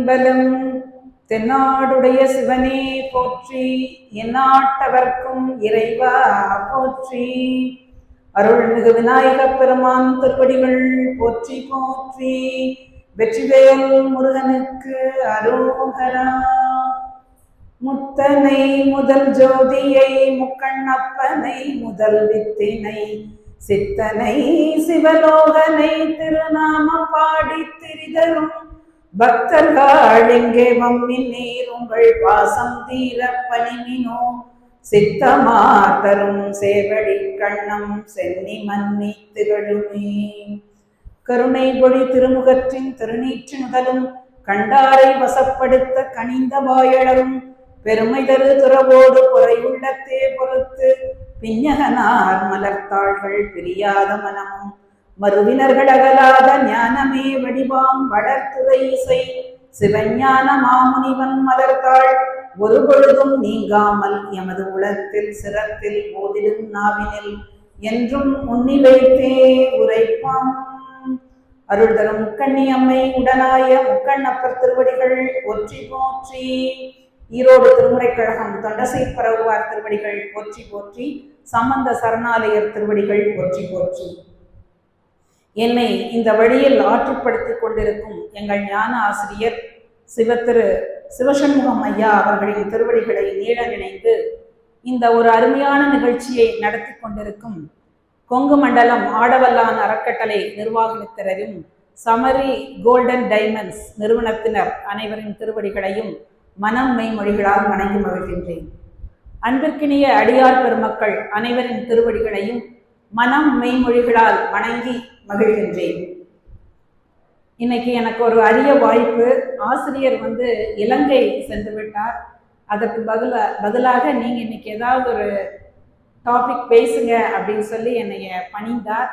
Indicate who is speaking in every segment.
Speaker 1: திருச்சிற்றம்பலம். தென்னாடுடைய சிவனே போற்றி, எந்நாட்டவர்க்கும் இறைவா போற்றி. அருள்மிகு விநாயகப் பெருமான் திருவடிகள் போற்றி போற்றி. வெற்றிவேல் முருகனுக்கு அரோகரா. முத்தனை முதல் ஜோதியை முக்கண்ணப்பனை முதல் வித்தினை சித்தனை சிவலோகனை திருநாமம் பாடி திரிதரும் பக்தர்கள் எங்கே வம்மின் நீர் உங்கள் பாசம் தீர பணிமினோ சித்தமார் தரும் சேவடி கண்ணம் சென்னி மன்னி திகழுமே. கருணை பொழி திருமுகற்றின் திருநீற்று முதலும் கண்டாரை வசப்படுத்த கனிந்த வாயழரும் பெருமை தரு துறவோடு குறையுள்ளத்தே பொறுத்து பிஞகனார் மலர்த்தாள்கள் பிரியாத மனமும் மறுவினர்கள் அகலாத ஞானமே வடிவாம் வளர்த்துறை இசை சிவஞான மாமுனிவன் மலர்த்தாள் ஒரு பொழுதும் நீங்காமல் எமது உலகத்தில் சிரத்தில் போதிலும் நாவினில் என்றும் உண்ணி வைத்தே உரைப்பாம். அருள் தரும் முக்கண்ணி அம்மை உடனாய முக்கண்ணப்பர் திருவடிகள் போற்றி போற்றி. ஈரோடு திருமுறை கழகம் தொண்டசை பரவுவார் திருவடிகள் போற்றி போற்றி. சம்பந்த சரணாலயர் திருவடிகள் போற்றி போற்றி. என்னை இந்த வழியில் ஆற்றுப்படுத்திக் கொண்டிருக்கும் எங்கள் ஞான ஆசிரியர் திரு சிவசண்முகம் ஐயா அவர்களின் திருவடிகளை நீள நினைந்து இந்த ஒரு அருமையான நிகழ்ச்சியை நடத்தி கொண்டிருக்கும் கொங்கு மண்டலம் ஆடவல்லான் அறக்கட்டளை நிர்வாகத்தினரும் சமரி கோல்டன் டைமண்ட்ஸ் நிறுவனத்தினர் அனைவரின் திருவடிகளையும் மனம் மெய்மொழிகளால் வணங்கி மகிழ்கின்றேன். அன்பிற்கினிய அடியார் பெருமக்கள் அனைவரின் திருவடிகளையும் மனம் மெய்மொழிகளால் வணங்கி மகிழ்கின்றேன். இன்னைக்கு எனக்கு ஒரு அரிய வாய்ப்பு. ஆசிரியர் இலங்கை சென்று விட்டார். அதற்கு பதிலாக நீங்க இன்னைக்கு ஏதாவது ஒரு டாபிக் பேசுங்க அப்படின்னு சொல்லி என்னைய பணிந்தார்.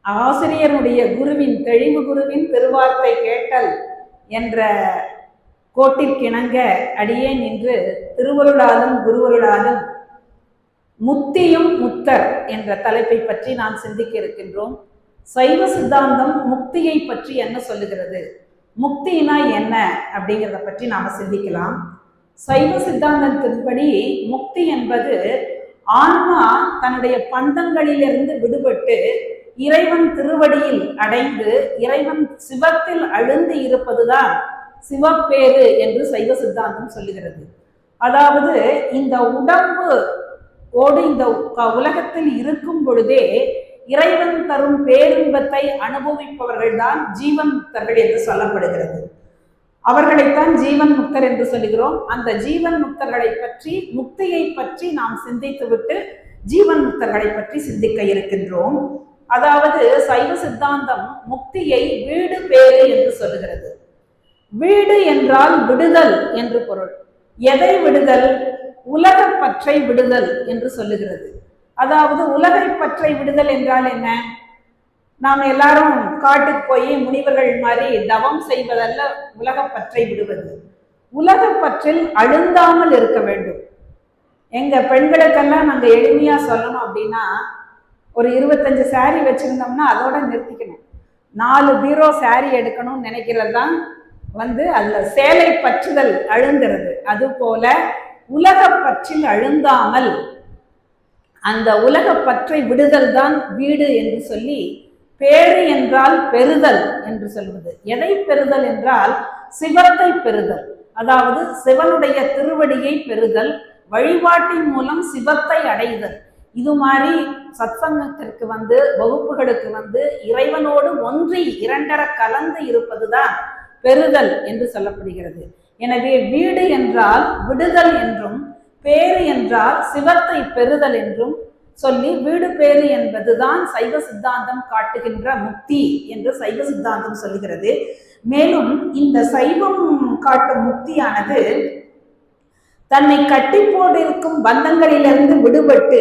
Speaker 1: ஆசிரியருடைய குருவின் தெளிவு குருவின் திருவார்த்தை கேட்டல் என்ற கோட்டிற்கிணங்க அடியே நின்று திருவருளாலும் குருவருளாலும் முத்தியும் முத்தர் என்ற தலைப்பை பற்றி நாம் சிந்திக்க இருக்கின்றோம். சைவ சித்தாந்தம் முக்தியை பற்றி என்ன சொல்லுகிறது, முக்தினா என்ன அப்படிங்கிறத பற்றி நாம சிந்திக்கலாம். சைவ சித்தாந்தத்தின்படி முக்தி என்பது ஆன்மா தன்னுடைய பந்தங்களிலிருந்து விடுபட்டு இறைவன் திருவடியில் அடைந்து இறைவன் சிவத்தில் அழுந்து இருப்பதுதான் சிவப்பேறு என்று சைவ சித்தாந்தம் சொல்லுகிறது. அதாவது இந்த உடம்பு ஓடு இந்த உலகத்தில் இருக்கும் பொழுதே இறைவன் தரும் பேரின்பத்தை அனுபவிப்பவர்கள் தான் ஜீவன் முக்தர்கள் என்று சொல்லப்படுகிறது. அவர்களைத்தான் ஜீவன் முக்தர் என்று சொல்லுகிறோம். அந்த ஜீவன் முக்தர்களை பற்றி முக்தியை பற்றி நாம் சிந்தித்துவிட்டு ஜீவன் முக்தர்களை பற்றி சிந்திக்க இருக்கின்றோம். அதாவது சைவ சித்தாந்தம் முக்தியை வீடு பேறு என்று சொல்லுகிறது. வீடு என்றால் விடுதல் என்று பொருள். எதை விடுதல்? உலக பற்றை விடுதல் என்று சொல்லுகிறது. அதாவது உலகை பற்றை விடுதல் என்றால் என்ன? நாம் எல்லாரும் காட்டுக்கு போய் முனிவர்கள் மாதிரி தவம் செய்வதல்ல உலக பற்றை விடுவது. உலக பற்றில் அழுந்தாமல் இருக்க வேண்டும். எங்க பெண்களுக்கெல்லாம் நாங்க எளிமையா சொல்லணும் அப்படின்னா, ஒரு 25 சாரி வச்சிருந்தோம்னா அதோட நிறுத்திக்கணும். 4 பீரோ சாரி எடுக்கணும்னு நினைக்கிறது தான் அதுல சேலை பற்றுதல் அழுந்துறது. அது போல உலக பற்றில் அழுந்தாமல் அந்த உலக பற்றை விடுதல் தான் வீடு என்று சொல்லி, பேறு என்றால் பெறுதல் என்று சொல்வது. எதை பெறுதல் என்றால் சிவத்தை பெறுதல். அதாவது சிவனுடைய திருவடியை பெறுதல், வழிபாட்டின் மூலம் சிவத்தை அடைதல். இது மாதிரி சத்சங்கத்திற்கு வகுப்புகளுக்கு இறைவனோடு ஒன்றி இரண்டர கலந்து இருப்பதுதான் பெறுதல் என்று சொல்லப்படுகிறது. எனவே வீடு என்றால் விடுதல் என்றும், பேறு என்றால் சிவத்தை பெறுதல் என்றும் சொல்லி, வீடு பேறு என்பதுதான் சைவ சித்தாந்தம் காட்டுகின்ற முக்தி என்று சைவ சித்தாந்தம் சொல்லுகிறது. மேலும் இந்த சைவம் காட்டும் முக்தியானது தன்னை கட்டி போட்டிருக்கும் பந்தங்களிலிருந்து விடுபட்டு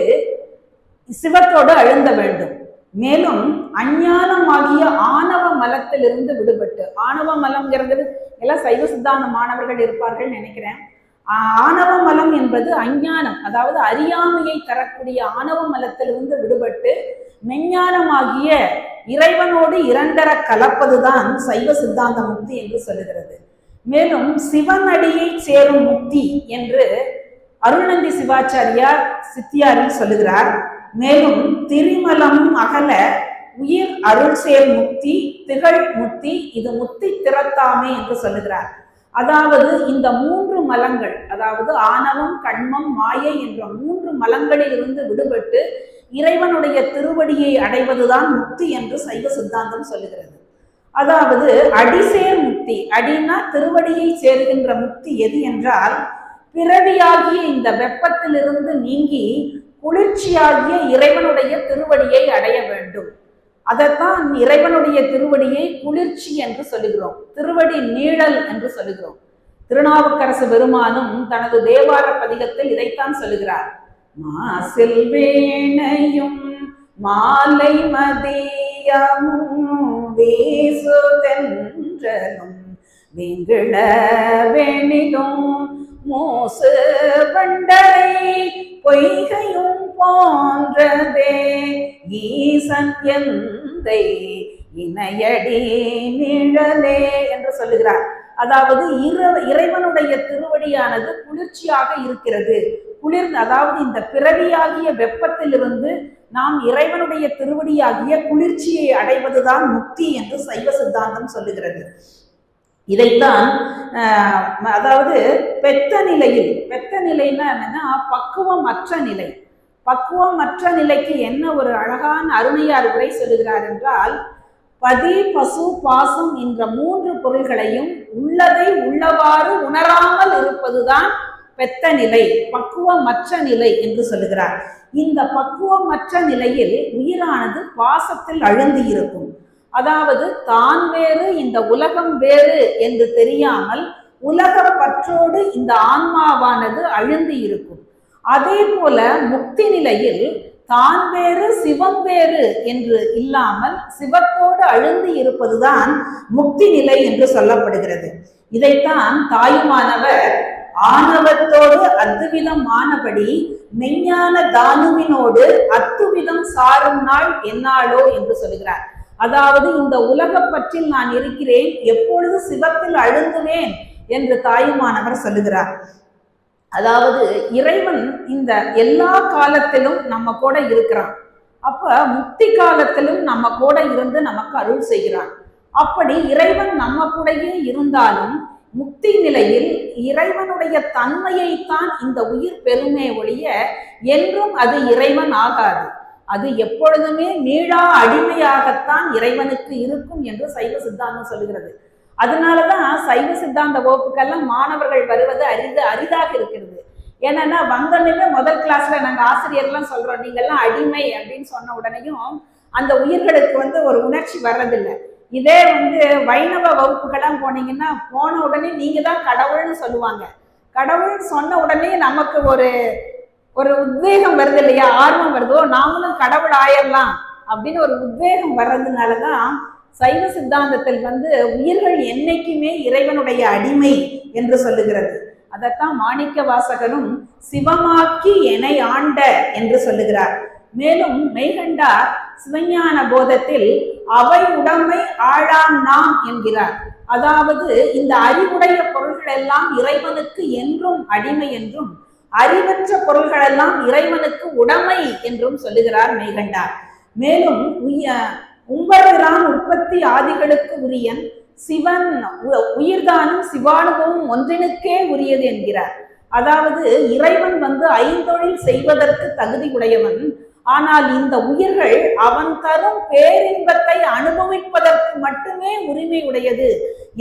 Speaker 1: சிவத்தோடு அழுந்த வேண்டும். மேலும் அஞ்ஞானமாகிய ஆணவ மலத்திலிருந்து விடுபட்டு, ஆணவ மலம்ங்கிறது எல்லாம் சைவ சித்தாந்த மாணவர்கள் இருப்பார்கள் நினைக்கிறேன். ஆணவ மலம் என்பது அஞ்ஞானம், அதாவது அறியாமையை தரக்கூடிய ஆணவ மலத்திலிருந்து விடுபட்டு மெஞ்ஞானமாகிய இறைவனோடு இரண்டர கலப்பதுதான் சைவ சித்தாந்த முக்தி என்று சொல்லுகிறது. மேலும் சிவனடியை சேரும் முக்தி என்று அருள்நந்தி சிவாச்சாரியார் சித்தியாரில் சொல்லுகிறார். மேலும் திரிமலம் அகல உயிர் அருள் சேர் முக்தி திகழ் முக்தி, இது முக்தி திறத்தாமே என்று சொல்லுகிறார். அதாவது இந்த 3 மலங்கள், அதாவது ஆணவம், கண்மம், மாயை என்ற 3 மலங்களில் இருந்து விடுபட்டு இறைவனுடைய திருவடியை அடைவதுதான் முக்தி என்று சைவ சித்தாந்தம் சொல்லுகிறது. அதாவது அடிசேர் முக்தி, அடினா திருவடியை சேர்கின்ற முக்தி எது என்றால் பிறவியாகிய இந்த வெப்பத்திலிருந்து நீங்கி குளிர்ச்சியாகிய இறைவனுடைய திருவடியை அடைய வேண்டும். அதைத்தான் இறைவனுடைய திருவடியை குளிர்ச்சி என்று சொல்லுகிறோம், திருவடி நீழல் என்று சொல்லுகிறோம். திருநாவுக்கரசு பெருமானும் தனது தேவார பதிகத்தில் இதைத்தான் சொல்லுகிறார். மாசில் வேணையும் மாலை மதியமும் வீசு தென்றலும் வீங்கிட வேணிலும் மூசு பண்டரை பொய்கையும் போன்றதே ஈசன் எந்தை இணையடி நிழலே என்று சொல்லுகிறார். அதாவது இறைவனுடைய திருவடியானது குளிர்ச்சியாக இருக்கிறது. குளிர்ந்து, அதாவது இந்த பிறவியாகிய வெப்பத்திலிருந்து நாம் இறைவனுடைய திருவடியாகிய குளிர்ச்சியை அடைவதுதான் முக்தி என்று சைவ சித்தாந்தம் சொல்லுகிறது. இதைத்தான் அதாவது பெத்த நிலைன்னா என்னன்னா பக்குவமற்ற நிலை. பக்குவமற்ற நிலைக்கு என்ன ஒரு அழகான அருணையார் உரை சொல்லுகிறார் என்றால், பதி பசு பாசம் என்ற 3 பொருள்களையும் உள்ளதை உள்ளவாறு உணராமல் இருப்பதுதான் பெத்த நிலை, பக்குவமற்ற நிலை என்று சொல்லுகிறார். இந்த பக்குவமற்ற நிலையில் உயிரானது பாசத்தில் அழுந்தி இருக்கும். அதாவது தான் வேறு இந்த உலகம் வேறு என்று தெரியாமல் உலக பற்றோடு இந்த ஆன்மாவானது அழுந்தி இருக்கும். அதே போல முக்தி நிலையில் தான் வேறு சிவம் வேறு என்று இல்லாமல் சிவத்தோடு அழுந்தி இருப்பதுதான் முக்தி நிலை என்று சொல்லப்படுகிறது. இதைத்தான் தாயுமானவர் ஆணவத்தோடு அத்துவிதம் ஆனபடி மெஞ்ஞான தானுவினோடு அத்துவிதம் சாரும் நாள் என்னாளோ என்று சொல்கிறார். அதாவது இந்த உலக பற்றில் நான் இருக்கிறேன், எப்பொழுது சிவத்தில் அழுந்துவேன் என்று தாயுமானவர் சொல்லுகிறார். அதாவது இறைவன் இந்த எல்லா காலத்திலும் நம்ம கூட இருக்கிறான். அப்ப முக்தி காலத்திலும் நம்ம கூட இருந்து நமக்கு அருள் செய்கிறான். அப்படி இறைவன் நம்ம கூடயே இருந்தாலும் முக்தி நிலையில் இறைவனுடைய தன்மையைத்தான் இந்த உயிர் பெருமை ஒழிய என்றும் அது இறைவன் ஆகாது. அது எப்பொழுதுமே மீளா அடிமையாகத்தான் இறைவனுக்கு இருக்கும் என்று சைவ சித்தாந்தம் சொல்லுகிறது. அதனாலதான் சைவ சித்தாந்த வகுப்புக்கெல்லாம் மாணவர்கள் வருவது அரிதாக இருக்கிறது. ஏன்னா வந்தோடனே முதல் கிளாஸ்ல நாங்க ஆசிரியர்லாம் சொல்றோம், நீங்கெல்லாம் அடிமை அப்படின்னு சொன்ன உடனேயும் அந்த உயிர்களுக்கு ஒரு உணர்ச்சி வர்றதில்லை. இதே வைணவ வகுப்புக்கெல்லாம் போனீங்கன்னா போன உடனே நீங்க தான் கடவுள்னு சொல்லுவாங்க. கடவுள் சொன்ன உடனே நமக்கு ஒரு உத்வேகம் வருது இல்லையா, ஆர்வம் வருதோ, நாமளும் கடவுள் ஆயிடலாம் அப்படின்னு ஒரு உத்வேகம் வர்றதுனாலதான் சைவ சித்தாந்தத்தில் உயிர்கள் என்னைக்குமே இறைவனுடைய அடிமை என்று சொல்லுகிறது. அதைத்தான் மாணிக்க வாசகரும் சிவமாக்கி என்னை ஆண்ட என்று சொல்லுகிறார். மேலும் மெய்கண்டார் சிவஞான போதத்தில் அவை உடைமை ஆழாம் நாம் என்கிறார். அதாவது இந்த அறிவுடைய பொருள்கள் எல்லாம் இறைவனுக்கு என்றும் அடிமை என்றும், அறிவற்ற பொருள்கள் எல்லாம் இறைவனுக்கு உடைமை என்றும் சொல்லுகிறார் மெய்கண்டார். மேலும் உம்பர்தான் உற்பத்தி ஆதிகளுக்கு உரியன், சிவன் உயிர்தானும் சிவானுபவம் ஒன்றினுக்கே உரியது என்கிறார். அதாவது இறைவன் ஐந்தொழில் செய்வதற்கு தகுதி உடையவன். ஆனால் இந்த உயிர்கள் அவன் தரும் பேரின்பத்தை அனுபவிப்பதற்கு மட்டுமே உரிமை உடையது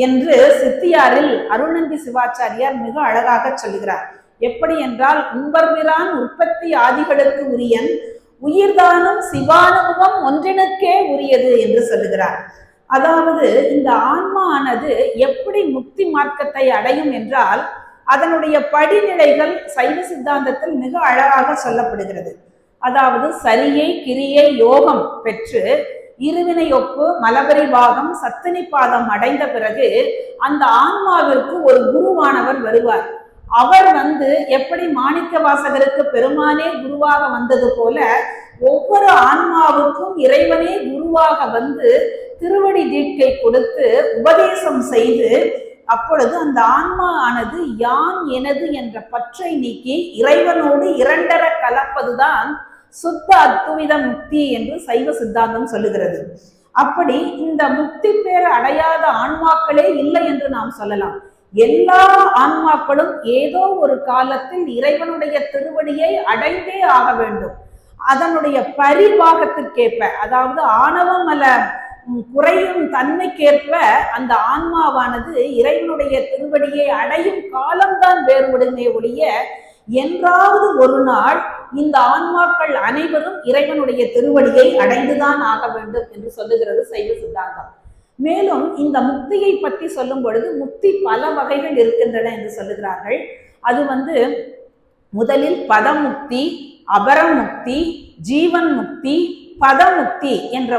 Speaker 1: என்று சித்தியாரில் அருள்நந்தி சிவாச்சாரியார் மிக அழகாக சொல்லுகிறார். எப்படி என்றால், உம்பர்பிரான் உற்பத்தி ஆதிகளுக்கு உரியன், உயிர்தானும் சிவானுபவம் ஒன்றினுக்கே உரியது என்று சொல்லுகிறார். அதாவது இந்த ஆன்மானது எப்படி முக்தி மார்க்கத்தை அடையும் என்றால் அதனுடைய படிநிலைகள் சைவ சித்தாந்தத்தில் மிக அழகாக சொல்லப்படுகிறது. அதாவது சரியை கிரியை யோகம் பெற்று இருவினை ஒப்பு மலபரி பாகம் சத்தினி பாதம் அடைந்த பிறகு அந்த ஆன்மாவிற்கு ஒரு குருவானவர் வருவார். அவர் எப்படி மாணிக்க வாசகருக்கு பெருமானே குருவாக வந்தது போல ஒவ்வொரு ஆன்மாவுக்கும் இறைவனே குருவாக திருவடி தீட்கை கொடுத்து உபதேசம் செய்து அப்பொழுது அந்த ஆன்மா ஆனது யான் எனது என்ற பற்றை நீக்கி இறைவனோடு இரண்டர கலப்பதுதான் சுத்த அத்துவித முக்தி என்று சைவ சித்தாந்தம் சொல்லுகிறது. அப்படி இந்த முக்தி பேர அடையாத ஆன்மாக்களே இல்லை என்று நாம் சொல்லலாம். எல்லா ஆன்மாக்களும் ஏதோ ஒரு காலத்தில் இறைவனுடைய திருவடியை அடைந்தே ஆக வேண்டும். அதனுடைய பரிபாகத்திற்கேற்ப, அதாவது ஆணவமல குறையும் தன்மைக்கேற்ப அந்த ஆன்மாவானது இறைவனுடைய திருவடியை அடையும் காலம்தான் வேறுபடுமே ஒழிய என்றாவது ஒரு நாள் இந்த ஆன்மாக்கள் அனைவரும் இறைவனுடைய திருவடியை அடைந்துதான் ஆக வேண்டும் என்று சொல்லுகிறது சைவ சித்தாந்தம். மேலும் இந்த முக்தியை பற்றி சொல்லும் பொழுது முக்தி பல வகைகள் இருக்கின்றன என்று சொல்லுகிறார்கள். அது முதலில் பதமுக்தி, அபரமுக்தி, ஜீவன் முக்தி, பதமுக்தி என்ற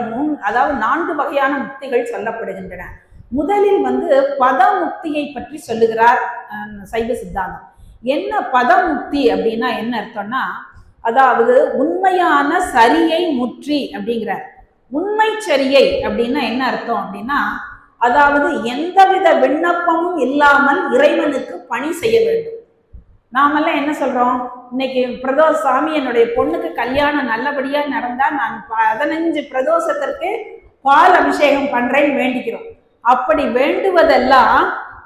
Speaker 1: அதாவது 4 வகையான முக்திகள் சொல்லப்படுகின்றன. முதலில் பதமுக்தியை பற்றி சொல்லுகிறார் சைவ சித்தாந்தம். என்ன பதமுக்தி அப்படின்னா என்ன அர்த்தம்னா, அதாவது உண்மையான சரியை முற்றி அப்படிங்கிறார். உண்மை சரியை அப்படின்னா என்ன அர்த்தம் அப்படின்னா, அதாவது எந்தவித விண்ணப்பமும் இல்லாமல் இறைவனுக்கு பணி செய்ய வேண்டும். நாமெல்லாம் என்ன சொல்றோம், இன்னைக்கு பிரதோஷ சாமி என்னுடைய பொண்ணுக்கு கல்யாணம் நல்லபடியா நடந்தா நான் 15 பிரதோஷத்திற்கு பால் அபிஷேகம் பண்றேன்னு வேண்டிக்கிறோம். அப்படி வேண்டுவதெல்லாம்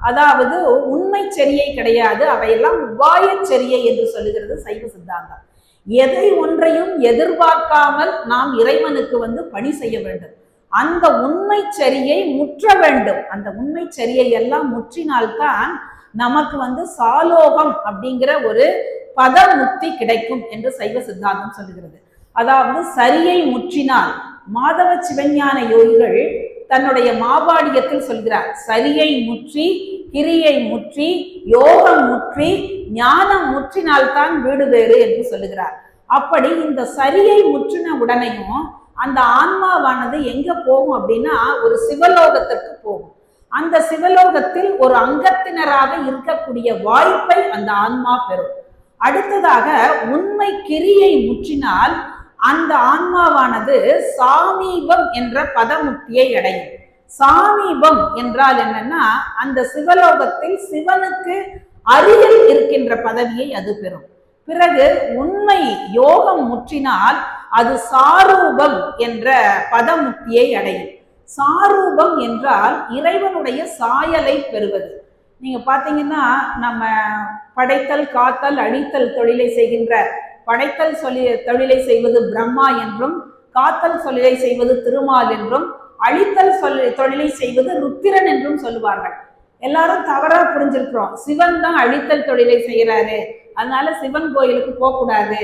Speaker 1: அதாவது உண்மை சரியை கிடையாது, அவையெல்லாம் உபாய சரியை என்று சொல்லுகிறது சைவ சித்தாந்தம். எதை ஒன்றையும் எதிர்பார்க்காமல் நாம் இறைவனுக்கு பணி செய்ய வேண்டும். அந்த உண்மை சரியை முற்ற வேண்டும். அந்த உண்மை சரியை எல்லாம் முற்றினால்தான் நமக்கு சாலோகம் அப்படிங்கிற ஒரு பதமுக்தி கிடைக்கும் என்று சைவ சித்தாந்தம் சொல்லுகிறது. அதாவது சரியை முற்றினால் மாதவ சிவஞான யோகிகள் தன்னுடைய மாபாடியத்தில் சொல்கிறார், சரியை முற்றி, கிரியை முற்றி, யோகம் முற்றி, ஞானம் முற்றினால்தான் வீடு வேறு என்று சொல்லுகிறார். அப்படி இந்த சரியை முற்றின உடனேயும் அந்த ஆன்மாவானது எங்க போகும் அப்படின்னா ஒரு சிவலோகத்திற்கு போகும். அந்த சிவலோகத்தில் ஒரு அங்கத்தினராக இருக்கக்கூடிய வாய்ப்பை அந்த ஆன்மா பெறும். அடுத்ததாக உண்மை கிரியை முற்றினால் அந்த ஆன்மாவானது சாமீபம் என்ற பதமுக்தியை அடையும். சாமீபம் என்றால் என்னன்னா, அந்த சிவலோகத்தில் சிவனுக்கு அருகில் இருக்கின்ற பதவியை அது பெறும். பிறகு உண்மை யோகம் முற்றினால் அது சாரூபம் என்ற பதமுக்தியை அடையும். சாரூபம் என்றால் இறைவனுடைய சாயலை பெறுவது. நீங்க பாத்தீங்கன்னா, நம்ம படைத்தல், காத்தல், அழித்தல் தொழிலை செய்கின்ற படைத்தல் தொழிலை செய்வது பிரம்மா என்றும், காத்தல் தொழிலை செய்வது திருமால் என்றும், அழித்தல் தொழிலை செய்வது ருத்திரன் என்றும் சொல்லுவார்கள். எல்லாரும் தவறா புரிஞ்சிருக்கிறோம். சிவன் தான் அழித்தல் தொழிலை செய்யறாரு, அதனால சிவன் கோயிலுக்கு போகக்கூடாது,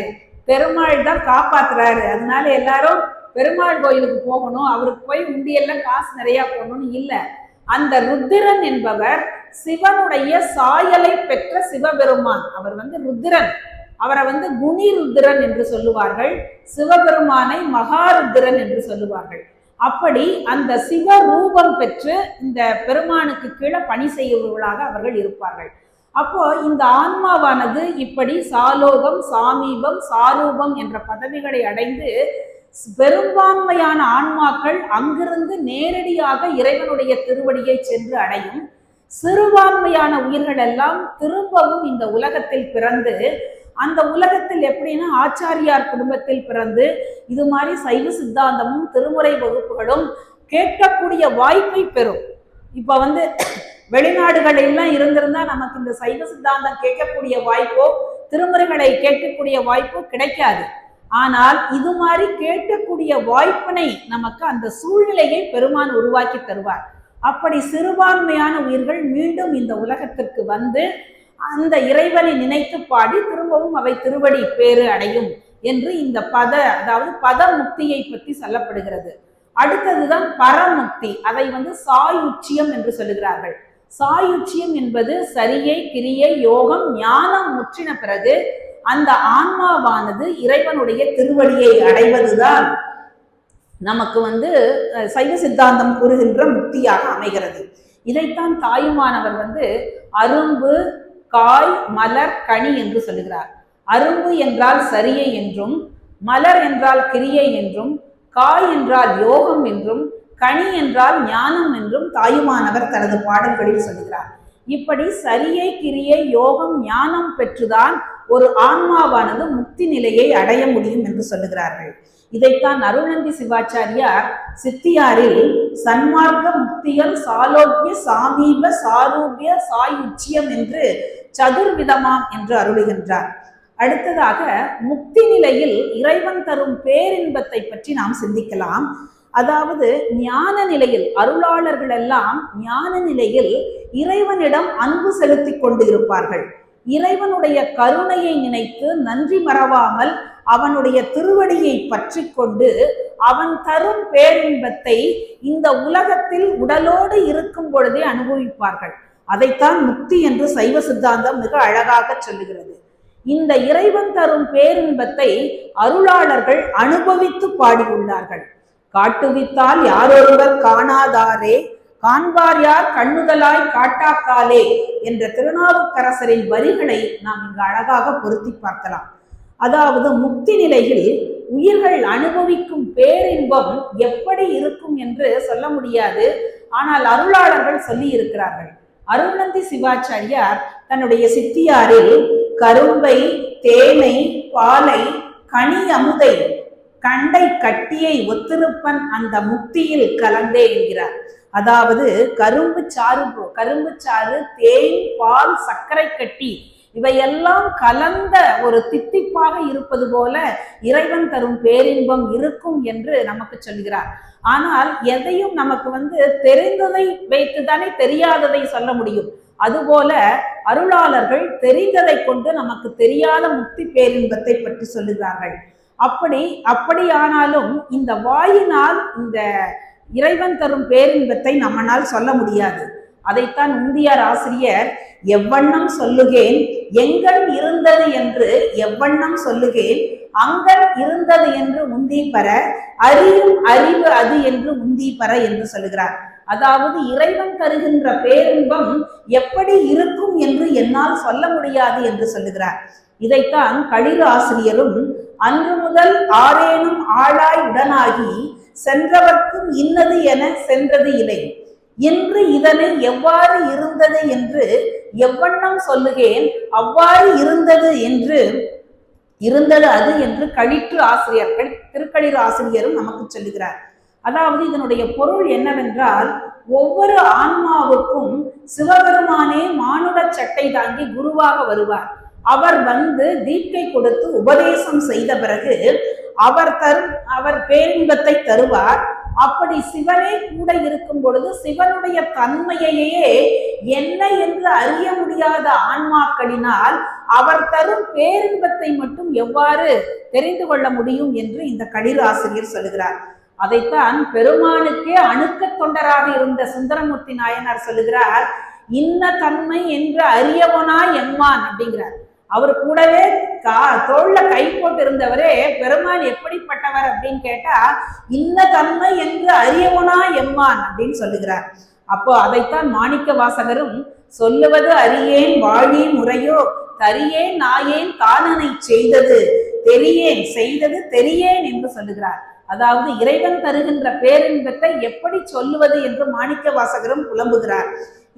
Speaker 1: பெருமாள் தான் காப்பாத்துறாரு, அதனால எல்லாரும் பெருமாள் கோயிலுக்கு போகணும், அவருக்கு போய் உண்டியெல்லாம் காசு நிறைய போகணும்னு இல்லை. அந்த ருத்திரன் என்பவர் சிவனுடைய சாயலை பெற்ற சிவபெருமான். அவர் ருத்திரன். அவரை குணி ருத்திரன் என்று சொல்லுவார்கள். சிவபெருமானை மகாருத்திரன் என்று சொல்லுவார்கள். அப்படி அந்த சிவரூபம் பெற்று இந்த பெருமானுக்கு கீழே பணி செய்பவர்களாக அவர்கள் இருப்பார்கள். அப்போ இந்த ஆன்மாவானது இப்படி சாலோகம், சாமீபம், சாரூபம் என்ற பதவிகளை அடைந்து பெரும்பான்மையான ஆன்மாக்கள் அங்கிருந்து நேரடியாக இறைவனுடைய திருவடியை சென்று அடையும். சிறுபான்மையான உயிர்கள் எல்லாம் திரும்பவும் இந்த உலகத்தில் பிறந்து, அந்த உலகத்தில் எப்படின்னா ஆச்சாரியார் குடும்பத்தில் பிறந்து இது மாதிரி சைவ சித்தாந்தமும் திருமுறை வகுப்புகளும் கேட்கக்கூடிய வாய்ப்பை பெறும். இப்ப வெளிநாடுகள் எல்லாம் இருந்திருந்தா நமக்கு இந்த சைவ சித்தாந்தம் கேட்கக்கூடிய வாய்ப்போ திருமுறைகளை கேட்கக்கூடிய வாய்ப்போ கிடைக்காது. ஆனால் இது மாதிரி கேட்கக்கூடிய வாய்ப்பினை நமக்கு அந்த சூழ்நிலையை பெருமான் உருவாக்கி தருவார். அப்படி சிறுபான்மையான உயிர்கள் மீண்டும் இந்த உலகத்திற்கு அந்த இறைவனை நினைத்து பாடி திரும்பவும் அவை திருவடி பேறு அடையும் என்று இந்த அதாவது பதமுக்தியை பற்றி சொல்லப்படுகிறது. அடுத்ததுதான் பரமுக்தி. அதை சாயுச்சியம் என்று சொல்லுகிறார்கள். சாயுச்சியம் என்பது சரியை, கிரியை, யோகம், ஞானம் முற்றின பிறகு அந்த ஆன்மாவானது இறைவனுடைய திருவடியை அடைவதுதான் நமக்கு சைவ சித்தாந்தம் கூறுகின்ற முக்தியாக அமைகிறது. இதைத்தான் தாயுமானவர் அரும்பு, காய், மலர், கனி என்று சொல்லுகிறார். அரும்பு என்றால் சரியை என்றும், மலர் என்றால் கிரியை என்றும், காய் என்றால் யோகம் என்றும், கனி என்றால் ஞானம் என்றும் தாயுமானவர் தனது பாடல்களில் சொல்லுகிறார். இப்படி சரியை கிரியை யோகம் ஞானம் பெற்றுதான் ஒரு ஆன்மாவானது முக்தி நிலையை அடைய முடியும் என்று சொல்லுகிறார்கள். இதைத்தான் அருள்நந்தி சிவாச்சாரியார் சித்தியாரில் சன்மார்க்க முக்தியல் சாலோக்கிய சாமீப சாரூபிய சாயுச்சியம் என்று சதுர்விதமாம் என்று அருளுகின்றார். அடுத்ததாக முக்தி நிலையில் இறைவன் தரும் பேரின்பத்தை பற்றி நாம் சிந்திக்கலாம். அதாவது ஞான நிலையில் அருளாளர்கள் எல்லாம் ஞான நிலையில் இறைவனிடம் அன்பு செலுத்தி கொண்டு இருப்பார்கள். இறைவனுடைய கருணையை நினைத்து நன்றி மறவாமல் அவனுடைய திருவடியை பற்றி கொண்டு அவன் தரும் பேரின்பத்தை இந்த உலகத்தில் உடலோடு இருக்கும் பொழுதே அனுபவிப்பார்கள். அதைத்தான் முக்தி என்று சைவ சித்தாந்தம் மிக அழகாக சொல்லுகிறது. இந்த இறைவன் தரும் பேரின்பத்தை அருளாளர்கள் அனுபவித்து பாடியுள்ளார்கள். காட்டுவித்தால் யாரொருவர் காணாதாரே காண்பார் யார் கண்ணுதலாய் காட்டாக்காலே என்ற திருநாவுக்கரசரின் வரிகளை நாம் இங்கு அழகாக பொருத்தி பார்க்கலாம். அதாவது முக்தி நிலையில் உயிர்கள் அனுபவிக்கும் பேரின்பம் எப்படி இருக்கும் என்று சொல்ல முடியாது. ஆனால் அருளாளர்கள் சொல்லி இருக்கிறார்கள். அருள்நந்தி சிவாச்சாரியார் தன்னுடைய சித்தியாரில் கரும்பை தேனை பாலை கனி அமுதை கண்டை கட்டியை ஒத்திருப்பன் அந்த முக்தியில் கலந்தே என்கிறார். அதாவது கரும்பு சாறு தேன் பால் சர்க்கரை கட்டி இவையெல்லாம் கலந்த ஒரு தித்திப்பாக இருப்பது போல இறைவன் தரும் பேரின்பம் இருக்கும் என்று நமக்கு சொல்கிறார். ஆனால் எதையும் நமக்கு தெரிந்ததை வைத்துதானே தெரியாததை சொல்ல முடியும். அதுபோல அருளாளர்கள் தெரிந்ததை கொண்டு நமக்கு தெரியாத முக்தி பேரின்பத்தை பற்றி சொல்லுகிறார்கள். அப்படியானாலும் இந்த வாயினால் இந்த இறைவன் தரும் பேரின்பத்தை நம்மனால் சொல்ல முடியாது. அதைத்தான் உந்தியார் ஆசிரியர் எவ்வண்ணம் சொல்லுகேன் எங்கண் இருந்தது என்று எவ்வண்ணம் சொல்லுகேன் அங்கண் இருந்தது என்று உந்தி பெற அறியும் அறிவு அது என்று உந்தி பெற என்று சொல்லுகிறார். அதாவது இறைவன் தருகின்ற பேரின்பம் எப்படி இருக்கும் என்று என்னால் சொல்ல முடியாது என்று சொல்லுகிறார். இதைத்தான் களிறு ஆசிரியரும் அன்று முதல் ஆரேனும் ஆளாய் உடனாகி சென்றவர்க்கும் இன்னது என சென்றது இல்லை என்று இதனை எவ்வாறு இருந்தது என்று எவ்வண்ணம் சொல்லுகேன் அவ்வாறு இருந்தது அது என்று திருக்களிறு ஆசிரியரும் நமக்கு சொல்லுகிறார். அதாவது இதனுடைய பொருள் என்னவென்றால் ஒவ்வொரு ஆன்மாவுக்கும் சிவபெருமானே மானுட சட்டை தாங்கி குருவாக வருவார். அவர் தீட்சை கொடுத்து உபதேசம் செய்த பிறகு அவர் பேரின்பத்தை தருவார். அப்படி சிவனே கூட இருக்கும் பொழுது சிவனுடைய தன்மையையே என்ன என்று அறிய முடியாத ஆன்மாக்களினால் அவர் தரும் பேரின்பத்தை மட்டும் எவ்வாறு தெரிந்து கொள்ள முடியும் என்று இந்த களிறு ஆசிரியர் சொல்லுகிறார். அதைத்தான் பெருமானுக்கே அணுக்க தொண்டராக இருந்த சுந்தரமூர்த்தி நாயனார் சொல்லுகிறார். இன்ன தன்மை என்று அறியவனா எம்மான் அப்படிங்கிறார். அவர் கூடவே தோல்ல கை போட்டு இருந்தவரே பெருமான் எப்படிப்பட்டவர் அப்படின்னு கேட்டா இன்ன தன்மை என்று அறியவனா எம்மான் அப்படின்னு சொல்லுகிறார். அப்போ அதைத்தான் மாணிக்க வாசகரும் சொல்லுவது அறியேன் வாழி முறையோ தரியேன் நாயேன் காணனை செய்தது தெரியேன் என்று சொல்லுகிறார். அதாவது இறைவன் தருகின்ற பேரின்பத்தை எப்படி சொல்லுவது என்று மாணிக்க வாசகரும் புலம்புகிறார்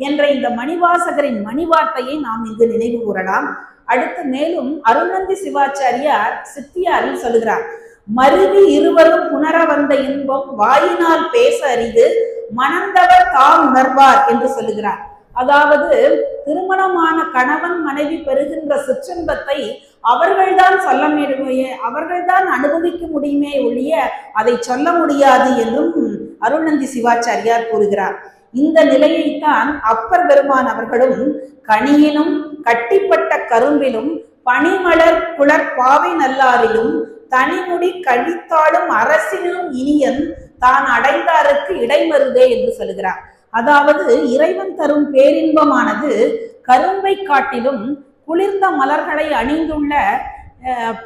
Speaker 1: என்ற இந்த மணிவாசகரின் மணிவார்த்தையை நாம் இங்கு நினைவு கூறலாம். அடுத்து மேலும் அருள்நந்தி சிவாச்சாரியார் சித்தியாரில் சொல்லுகிறார். மருவி இருவரும் புணர வந்த இன்பம் வாயினால் பேச அறிந்து மணந்தவர் தாம் உணர்வார் என்று சொல்லுகிறார். அதாவது திருமணமான கணவன் மனைவி பெறுகின்ற சிற்றின்பத்தை அவர்கள்தான் அனுபவிக்க முடியுமே ஒழிய அதை சொல்ல முடியாது என்றும் அருள்நந்தி சிவாச்சாரியார் கூறுகிறார். இந்த நிலையைத்தான் அப்பர் பெருமான் அவர்களும் கனியினும் கட்டிப்பட்ட கரும்பிலும் பனிமலர் குளர் பாவை நல்லாரிலும் தனிமுடி கழித்தாலும் அரசினும் இனியன் தான் அடைந்தாருக்கு இடைமருதே என்று சொல்கிறார். அதாவது இறைவன் தரும் பேரின்பமானது கரும்பை காட்டிலும் குளிர்ந்த மலர்களை அணிந்துள்ள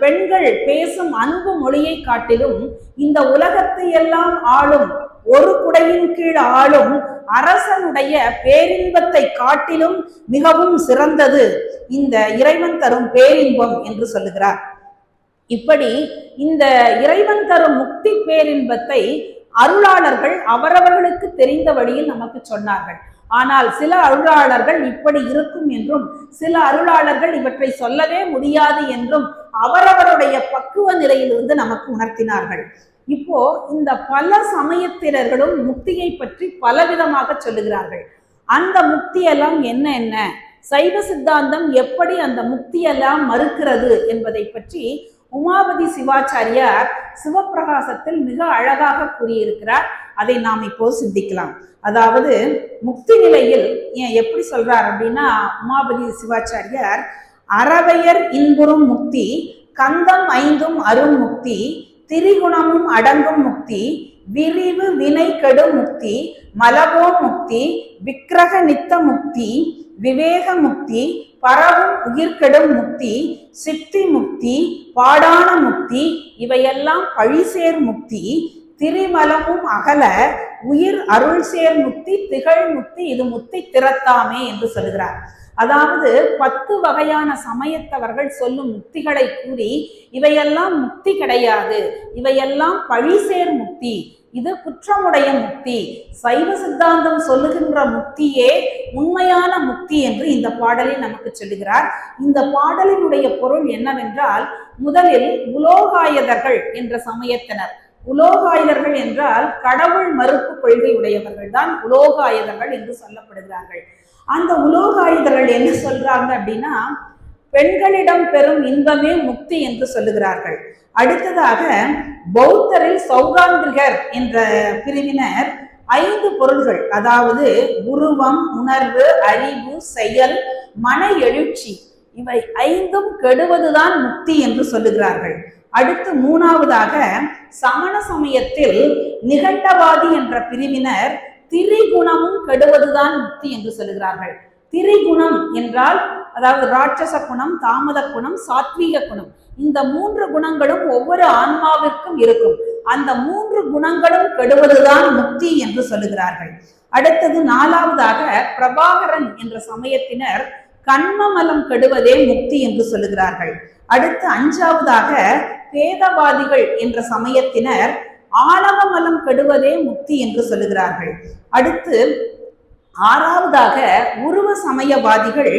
Speaker 1: பெண்கள் பேசும் அன்பு மொழியை காட்டிலும் இந்த உலகத்தை எல்லாம் ஆளும் ஒரு குடையின் கீழ் ஆளும் அரசனுடைய பேரின்பத்தை காட்டிலும் மிகவும் சிறந்தது இந்த இறைவன் தரும் பேரின்பம் என்று சொல்லுகிறார். இப்படி இந்த இறைவன் தரும் முக்தி பேரின்பத்தை அருளாளர்கள் அவரவர்களுக்கு தெரிந்த வழியில் நமக்கு சொன்னார்கள். ஆனால் சில அருளாளர்கள் இப்படி இருக்கும் என்றும் சில அருளாளர்கள் இவற்றை சொல்லவே முடியாது என்றும் அவரவருடைய பக்குவ நிலையிலிருந்து நமக்கு உணர்த்தினார்கள். இப்போ இந்த பல சமயத்தினர்களும் முக்தியை பற்றி பலவிதமாக சொல்லுகிறார்கள். அந்த முக்தியெல்லாம் என்ன, சைவ சித்தாந்தம் எப்படி அந்த முக்தியெல்லாம் மறுக்கிறது என்பதை பற்றி உமாபதி சிவாச்சாரியார் சிவப்பிரகாசத்தில் மிக அழகாக கூறியிருக்கிறார். அதை நாம் இப்போ சிந்திக்கலாம். அதாவது முக்தி நிலையில் எப்படி சொல்றார் அப்படின்னா, உமாபதி சிவாச்சாரியார் அறவையர் இன்புறும் முக்தி, கந்தம் ஐந்தும் அரும் முக்தி, திரிகுணமும் அடங்கும் முக்தி, விரிவு வினை கெடும் முக்தி, மலபோ முக்தி, விக்கிரக நித்த முக்தி, விவேக முக்தி, பரவும் உயிர்கெடும் முக்தி, சித்தி முக்தி, பாடான முக்தி, இவையெல்லாம் பழிசேர் முக்தி, திரிமலமும் அகல உயிர் அருள் சேர் முக்தி, திகழ் முக்தி, இது முக்தி திறத்தாமே என்று சொல்கிறார். அதாவது 10 வகையான சமயத்தவர்கள் சொல்லும் முக்திகளை கூறி இவையெல்லாம் முக்தி கிடையாது, இவையெல்லாம் பழிசேர் முக்தி, இது குற்றமுடைய முக்தி, சைவ சித்தாந்தம் சொல்லுகின்ற முக்தியே உண்மையான முக்தி என்று இந்த பாடலில் நமக்கு சொல்லுகிறார். இந்த பாடலினுடைய பொருள் என்னவென்றால், முதலில் உலோகாயதர்கள் என்ற சமயத்தினர், உலோகாயுதர்கள் என்றால் கடவுள் மறுப்பு கொள்கை உடையவர்கள் தான் உலோகாயுதர்கள் என்று சொல்லப்படுகிறார்கள். அந்த உலோகாயுதர்கள் என்ன சொல்றாங்க அப்படின்னா, பெண்களிடம் பெறும் இன்பமே முக்தி என்று சொல்லுகிறார்கள். அடுத்ததாக பௌத்தரில் சௌகாந்திரிகர் என்ற பிரிவினர் 5 பொருள்கள், அதாவது உருவம், உணர்வு, அறிவு, செயல், மன எழுச்சி, இவை 5ம் கெடுவதுதான் முக்தி என்று சொல்லுகிறார்கள். அடுத்து 3ஆவதாக சமண சமயத்தில் நிகண்டவாதி என்ற பிரிவினர் திரிகுணமும் கெடுவதுதான் முக்தி என்று சொல்லுகிறார்கள். திரிகுணம் என்றால் அதாவது ராட்சச குணம், தாமத குணம், சாத்வீக குணம், இந்த 3 குணங்களும் ஒவ்வொரு ஆன்மாவிற்கும் இருக்கும். அந்த 3 குணங்களும் கெடுவதுதான் முக்தி என்று சொல்லுகிறார்கள். அடுத்தது 4ஆவதாக பிரபாகரன் என்ற சமயத்தினர் கண்மமலம் கெடுவதே முக்தி என்று சொல்லுகிறார்கள். அடுத்து 5ஆவதாக பேதவாதிகள் என்ற சமயத்தினர் ஆணவ மலம் கெடுவதே முக்தி என்று சொல்லுகிறார்கள். அடுத்து 6ஆவதாக உருவ சமயவாதிகள்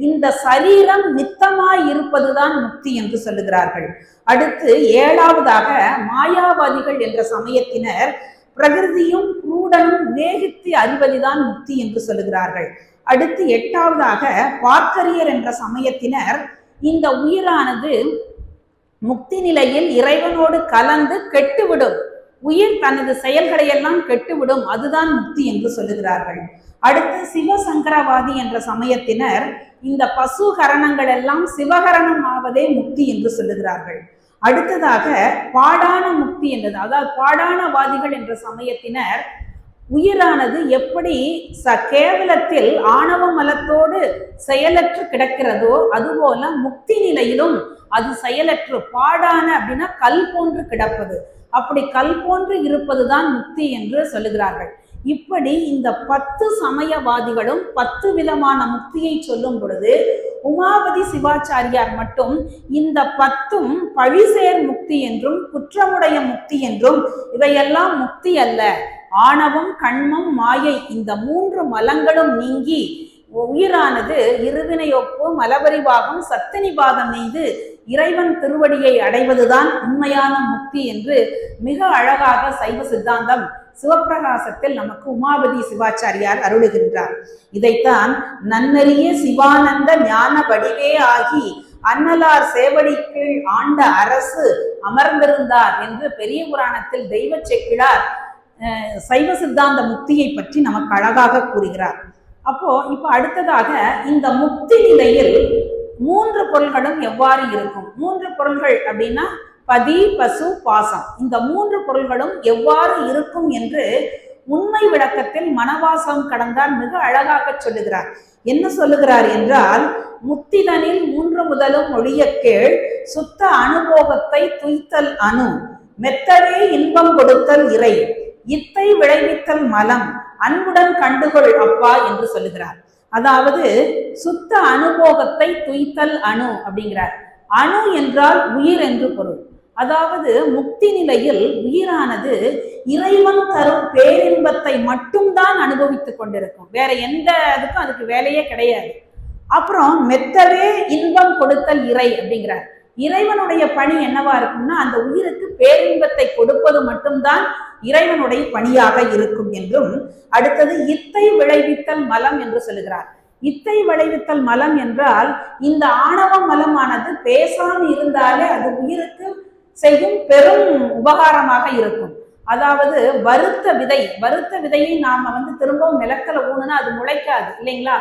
Speaker 1: இந்த சரீரம் நித்தமாய் இருப்பதுதான் முக்தி என்று சொல்லுகிறார்கள். அடுத்து 7ஆவதாக மாயாவாதிகள் என்ற சமயத்தினர் பிரகிருதியும் பூடனும் மேகித்து அறிவதுதான் முக்தி என்று சொல்லுகிறார்கள். அடுத்து 8ஆவதாக பார்க்கரியர் என்ற சமயத்தினர் இந்த உயிரானது முக்தி நிலையில் இறைவனோடு கலந்து கெட்டுவிடும், உயிர் தனது செயல்களை எல்லாம் கெட்டுவிடும், அதுதான் முக்தி என்று சொல்லுகிறார்கள். அடுத்து சிவசங்கரவாதி என்ற சமயத்தினர் இந்த பசுகரணங்கள் எல்லாம் சிவகரணம் ஆவதே முக்தி என்று சொல்லுகிறார்கள். அடுத்ததாக பாடான முக்தி என்றது, அதாவது பாடானவாதிகள் என்ற சமயத்தினர் உயிரானது எப்படி கேவலத்தில் ஆணவ மலத்தோடு செயலற்று கிடக்கிறதோ அதுபோல முக்தி நிலையிலும் அது செயலற்று பாடான அப்படின்னா கல் போன்று கிடப்பது, அப்படி கல் போன்று இருப்பதுதான் முக்தி என்று சொல்லுகிறார்கள். இப்படி இந்த 10 சமயவாதிகளும் 10 விதமான முக்தியை சொல்லும் பொழுது உமாபதி சிவாச்சாரியார் மட்டும் இந்த 10ம் பழிசேர் முக்தி என்றும் குற்றமுடைய முக்தி என்றும் இவையெல்லாம் முக்தி அல்ல, ஆணவம், கண்மம், மாயை இந்த 3 மலங்களும் நீங்கி உயிரானது இருவினையொப்பு, மலபரிபாகம், சத்தினிபாதம் மீது இறைவன் திருவடியை அடைவதுதான் உண்மையான முக்தி என்று மிக அழகாக சைவ சித்தாந்தம் சிவப்பிரகாசத்தில் நமக்கு உமாபதி சிவாச்சாரியார் அருளுகின்றார். இதைத்தான் நன்னறிய சிவானந்த ஞான வடிவே ஆகி அன்னலார் சேவடி கீழ் ஆண்ட அரசு அமர்ந்திருந்தார் என்று பெரிய புராணத்தில் தெய்வ செக்கிழார் சைவ சித்தாந்த முக்தியை பற்றி நமக்கு அழகாக கூறுகிறார். இப்போ அடுத்ததாக இந்த முக்தி நிலையில் 3 பொருள்களும் எவ்வாறு இருக்கும்? 3 பொருள்கள் அப்படின்னா பதி, பசு, பாசம், இந்த 3 பொருள்களும் எவ்வாறு இருக்கும் என்று உண்மை விளக்கத்தில் மனவாசம் கடந்தார் மிக அழகாக சொல்லுகிறார். என்ன சொல்லுகிறார் என்றால், முத்திதனில் 3 முதலும் ஒழிய கேள், சுத்த அனுபோகத்தை துய்த்தல் அணு, மெத்தவே இன்பம் கொடுத்தல் இறை, இத்தை விளைவித்தல் மலம், அன்புடன் கண்டுகொள் அப்பா என்று சொல்லுகிறார். அதாவது சுத்த அனுபோகத்தை துய்த்தல் அணு அப்படிங்கிறார். அணு என்றால் உயிர் என்று பொருள். அதாவது முக்தி நிலையில் உயிரானது இறைவன் தரும் பேரின்பத்தை மட்டும்தான் அனுபவித்துக் கொண்டிருக்கும். வேற எந்த இதுக்கும் அதுக்கு வேலையே கிடையாது. அப்புறம் மெத்தவே இன்பம் கொடுத்தல் இறை அப்படிங்கிறார். இறைவனுடைய பணி என்னவா இருக்கும்னா அந்த உயிருக்கு பேரின்பத்தை கொடுப்பது மட்டும்தான் இறைவனுடைய பணியாக இருக்கும் என்றும், அடுத்தது இத்தை விளைவித்தல் மலம் என்று சொல்லுகிறார். இத்தை விளைவித்தல் மலம் என்றால் இந்த ஆணவ மலமானது பேசாமல் இருந்தாலே அது உயிருக்கு செய்யும் பெரும் உபகாரமாக இருக்கும். அதாவது வறுத்த விதையை நாம திரும்பவும் நிலத்துல ஊனுனா அது முளைக்காது இல்லைங்களா?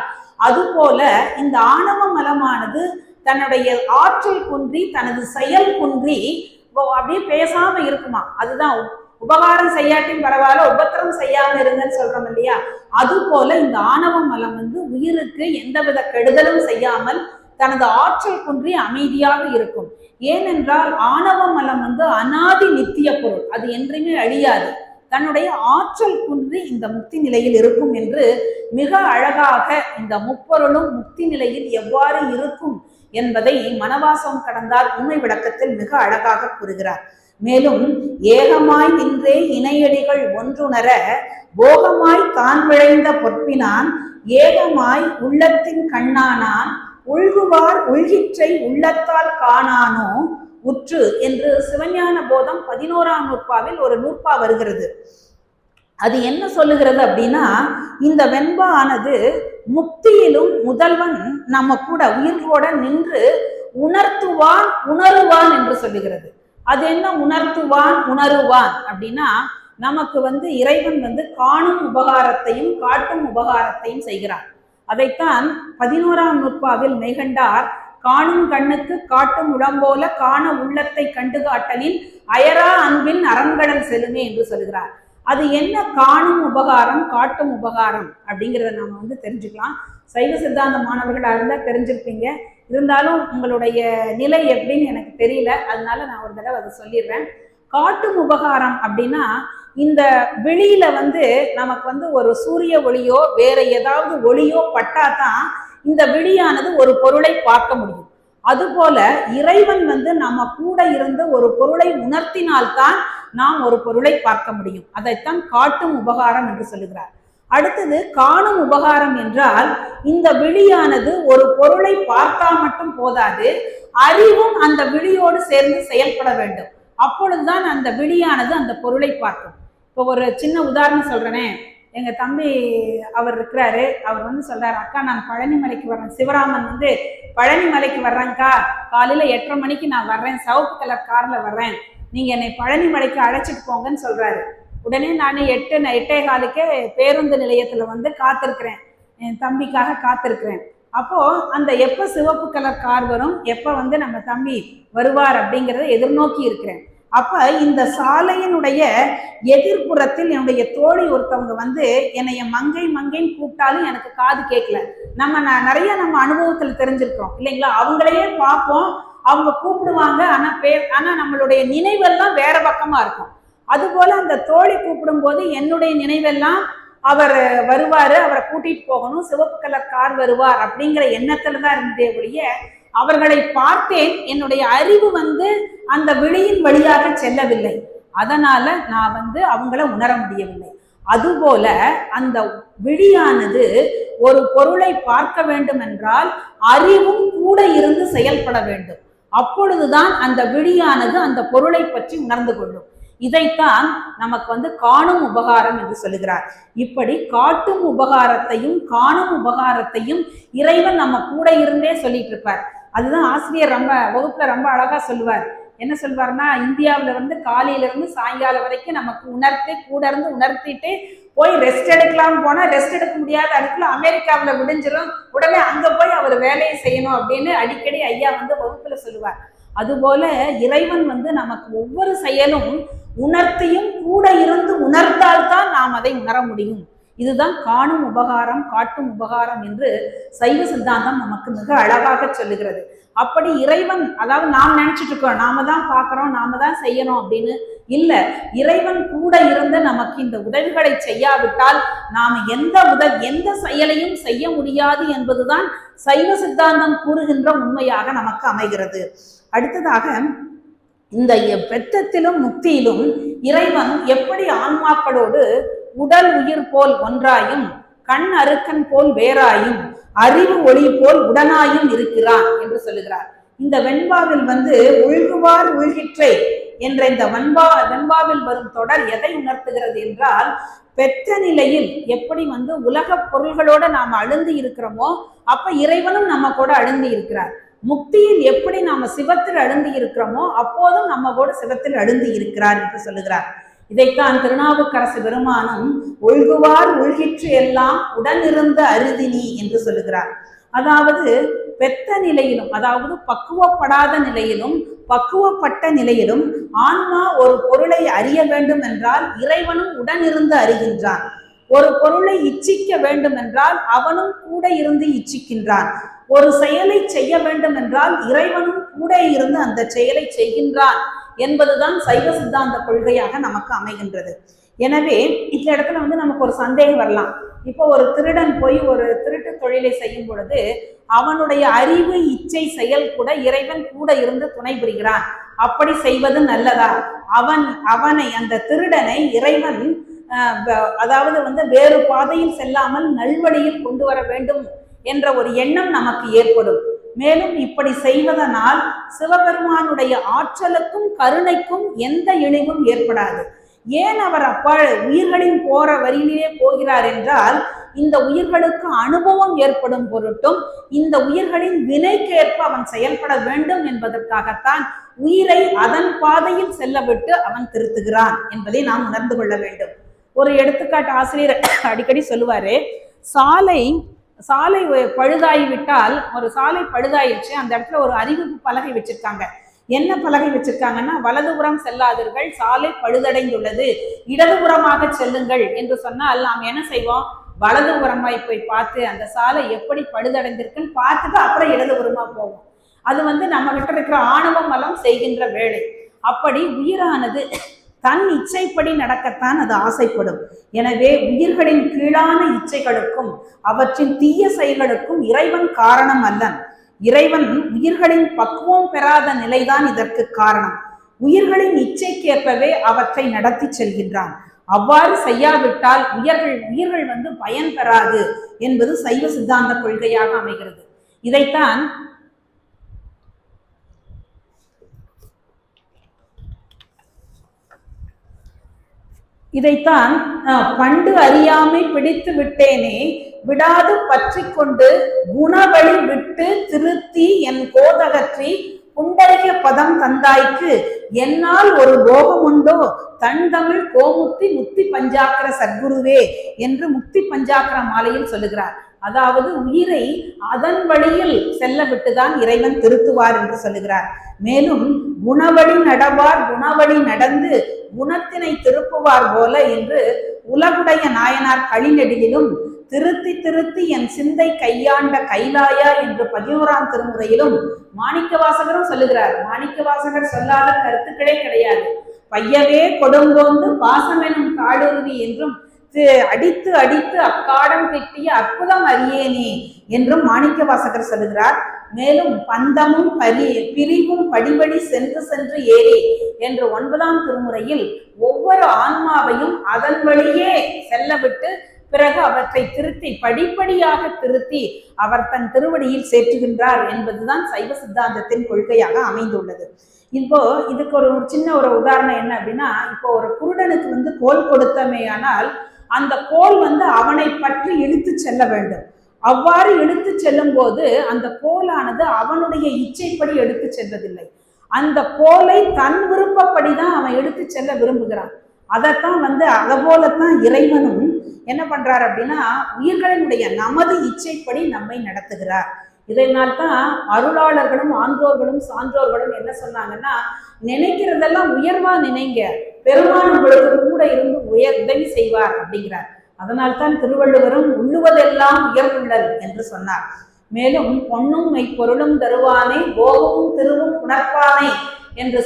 Speaker 1: அது போல இந்த ஆணவ மலமானது தன்னுடைய ஆற்றல் குன்றி தனது செயல் குன்றி அப்படியே பேசாம இருக்குமா. அதுதான் உபகாரம் செய்யாட்டியும் பரவாயில்ல, உபத்திரம் செய்யாம இருங்கன்னு சொல்றோம் இல்லையா? அது போல இந்த ஆணவ மலம் உயிருக்கு எந்தவித கெடுதலும் செய்யாமல் தனது ஆற்றல் குன்றி அமைதியாக இருக்கும். ஏனென்றால் ஆணவ மலம் அனாதி நித்திய பொருள், அது என்றுமே அழியாது. தன்னுடைய ஆற்றல் குன்றி இந்த முக்தி நிலையில் இருக்கும் என்று மிக அழகாக இந்த முப்பொருளும் முக்தி நிலையில் எவ்வாறு இருக்கும் என்பதை மனவாசம் கடந்தால் உண்மை விளக்கத்தில் மிக அழகாக கூறுகிறார். மேலும் ஏகமாய் நின்றே இணையடிகள் ஒன்றுணர போகமாய் தான் விளைந்த பொற்பினான் ஏகமாய் உள்ளத்தின் கண்ணானான் உள்குவார் உள்கிற்றை உள்ளத்தால் காணானோ உற்று என்று சிவஞான போதம் 11ஆம் நூற்பாவில் ஒரு நூற்பா வருகிறது. அது என்ன சொல்லுகிறது அப்படின்னா, இந்த வெண்பா ஆனது முக்தியிலும் முதல்வன் நம்ம கூட உயிரோட நின்று உணர்த்துவான் உணருவான் என்று சொல்லுகிறது. அது என்ன உணர்த்துவான் உணருவான் அப்படின்னா, நமக்கு இறைவன் காணும் உபகாரத்தையும் காட்டும் உபகாரத்தையும் செய்கிறான். அதைத்தான் 11ஆம் நூற்பாவில் மெய்கண்டார் காணும் கண்ணுக்கு காட்டும் உடம்போல காண உள்ளத்தை கண்டு காட்டலின் அயரா அன்பின் அரங்கடல் செலுமே என்று சொல்கிறார். அது என்ன காணும் உபகாரம் காட்டும் உபகாரம் அப்படிங்கிறத நாம தெரிஞ்சுக்கலாம். சைவ சித்தாந்த மாணவர்களாக இருந்தால் தெரிஞ்சிருப்பீங்க. இருந்தாலும் உங்களுடைய நிலை எப்படின்னு எனக்கு தெரியல, அதனால நான் ஒரு தடவை அதை சொல்லிடுறேன். காட்டும் உபகாரம் அப்படின்னா, இந்த வெளியில நமக்கு ஒரு சூரிய ஒளியோ வேற ஏதாவது ஒளியோ பட்டாதான் இந்த விழியானது ஒரு பொருளை பார்க்க முடியும். அதுபோல இறைவன் நம்ம கூட இருந்து ஒரு பொருளை உணர்த்தினால்தான் நாம் ஒரு பொருளை பார்க்க முடியும். அதைத்தான் காட்டும் உபகாரம் என்று சொல்லுகிறார். அடுத்தது காணும் உபகாரம் என்றால், இந்த விழியானது ஒரு பொருளை பார்த்தா மட்டும் போதாது, அறிவும் அந்த விழியோடு சேர்ந்து செயல்பட வேண்டும். அப்பொழுதுதான் அந்த விழியானது அந்த பொருளை பார்க்கும். இப்போ ஒரு சின்ன உதாரணம் சொல்றேனே, எங்க தம்பி அவர் இருக்கிறாரு, அவர் சொல்றாரு, அக்கா நான் பழனி மலைக்கு வர்றேன், சிவராமன் பழனி மலைக்கு வர்றேங்க்கா, காலையில 8:30 மணிக்கு நான் வர்றேன், சிவப்பு கலர் கார்ல வர்றேன், நீங்க என்னை பழனி மலைக்கு அழைச்சிட்டு போங்கன்னு சொல்றாரு. உடனே நான் 8:45 பேருந்து நிலையத்துல காத்திருக்கிறேன், என் தம்பிக்காக காத்திருக்கிறேன். அப்போ அந்த எப்ப சிவப்பு கலர் கார் வரும், எப்ப நம்ம தம்பி வருவார் அப்படிங்கிறத எதிர்நோக்கி இருக்கிறேன். அப்ப இந்த சாலையினுடைய எதிர்ப்புறத்தில் என்னுடைய தோழி ஒருத்தவங்க என்னைய மங்கை மங்கைன்னு கூப்பிட்டாலும் எனக்கு காது கேட்கல. நிறைய அனுபவத்துல தெரிஞ்சிருக்கிறோம் இல்லைங்களா? அவங்களையே பார்ப்போம், அவங்க கூப்பிடுவாங்க, ஆனா நம்மளுடைய நினைவெல்லாம் வேற பக்கமா இருக்கும். அதுபோல அந்த தோழி கூப்பிடும் போது என்னுடைய நினைவெல்லாம் அவர் வருவாரு, அவரை கூட்டிட்டு போகணும், சிவப்பு கலர் கார் வருவார் அப்படிங்கிற எண்ணத்துலதான் இருந்தே ஒழிய அவர்களை பார்த்தேன், என்னுடைய அறிவு அந்த விழியின் வழியாக செல்லவில்லை. அதனால நான் அவங்கள உணர முடியவில்லை. அதுபோல அந்த விழியானது ஒரு பொருளை பார்க்க வேண்டும் என்றால் அறிவும் கூட இருந்து செயல்பட வேண்டும். அப்பொழுதுதான் அந்த விழியானது அந்த பொருளை பற்றி உணர்ந்து கொள்ளும். இதைத்தான் நமக்கு காணும் உபகாரம் என்று சொல்லுகிறார். இப்படி காட்டும் உபகாரத்தையும் காணும் உபகாரத்தையும் இறைவன் நம்ம கூட இருந்தே சொல்லிட்டு இருப்பார். அதுதான் ஆசிரியர் வகுப்புல ரொம்ப அழகா சொல்லுவார். என்ன சொல்வார்னா, இந்தியாவில காலையில இருந்து சாயங்காலம் வரைக்கும் நமக்கு கூட இருந்து உணர்த்திட்டு போய் ரெஸ்ட் எடுக்கலாம்னு போனா ரெஸ்ட் எடுக்க முடியாத அதுக்குள்ள அமெரிக்காவில விடிஞ்சிடும், உடனே அங்க போய் அவர் வேலையை செய்யணும் அப்படின்னு அடிக்கடி ஐயா வகுப்புல சொல்லுவார். அதுபோல இறைவன் நமக்கு ஒவ்வொரு செயலும் உணர்த்தியும் கூட இருந்து உணர்ந்தால்தான் நாம் அதை உணர முடியும். இதுதான் காணும் உபகாரம் காட்டும் உபகாரம் என்று சைவ சித்தாந்தம் நமக்கு மிக அழகாக சொல்லுகிறது. அப்படி இறைவன், அதாவது நாம் நினைச்சிட்டு இருக்கோம் நாம தான் பார்க்கிறோம் நாம தான் செய்யணும் அப்படின்னு இல்ல. இறைவன் கூட இருந்து நமக்கு இந்த உதவிகளை செய்யாவிட்டால் நாம் எந்த செயலையும் செய்ய முடியாது என்பதுதான் சைவ சித்தாந்தம் கூறுகின்ற உண்மையாக நமக்கு அமைகிறது. அடுத்ததாக இந்த பெத்தத்திலும் முக்தியிலும் இறைவன் எப்படி ஆன்மாக்களோடு உடல் உயிர் போல் ஒன்றாயும் கண் அருக்கன் போல் வேறாயும் அறிவு ஒளி போல் உடனாயும் இருக்கிறான் என்று சொல்லுகிறார். இந்த வெண்பாவில் உள்குவார் உள்கிற்றை என்ற இந்த வெண்பாவில் வரும் தொடர் எதை உணர்த்துகிறது என்றால், பெற்ற நிலையில் எப்படி உலக பொருள்களோட நாம அழுந்து இருக்கிறோமோ அப்ப இறைவனும் நம்ம கூட அழுந்தி இருக்கிறார். முக்தியில் எப்படி நாம சிவத்தில் அழுந்தி இருக்கிறோமோ அப்போதும் நம்ம கூட சிவத்தில் அழுந்தி இருக்கிறார் என்று சொல்லுகிறார். இதைத்தான் திருநாவுக்கரசு பெருமானும் ஒழுகுவார் ஒழுகிற்று எல்லாம் உடனிருந்த அருதினி என்று சொல்லுகிறார். அதாவது பெத்த நிலையிலும், அதாவது பக்குவப்படாத நிலையிலும் பக்குவப்பட்ட நிலையிலும் ஆன்மா ஒரு பொருளை அறிய வேண்டும் என்றால் இறைவனும் உடனிருந்து அறிகின்றான். ஒரு பொருளை இச்சிக்க வேண்டும் என்றால் அவனும் கூட இருந்து இச்சிக்கின்றான். ஒரு செயலை செய்ய வேண்டும் என்றால் இறைவனும் கூட இருந்து அந்த செயலை செய்கின்றான் என்பதுதான் சைவ சித்தாந்த கொள்கையாக நமக்கு அமைகின்றது. எனவே இந்த இடத்துல நமக்கு ஒரு சந்தேகம் வரலாம். இப்போ ஒரு திருடன் போய் ஒரு திருட்டு தொழிலை செய்யும் பொழுது அவனுடைய அறிவு இச்சை செயல் கூட இறைவன் கூட இருந்து துணை புரிகிறான். அப்படி செய்வது நல்லதா? அவனை அந்த திருடனை இறைவன் அதாவது வேறு பாதையில் செல்லாமல் நல்வழியில் கொண்டு வர வேண்டும் என்ற ஒரு எண்ணம் நமக்கு ஏற்படும். மேலும் இப்படி செய்வதனால் சிவபெருமானுடைய ஆற்றலுக்கும் கருணைக்கும் எந்த இழிவும் ஏற்படாது. ஏன் அவர் உயிர்களின் போற வழியிலே போகிறார் என்றால், இந்த உயிர்களுக்கு அனுபவம் ஏற்படும் பொருட்டும் இந்த உயிர்களின் வினைக்கேற்ப அவன் செயல்பட வேண்டும் என்பதற்காகத்தான் உயிரை அதன் பாதையில் செல்ல விட்டு அவன் திருத்துகிறான் என்பதை நாம் உணர்ந்து கொள்ள வேண்டும். ஒரு எடுத்துக்காட்டு ஆசிரியர் அடிக்கடி சொல்லுவாரு, சாலை பழுதாகிவிட்டால், ஒரு சாலை பழுதாயிடுச்சு, அந்த இடத்துல ஒரு அறிவிப்பு பலகை வச்சிருக்காங்க. என்ன பலகை வச்சிருக்காங்கன்னா, வலதுபுறம் செல்லாதீர்கள், சாலை பழுதடைந்துள்ளது, இடதுபுறமாக செல்லுங்கள் என்று சொன்னால் நாம் என்ன செய்வோம்? வலதுபுறமாய் போய் பார்த்து அந்த சாலை எப்படி பழுதடைந்திருக்குன்னு பார்த்துட்டு அப்புறம் இடதுபுறமா போவோம். அது நம்ம கிட்ட இருக்கிற ஆணவ மலம் செய்கின்ற வேலை. அப்படி உயிரானது தன் இச்சைப்படி நடக்கத்தான் அது ஆசைப்படும். எனவே உயிர்களின் கீழான இச்சைகளுக்கும் அவற்றின் தீய செயல்களுக்கும் இறைவன் காரணம் அல்லன். இறைவன் உயிர்களின் பக்குவம் பெறாத நிலைதான் இதற்கு காரணம். உயிர்களின் இச்சைக்கேற்பவே அவற்றை நடத்தி செல்கின்றான். அவ்வாறு செய்யாவிட்டால் உயிர்கள் பயன் பெறாது என்பது சைவ சித்தாந்த கொள்கையாக அமைகிறது. இதைத்தான் பண்டு அறியாமை பிடித்து விட்டேனே, விடாது பற்றி கொண்டு குணவழி விட்டு திருத்தி என் கோதகற்றி புண்டரிக பதம் தந்தாய்க்கு என்னால் ஒரு போகம் உண்டோ தன் தமிழ் கோமுக்தி முக்தி பஞ்சாக்கர சத்குருவே என்று முக்தி பஞ்சாக்கர மாலையில் சொல்லுகிறார். அதாவது உயிரை அதன் வழியில் செல்ல விட்டுதான் இறைவன் திருத்துவார் என்று சொல்லுகிறார். மேலும் குணவழி நடவார் குணவழி நடந்து குணத்தினை திருப்புவார் போல என்று உலகுடைய நாயனார் களிநெடியிலும் திருத்தி திருத்தி என் சிந்தை கையாண்ட கைலாயா என்று 11ஆம் திருமுறையிலும் மாணிக்கவாசகரும் சொல்லுகிறார். மாணிக்கவாசகர் சொல்லாத கருத்துக்களே கிடையாது. பையவே கொடுங்கோந்து பாசம் எனும் காடுருவி என்றும் அடித்து அடித்து அக்காடம் திட்டிய அற்புதம் அறியேனே என்றும் மாணிக்கவாசகர் சொல்லுகிறார். மேலும் பந்தமும் பிரிவும் படிபடி சென்று சென்று ஏறி என்று 9ஆம் திருமுறையில் ஒவ்வொரு ஆன்மாவையும் அதன் வழியே செல்ல விட்டு பிறகு அவற்றை திருத்தி படிப்படியாக திருத்தி அவர் தன் திருவடியில் சேர்த்துகின்றார் என்பதுதான் சைவ சித்தாந்தத்தின் கொள்கையாக அமைந்துள்ளது. இப்போ இதுக்கு ஒரு சின்ன ஒரு உதாரணம் என்ன அப்படின்னா, இப்போ ஒரு குருடனுக்கு கோல் கொடுத்தமையானால் அந்த கோல் அவனை பற்றி இழுத்து செல்ல வேண்டும். அவ்வாறு இழுத்து செல்லும் போது அந்த கோலானது அவனுடைய இச்சைப்படி எடுத்து செல்வதில்லை. அந்த கோலை தன் விருப்பப்படிதான் அவன் எடுத்து செல்ல விரும்புகிறான். அதைத்தான் அதை போலத்தான் இறைவனும் என்ன பண்றார் அப்படின்னா, உயிர்களினுடைய நமது இச்சைப்படி நம்மை நடத்துகிறார். இதனால்தான் அருளாளர்களும் ஆன்றோர்களும் சான்றோர்களும் என்ன சொன்னாங்கன்னா, நினைக்கிறதெல்லாம் உயர்வா நினைங்க, பெருமான் உங்களுக்கு கூட இருந்து உதவி செய்வார் அப்படிங்கிறார். அதனால்தான் திருவள்ளுவரும் உள்ளுவதெல்லாம் உயர்வுள்ளல் என்று சொன்னார். மேலும் பொன்னும் மெய்ப்பொருளும் தருவானை போகமும் திருவும் உணர்ப்பானை என்று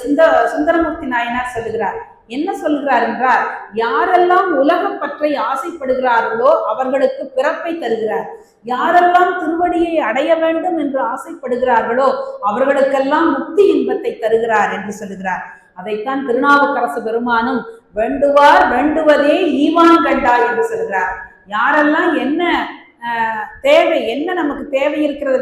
Speaker 1: சுந்தரமூர்த்தி நாயனார் சொல்லுகிறார். என்ன சொல்கிறார் என்றால், யாரெல்லாம் உலக பற்றை ஆசைப்படுகிறார்களோ அவர்களுக்கு பிறப்பை தருகிறார். யாரெல்லாம் திருவடியை அடைய வேண்டும் என்று ஆசைப்படுகிறார்களோ அவர்களுக்கெல்லாம் முக்தி இன்பத்தை தருகிறார் என்று சொல்லுகிறார். அதைத்தான் திருநாவுக்கரசு பெருமானும் வேண்டுவார் வேண்டுவதே ஈவான் கண்டாய் என்று சொல்கிறார். யாரெல்லாம் என்ன தேவை, என்ன நமக்கு தேவை இருக்கிறது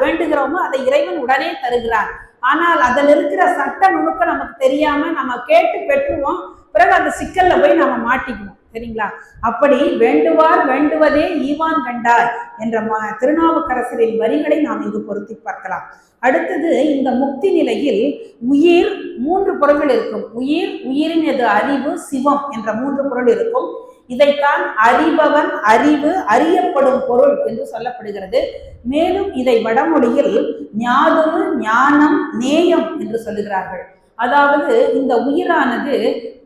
Speaker 1: வேண்டுகிறோமோ அதை இறைவன் உடனே தருகிறார். ஆனால் அதில் இருக்கிற சட்ட நுணுக்க நமக்கு தெரியாம நம்ம கேட்டு பெற்றுவோம், பிறகு அந்த சிக்கல்ல போய் நம்ம மாட்டிக்குவோம். சரிங்களா? அப்படி வேண்டுவார் வேண்டுவதே ஈவான் கண்டார் என்ற திருநாவுக்கரசரின் வரிகளை நாம் இங்கு பொருத்தி பார்க்கலாம். அடுத்தது, இந்த முக்தி நிலையில் உயிர் 3 பொருள்கள் இருக்கும். உயிர், உயிரின் எது அறிவு, சிவம் என்ற 3 பொருள் இருக்கும். இதைத்தான் அறிபவன், அறிவு, அறியப்படும் பொருள் என்று சொல்லப்படுகிறது. மேலும் இதை வடமொழியில் ஞாதுரு, ஞானம், நேயம் என்று சொல்லுகிறார்கள். அதாவது இந்த உயிரானது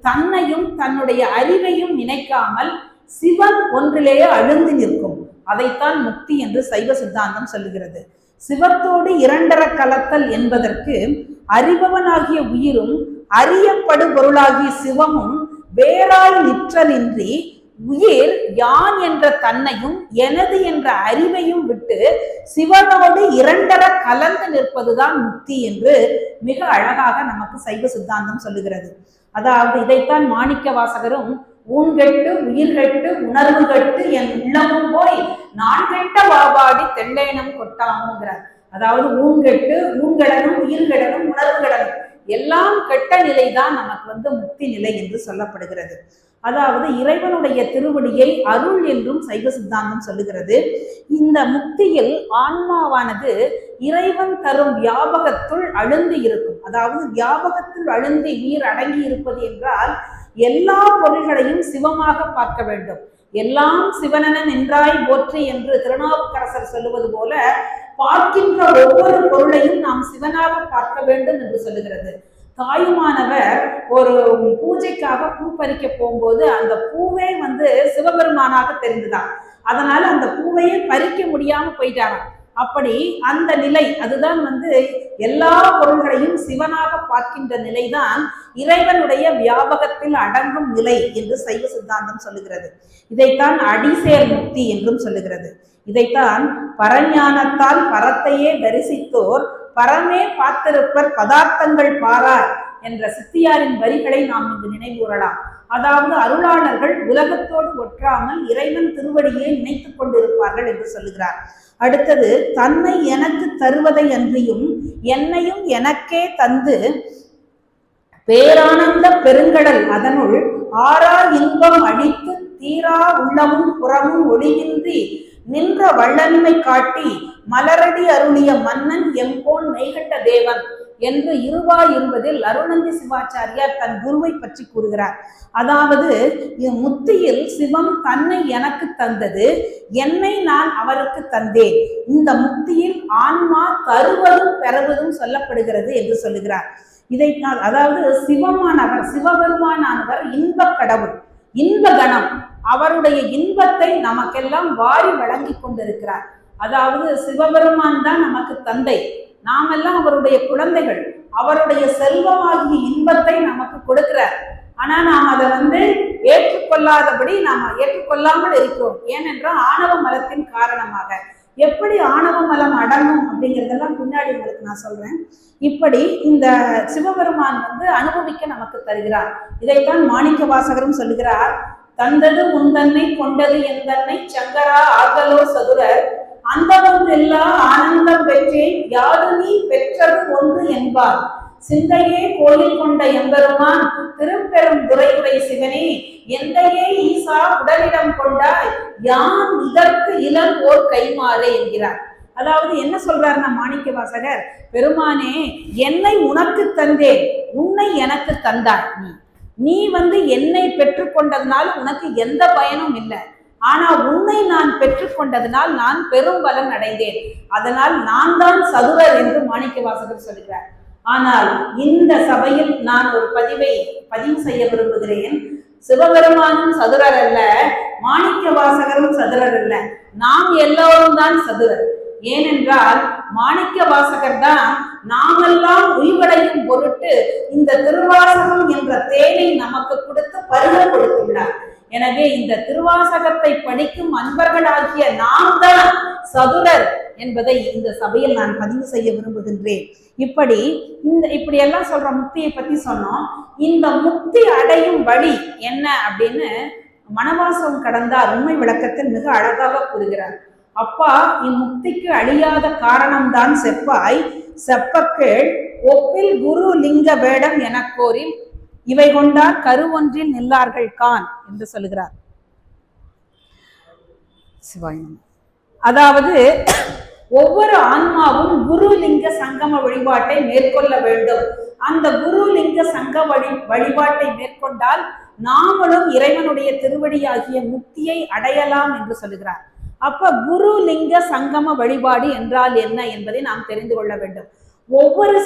Speaker 1: தன்னையும் தன்னுடைய அறிவையும் நினைக்காமல் சிவன் ஒன்றிலேயே அழுந்து நிற்கும். அதைத்தான் முக்தி என்று சைவ சித்தாந்தம் சொல்லுகிறது. சிவத்தோடு இரண்டர கலத்தல் என்பதற்கு அறிபவனாகிய உயிரும் அறியப்படு பொருளாகிய சிவமும் வேறாய் நிற்றலின்றி உயிர் யான் என்ற தன்னையும் எனது என்ற அறிவையும் விட்டு சிவனோடு இரண்டர கலந்து நிற்பதுதான் முக்தி என்று மிக அழகாக நமக்கு சைவ சித்தாந்தம் சொல்லுகிறது. அதாவது இதைத்தான் மாணிக்க வாசகரும் ஊன்கெட்டு உயிர்கெட்டு உணர்வு கெட்டு என் உள்ளமும் போய் நான் கெட்ட வாபாடி தெள்ளேனம் கொட்டாமுங்கிறார். அதாவது ஊன்கெட்டு, ஊன்கடனும் உயிர்கடனும் உணர்வு கடனும் எல்லாம் கெட்ட நிலைதான் நமக்கு முக்தி நிலை என்று சொல்லப்படுகிறது. அதாவது இறைவனுடைய திருவடியை அருள் என்றும் சைவ சித்தாந்தம் சொல்லுகிறது. இந்த முக்தியில் ஆன்மாவானது இறைவன் தரும் வியாபகத்துள் அழுந்தி இருக்கும். அதாவது வியாபகத்துள் அழுந்தி நீர் அடங்கி இருப்பது என்றால் எல்லா பொருள்களையும் சிவமாக பார்க்க வேண்டும். எல்லாம் சிவனென நின்றாய் போற்றி என்று திருநாவுக்கரசர் சொல்லுவது போல பார்க்கின்ற ஒவ்வொரு பொருளையும் நாம் சிவனாக பார்க்க வேண்டும் என்று சொல்லுகிறது. தாயுமானவர் ஒரு பூஜைக்காக பூ பறிக்க போகும்போது அந்த பூவே சிவபெருமானாக தெரிந்துதான். அதனால அந்த பூவையே பறிக்க முடியாம போயிட்டாராம். அப்படி அந்த நிலை, அதுதான் எல்லா பொருள்களையும் சிவனாக பார்க்கின்ற நிலைதான் இறைவனுடைய வியாபகத்தில் அடங்கும் நிலை என்று சைவ சித்தாந்தம் சொல்லுகிறது. இதைத்தான் அடிசேர் முக்தி என்றும் சொல்லுகிறது. இதைத்தான் பரஞானத்தால் பரத்தையே தரிசித்தோர் பரமே பார்த்திருப்பர் பதார்த்தங்கள் பாரார் என்ற சித்தியாரின் வரிகளை நாம் இங்கு நினைவுறலாம். அதாவது அருளாளர்கள் உலகத்தோடு ஒற்றாமல் இறைவன் திருவடியை நினைத்துக் கொண்டிருப்பார்கள் என்று சொல்லுகிறார். அடுத்தது, தன்னை எனக்கு தருவதை அன்றியும் என்னையும் எனக்கே தந்து பேரானந்த பெருங்கடல் அதனுள் ஆறா இன்பம் அழித்து தீரா உள்ளமும் புறமும் ஒளியின்றி நின்ற வள்ளன்மை காட்டி மலரடி அருளிய மன்னன் எம்போன் மெய்கண்ட தேவன் என்று இருவாய் இருவதில் அருணந்தி சிவாச்சாரியார் தன் குருவை பற்றி கூறுகிறார். அதாவது முத்தியில் சிவம் தன்னை எனக்கு தந்தது, என்னை நான் அவருக்கு தந்தேன். இந்த முக்தியில் ஆன்மா தருவதும் பெறுவதும் சொல்லப்படுகிறது என்று சொல்லுகிறார். இதை அதாவது சிவபெருமானவர் இன்ப கடவுள், இன்ப கணம். அவருடைய இன்பத்தை நமக்கெல்லாம் வாரி வழங்கி கொண்டிருக்கிறார். அதாவது சிவபெருமான் தான் நமக்கு தந்தை, நாமெல்லாம் அவருடைய குழந்தைகள். அவருடைய செல்வமாகிய இன்பத்தை நமக்கு கொடுக்கிறார். ஆனா நாம் அதை ஏற்றுக்கொள்ளாதபடி ஏற்றுக்கொள்ளாமல் இருக்கிறோம். ஏனென்றால் ஆணவ மலத்தின் காரணமாக. எப்படி ஆணவ மலம் அடங்கும் அப்படிங்கிறதெல்லாம் பின்னாடி உங்களுக்கு நான் சொல்றேன். இப்படி இந்த சிவபெருமான் அனுபவிக்க நமக்கு தருகிறார். இதைத்தான் மாணிக்க வாசகரும் சொல்லுகிறார். தந்தது உந்தன்னை கொண்டது எந்தன்னை சங்கரா ஆகலோ சதுரர் அந்த ஒன்றெல்லா ஆனந்தம் பெற்றேன் யாது நீ பெற்றது ஒன்று என்பார் சிந்தையே கோயில் கொண்ட எம்பெருமான் திருப்பெரும் துறையுரை சிவனே எந்தையே ஈசா உடலிடம் கொண்டாய் யான் இதற்கு இளம் ஓர் கைமாறே என்கிறார். அதாவது என்ன சொல்றாருன்னா மாணிக்க வாசகர், பெருமானே என்னை உனக்கு தந்தேன், உன்னை எனக்கு தந்தாய். நீ என்னை பெற்றுக்கொண்டதுனால உனக்கு எந்த பயனும் இல்லை. ஆனா உன்னை நான் பெற்றுக்கொண்டதனால் நான் பெரும் பலன் அடைந்தேன். அதனால் நான் தான் சதுரர் என்று மாணிக்க வாசகர் சொல்கிறார். ஆனால் இந்த சபையில் நான் ஒரு பதிவு செய்ய விரும்புகிறேன். சிவபெருமானும் சதுரர் அல்ல, மாணிக்க வாசகரும் சதுரர் அல்ல, நாம் எல்லோரும் தான் சதுரர். ஏனென்றால் மாணிக்க வாசகர் தான் நாமெல்லாம் உய்வடையும் பொருட்டு இந்த திருவாசகம் என்ற தேனை நமக்கு கொடுத்து பருக கொடுத்துள்ளார். எனவே இந்த திருவாசகத்தை படிக்கும் அன்பர்களாகிய நாம் தான் சதுரர் என்பதை இந்த சபையில் நான் பதிவு செய்ய விரும்புகின்றேன். இப்படி எல்லாம் சொல்ற முக்தியை பத்தி சொன்னோம். இந்த முக்தி அடையும் வழி என்ன அப்படின்னு மனவாசகம் கடந்தார் உண்மை விளக்கத்தில் மிக அழகாக கூறுகிறார். அப்பா, இம்முக்திக்கு அழியாத காரணம்தான் செப்பாய், செப்பக்கேள் ஒப்பில் குரு லிங்க வேடம் எனக்கோரில் இவை கொண்டார் கருவொன்றில் நில்லார்கள் கான் என்று சொல்லுகிறார். சிவாயம். அதாவது ஒவ்வொரு ஆன்மாவும் குரு லிங்க சங்கம வழிபாட்டை மேற்கொள்ள வேண்டும். அந்த குரு லிங்க சங்க வழிபாட்டை மேற்கொண்டால் நாமளும் இறைவனுடைய திருவடியாகிய முக்தியை அடையலாம் என்று சொல்லுகிறார். அப்ப குரு லிங்க சங்கம வழிபாடு என்றால் என்ன என்பதை நாம் தெரிந்து கொள்ள வேண்டும். ஒவ்வொரு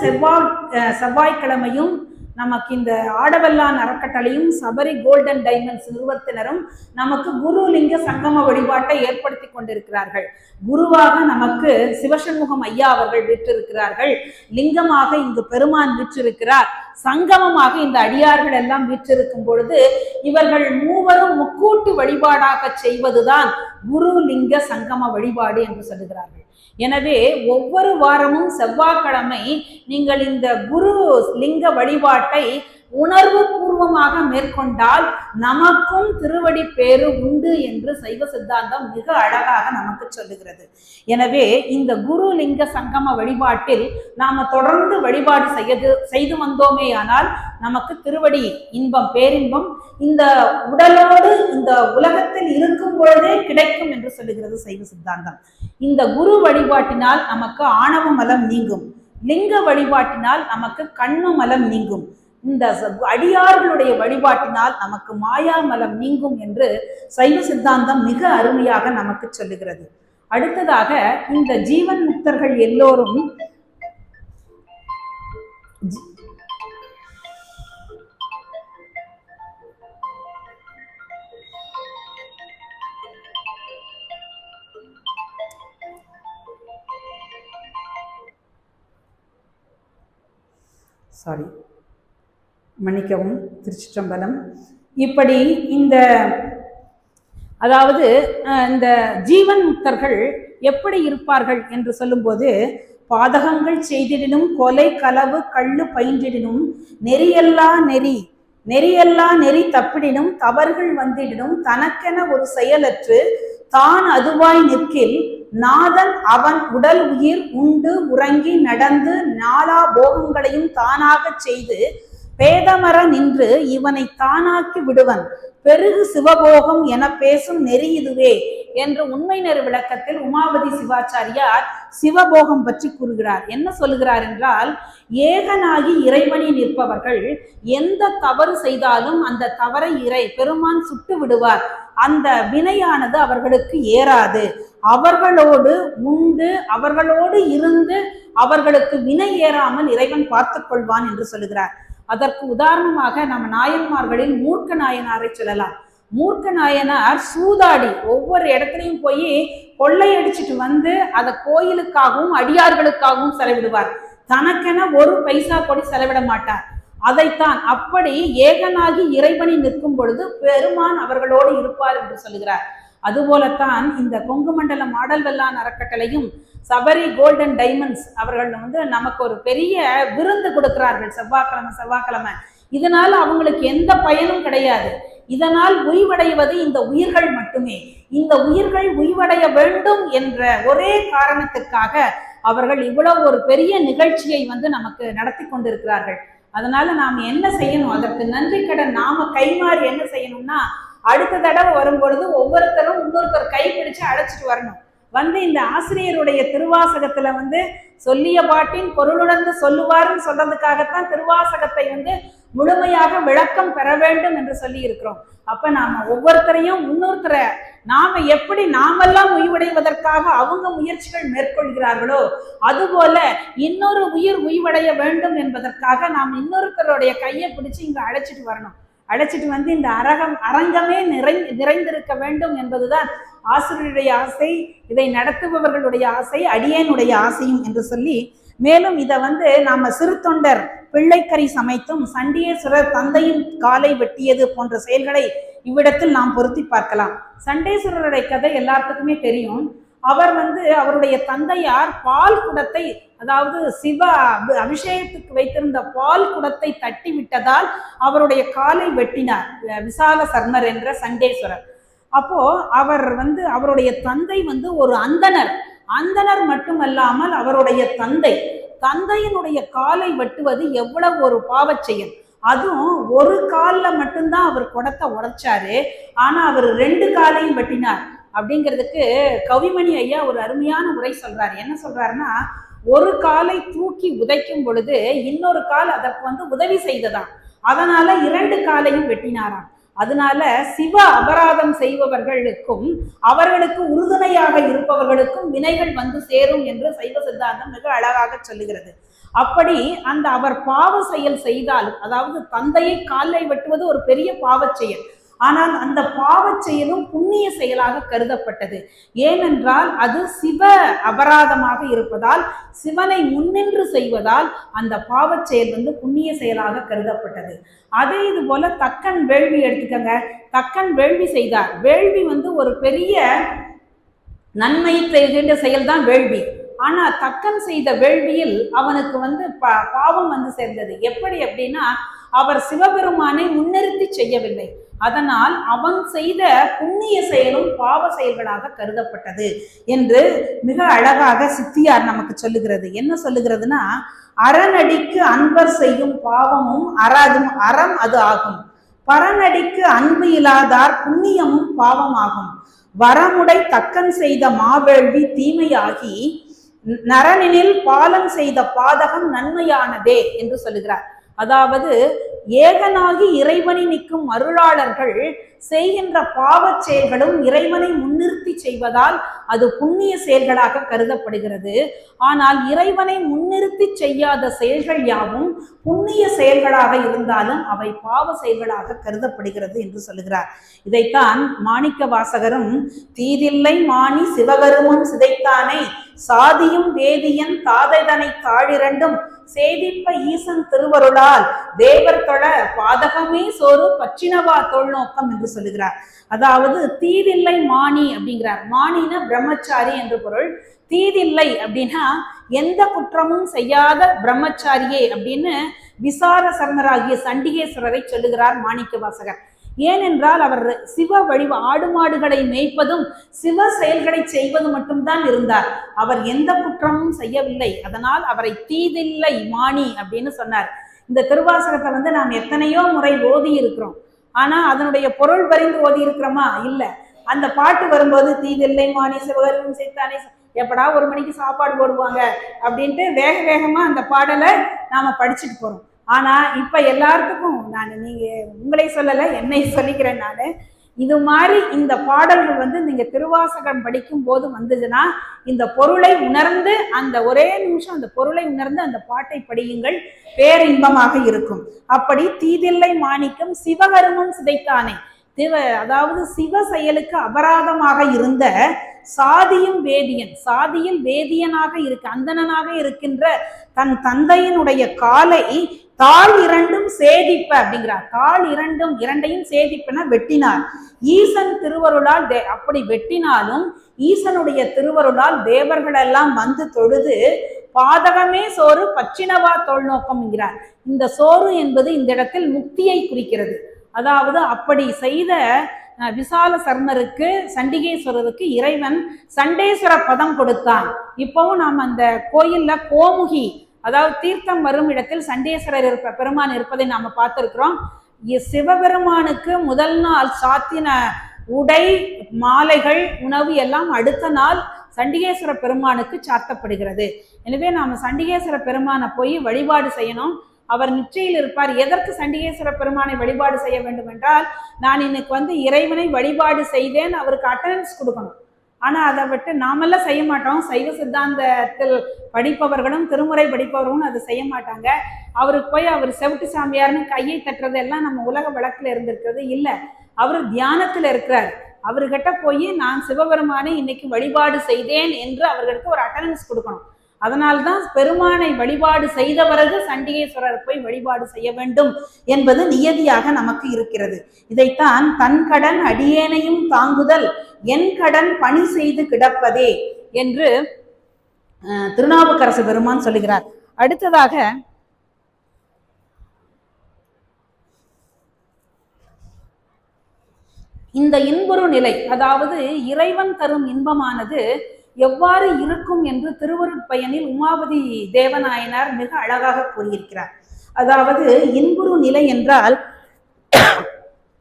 Speaker 1: செவ்வாய்க்கிழமையும் நமக்கு இந்த ஆடவல்லான் அறக்கட்டளையும் சபரி கோல்டன் டைமண்ட்ஸ் நிறுவனத்தினரும் நமக்கு குரு லிங்க சங்கம வழிபாட்டை ஏற்படுத்தி கொண்டிருக்கிறார்கள். குருவாக நமக்கு சிவசண்முகம் ஐயா அவர்கள் வீற்றிருக்கிறார்கள். லிங்கமாக இங்கு பெருமான் வீற்றிருக்கிறார். சங்கமமாக இந்த அடியார்கள் எல்லாம் வீற்றிருக்கும் பொழுது இவர்கள் மூவரும் முக்கூட்டு வழிபாடாக செய்வதுதான் குரு லிங்க சங்கம வழிபாடு என்று சொல்லுகிறார்கள். எனவே ஒவ்வொரு வாரமும் செவ்வாய்க்கிழமை நீங்கள் இந்த குரு லிங்க வழிபாட்டை உணர்வு பூர்வமாக மேற்கொண்டால் நமக்கும் திருவடி பேரு உண்டு என்று சைவ சித்தாந்தம் மிக அழகாக நமக்கு சொல்லுகிறது. எனவே இந்த குரு லிங்க சங்கம வழிபாட்டில் நாம தொடர்ந்து வழிபாடு செய்து வந்தோமே ஆனால் நமக்கு திருவடி இன்பம், பேரின்பம் இந்த உடலோடு இந்த உலகத்தில் இருக்கும் பொழுதே கிடைக்கும் என்று சொல்லுகிறது சைவ சித்தாந்தம். இந்த குரு வழிபாட்டினால் நமக்கு ஆணவ மலம் நீங்கும், லிங்க வழிபாட்டினால் நமக்கு கண்ணு மலம் நீங்கும், இந்த அடியார்களுடைய வழிபாட்டினால் நமக்கு மாயாமலம் நீங்கும் என்று சைவ சித்தாந்தம் மிக அருமையாக நமக்கு சொல்லுகிறது. அடுத்ததாக இந்த ஜீவன் முக்தர்கள் எல்லோரும் மன்னிக்கவும், திருச்சிற்றம்பலம். இப்படி அதாவது இந்த ஜீவன் முக்தர்கள் எப்படி இருப்பார்கள் என்று சொல்லும்போது, பாதகங்கள் செய்திடினும் கொலை களவு கள்ளு பயின்றிடினும் நெறியல்லா நெறி தப்பிடினும் தவறுகள் வந்திடினும் தனக்கென ஒரு செயலற்று தான் அதுவாய் நிற்கில் நாதன் அவன் உடல் உயிர் உண்டு உறங்கி நடந்து நாலா போகங்களையும் தானாக செய்து பேதமர நின்று இவனை தானாக்கி விடுவன் பெருகு சிவபோகம் என பேசும் நெறி இதுவே என்று உண்மை நெறி விளக்கத்தில் உமாபதி சிவாச்சாரியார் சிவபோகம் பற்றி கூறுகிறார். என்ன சொல்லுகிறார் என்றால், ஏகனாகி இறைவனி நிற்பவர்கள் எந்த தவறு செய்தாலும் அந்த தவறை பெருமான் சுட்டு விடுவார். அந்த வினையானது அவர்களுக்கு ஏறாது. அவர்களோடு உண்டு, அவர்களோடு இருந்து அவர்களுக்கு வினை ஏறாமல் இறைவன் பார்த்து கொள்வான் என்று சொல்லுகிறார். அதற்கு உதாரணமாக நம்ம நாயன்மார்களில் மூர்க்க நாயனாரை சொல்லலாம். மூர்க்க நாயனார் சூதாடி ஒவ்வொரு இடத்துலையும் போய் கொள்ளையடிச்சிட்டு வந்து அதை கோயிலுக்காகவும் அடியார்களுக்காகவும் செலவிடுவார். தனக்கென ஒரு பைசா கொடி செலவிட மாட்டார். அதைத்தான் அப்படி ஏகனாகி இறைவனி நிற்கும் பொழுது பெருமான் அவர்களோடு இருப்பார் என்று சொல்லுகிறார். அதுபோலத்தான் இந்த கொங்கு மண்டல மாடல் வெள்ளான் அறக்கட்டளையும் சபரி கோல்டன் டைமண்ட்ஸ் அவர்கள் நமக்கு ஒரு பெரிய விருந்து கொடுக்கிறார்கள் செவ்வாய்க்கிழமை. இதனால் அவங்களுக்கு எந்த பயனும் கிடையாது. இதனால் உய்வடைவது இந்த உயிர்கள் மட்டுமே. இந்த உயிர்கள் உய்வடைய வேண்டும் என்ற ஒரே காரணத்துக்காக அவர்கள் இவ்வளவு ஒரு பெரிய நிகழ்ச்சியை நமக்கு நடத்தி கொண்டிருக்கிறார்கள். அதனால நாம் என்ன செய்யணும், அதற்கு நன்றி கடன் நாம கைமாறி என்ன செய்யணும்னா, அடுத்த தடவை வரும்பொழுது ஒவ்வொருத்தரும் இன்னொருத்தர் கை பிடிச்சு அழைச்சிட்டு வரணும். இந்த ஆசிரியருடைய திருவாசகத்துல சொல்லிய பாட்டின் பொருளுணர்ந்து சொல்லுவார்னு சொல்றதுக்காகத்தான் திருவாசகத்தை முழுமையாக விளக்கம் பெற வேண்டும் என்று சொல்லி இருக்கிறோம். அப்ப நாம ஒவ்வொருத்தரையும் இன்னொருத்தரை எப்படி நாமெல்லாம் உய்வடைவதற்காக அவங்க முயற்சிகள் மேற்கொள்கிறார்களோ அதுபோல இன்னொரு உயிர் உய்வடைய வேண்டும் என்பதற்காக நாம் இன்னொருத்தருடைய கையை பிடிச்சு இங்க அழைச்சிட்டு வரணும். அழைச்சிட்டு இந்த அரங்கமே நிறைந்திருக்க வேண்டும் என்பதுதான் ஆசிரியருடைய ஆசை, இதை நடத்துபவர்களுடைய ஆசை, அடியேனுடைய ஆசையும் என்று சொல்லி, மேலும் இதை நாம சிறு தொண்டர் பிள்ளைக்கறி சமைத்தும் சண்டீஸ்வரர் தந்தையின் காலை வெட்டியது போன்ற செயல்களை இவ்விடத்தில் நாம் பொருத்தி பார்க்கலாம். சண்டீஸ்வரருடைய கதை எல்லாத்துக்குமே தெரியும். அவர் அவருடைய தந்தையார் பால் குடத்தை, அதாவது சிவ அபிஷேகத்துக்கு வைத்திருந்த பால் குடத்தை தட்டி விட்டதால் அவருடைய காலை வெட்டினார் விசால சர்மர் என்ற சண்டீஸ்வரர். அப்போ அவர் அவருடைய தந்தை ஒரு அந்தனர் மட்டுமல்லாமல் அவருடைய தந்தையினுடைய காலை வெட்டுவது எவ்வளவு ஒரு பாவச் செயல். அதுவும் ஒரு காலில் மட்டும்தான் அவர் குடத்தை உடைச்சாரு, ஆனா அவர் 2 காலையும் வெட்டினார். அப்படிங்கிறதுக்கு கவிமணி ஐயா ஒரு அருமையான உரை சொல்றாரு. என்ன சொல்றாருன்னா, ஒரு காலை தூக்கி உதைக்கும் பொழுது இன்னொரு கால் அதற்கு உதவி செய்ததாம், அதனால 2 காலையும் வெட்டினாராம். அதனால சிவ அபராதம் செய்பவர்களுக்கும் அவர்களுக்கு உறுதுணையாக இருப்பவர்களுக்கும் வினைகள் சேரும் என்று சைவ சித்தாந்தம் மிக அழகாக சொல்லுகிறது. அப்படி அவர் பாவ செயல் செய்தாலும், அதாவது தந்தையை காலை வெட்டுவது ஒரு பெரிய பாவச் செயல், ஆனால் அந்த பாவச் செயலும் புண்ணிய செயலாக கருதப்பட்டது. ஏனென்றால் அது சிவ அபராதமாக இருப்பதால், சிவனை முன்னின்று செய்வதால் அந்த பாவச் செயல் புண்ணிய செயலாக கருதப்பட்டது. அதே இது போல தக்கன் வேள்வி எடுத்துக்கங்க. தக்கன் வேள்வி செய்தார். வேள்வி ஒரு பெரிய நன்மை செய்கின்ற செயல்தான் வேள்வி. ஆனா தக்கன் செய்த வேள்வியில் அவனுக்கு பாவம் சேர்ந்தது. எப்படி அப்படின்னா, அவர் சிவபெருமானை முன்னிறுத்தி செய்யவில்லை. அதனால் அவன் செய்த புண்ணிய செயலும் பாவ செயல்களாக கருதப்பட்டது என்று மிக அழகாக சித்தியார் நமக்கு சொல்லுகிறது. என்ன சொல்லுகிறதுனா, அறநடிக்கு அன்பர் செய்யும் பாவமும் அறம் அது ஆகும். பரநடிக்கு அன்பு இல்லாதார் புண்ணியமும் பாவமாகும். வரமுடை தக்கன் செய்த மாவேள்வி தீமையாகி நரனினில் பாலன் செய்த பாதகம் நன்மையானதே என்று சொல்லுகிறார். அதாவது ஏகனாகி இறைவனை நிற்கும் அருளாளர்கள் செய்கின்ற பாவச் செயல்களும் இறைவனை முன்னிறுத்தி செய்வதால் அது புண்ணிய செயல்களாக கருதப்படுகிறது. ஆனால் இறைவனை முன்னிறுத்தி செய்யாத செயல்கள் யாவும் புண்ணிய செயல்களாக இருந்தாலும் அவை பாவ செயல்களாக கருதப்படுகிறது என்று சொல்லுகிறார். இதைத்தான் மாணிக்க வாசகரும் தீதில்லை மாணி சிவகருமம் சிதைத்தானே சாதியும் வேதியன் தாதைதனை தாழிரண்டும் சேதிப்ப ஈசன் திருவருளால் தேவர் தொழ பாதகமே சோறு பச்சினவா தொல்நோக்கம் என்று சொல்லுகிறார். அதாவது தீதில்லை மாணி அப்படிங்கிறார். மாணின பிரம்மச்சாரி என்று பொருள். தீதில்லை அப்படின்னா எந்த குற்றமும் செய்யாத பிரம்மச்சாரியே அப்படின்னு விசார சர்மராகிய சண்டிகேஸ்வரரை சொல்லுகிறார் மாணிக்க வாசகர். ஏனென்றால் அவர் சிவ வடிவ ஆடு மாடுகளை மேய்ப்பதும் சிவ செயல்களை செய்வது மட்டும்தான் இருந்தார். அவர் எந்த குற்றமும் செய்யவில்லை. அதனால் அவரை தீதில்லை மாணி அப்படின்னு சொன்னார். இந்த திருவாசகத்தை நாம் எத்தனையோ முறை ஓதி இருக்கிறோம். ஆனா அதனுடைய பொருள் வரிந்து ஓதி இருக்கிறோமா? இல்ல. அந்த பாட்டு வரும்போது தீதில்லை மாணி சிவகரும் செய்தானே, எப்படா 1 மணிக்கு சாப்பாடு போடுவாங்க அப்படின்ட்டு வேக வேகமா அந்த பாடலை நாம படிச்சுட்டு போறோம். ஆனா இப்ப எல்லாத்துக்கும் நீங்க உங்களை சொல்லல, என்னை சொல்லிக்கிறேன். இது மாதிரி இந்த பாடல்கள் நீங்க திருவாசகம் படிக்கும் போது வந்ததுன்னா இந்த பொருளை உணர்ந்து அந்த ஒரே நிமிஷம் அந்த பொருளை உணர்ந்து அந்த பாட்டை படியுங்கள், பேரின்பமாக இருக்கும். அப்படி தீதில்லை மாணிக்கம் சிவகருமம் சிதைத்தானே, அதாவது சிவ செயலுக்கு அபராதமாக இருந்த சாதியும் வேதியன், சாதியில் வேதியனாக அந்தணனாக இருக்கின்ற தன் தந்தையினுடைய காலை தாள் 2 சேதிப்ப அப்படிங்கிறார். தாள் 2 சேதிப்பன வெட்டினார். ஈசன் திருவருளால் அப்படி வெட்டினாலும் ஈசனுடைய திருவருளால் தேவர்கள் எல்லாம் தொழுது பாதகமே சோறு பச்சினவா தொல்நோக்கம் என்கிறார். இந்த சோறு என்பது இந்த இடத்தில் முக்தியை குறிக்கிறது. அதாவது அப்படி செய்த விசால சர்மருக்கு சண்டிகேஸ்வரருக்கு இறைவன் சண்டேஸ்வர பதம் கொடுத்தான். இப்பவும் நாம் அந்த கோயில்ல கோமுகி, அதாவது தீர்த்தம் வரும் இடத்தில் சண்டேஸ்வரர் பெருமான் இருப்பதை நாம பார்த்திருக்கிறோம். சிவபெருமானுக்கு முதல் நாள் சாத்தின உடை மாலைகள் உணவு எல்லாம் அடுத்த நாள் சண்டிகேஸ்வர பெருமானுக்கு சாத்தப்படுகிறது. எனவே நாம சண்டிகேஸ்வர பெருமானை போய் வழிபாடு செய்யணும். அவர் நிச்சயில் இருப்பார். எதற்கு சண்டிகேஸ்வர பெருமானை வழிபாடு செய்ய வேண்டும் என்றால், நான் இன்னைக்கு இறைவனை வழிபாடு செய்தேன், அவருக்கு அட்டெண்டன்ஸ் கொடுக்கணும். ஆனா அதை விட்டு நாமெல்லாம் செய்ய மாட்டோம். சைவ சித்தாந்தத்தில் படிப்பவர்களும் திருமுறை படிப்பவர்களும் அதை செய்ய மாட்டாங்க. அவருக்கு போய் அவர் செவிட்டு சாமியார்னு கையை தட்டுறது எல்லாம் நம்ம உலக வழக்குல இருந்திருக்கிறது இல்லை. அவர் தியானத்துல இருக்கிறார். அவர்கிட்ட போய் நான் சிவபெருமானை இன்னைக்கு வழிபாடு செய்தேன் என்று அவர்களுக்கு ஒரு அட்டண்டன்ஸ் கொடுக்கணும். அதனால்தான் பெருமானை வழிபாடு செய்த பிறகு சண்டிகேஸ்வரர் போய் வழிபாடு செய்ய வேண்டும் என்பது நியதியாக நமக்கு இருக்கிறது. இதைத்தான் தன் கடன் அடியேனையும் தாங்குதல் என் கடன் பணி செய்து கிடப்பதே என்று திருநாவுக்கரசு பெருமான் சொல்லுகிறார். அடுத்ததாக இந்த இன்புறு நிலை, அதாவது இறைவன் தரும் இன்பமானது எவ்வாறு இருக்கும் என்று திருவருட்பயனில் உமாபதி தேவநாயனார் மிக அழகாக கூறியிருக்கிறார். அதாவது இன்புறு நிலை என்றால்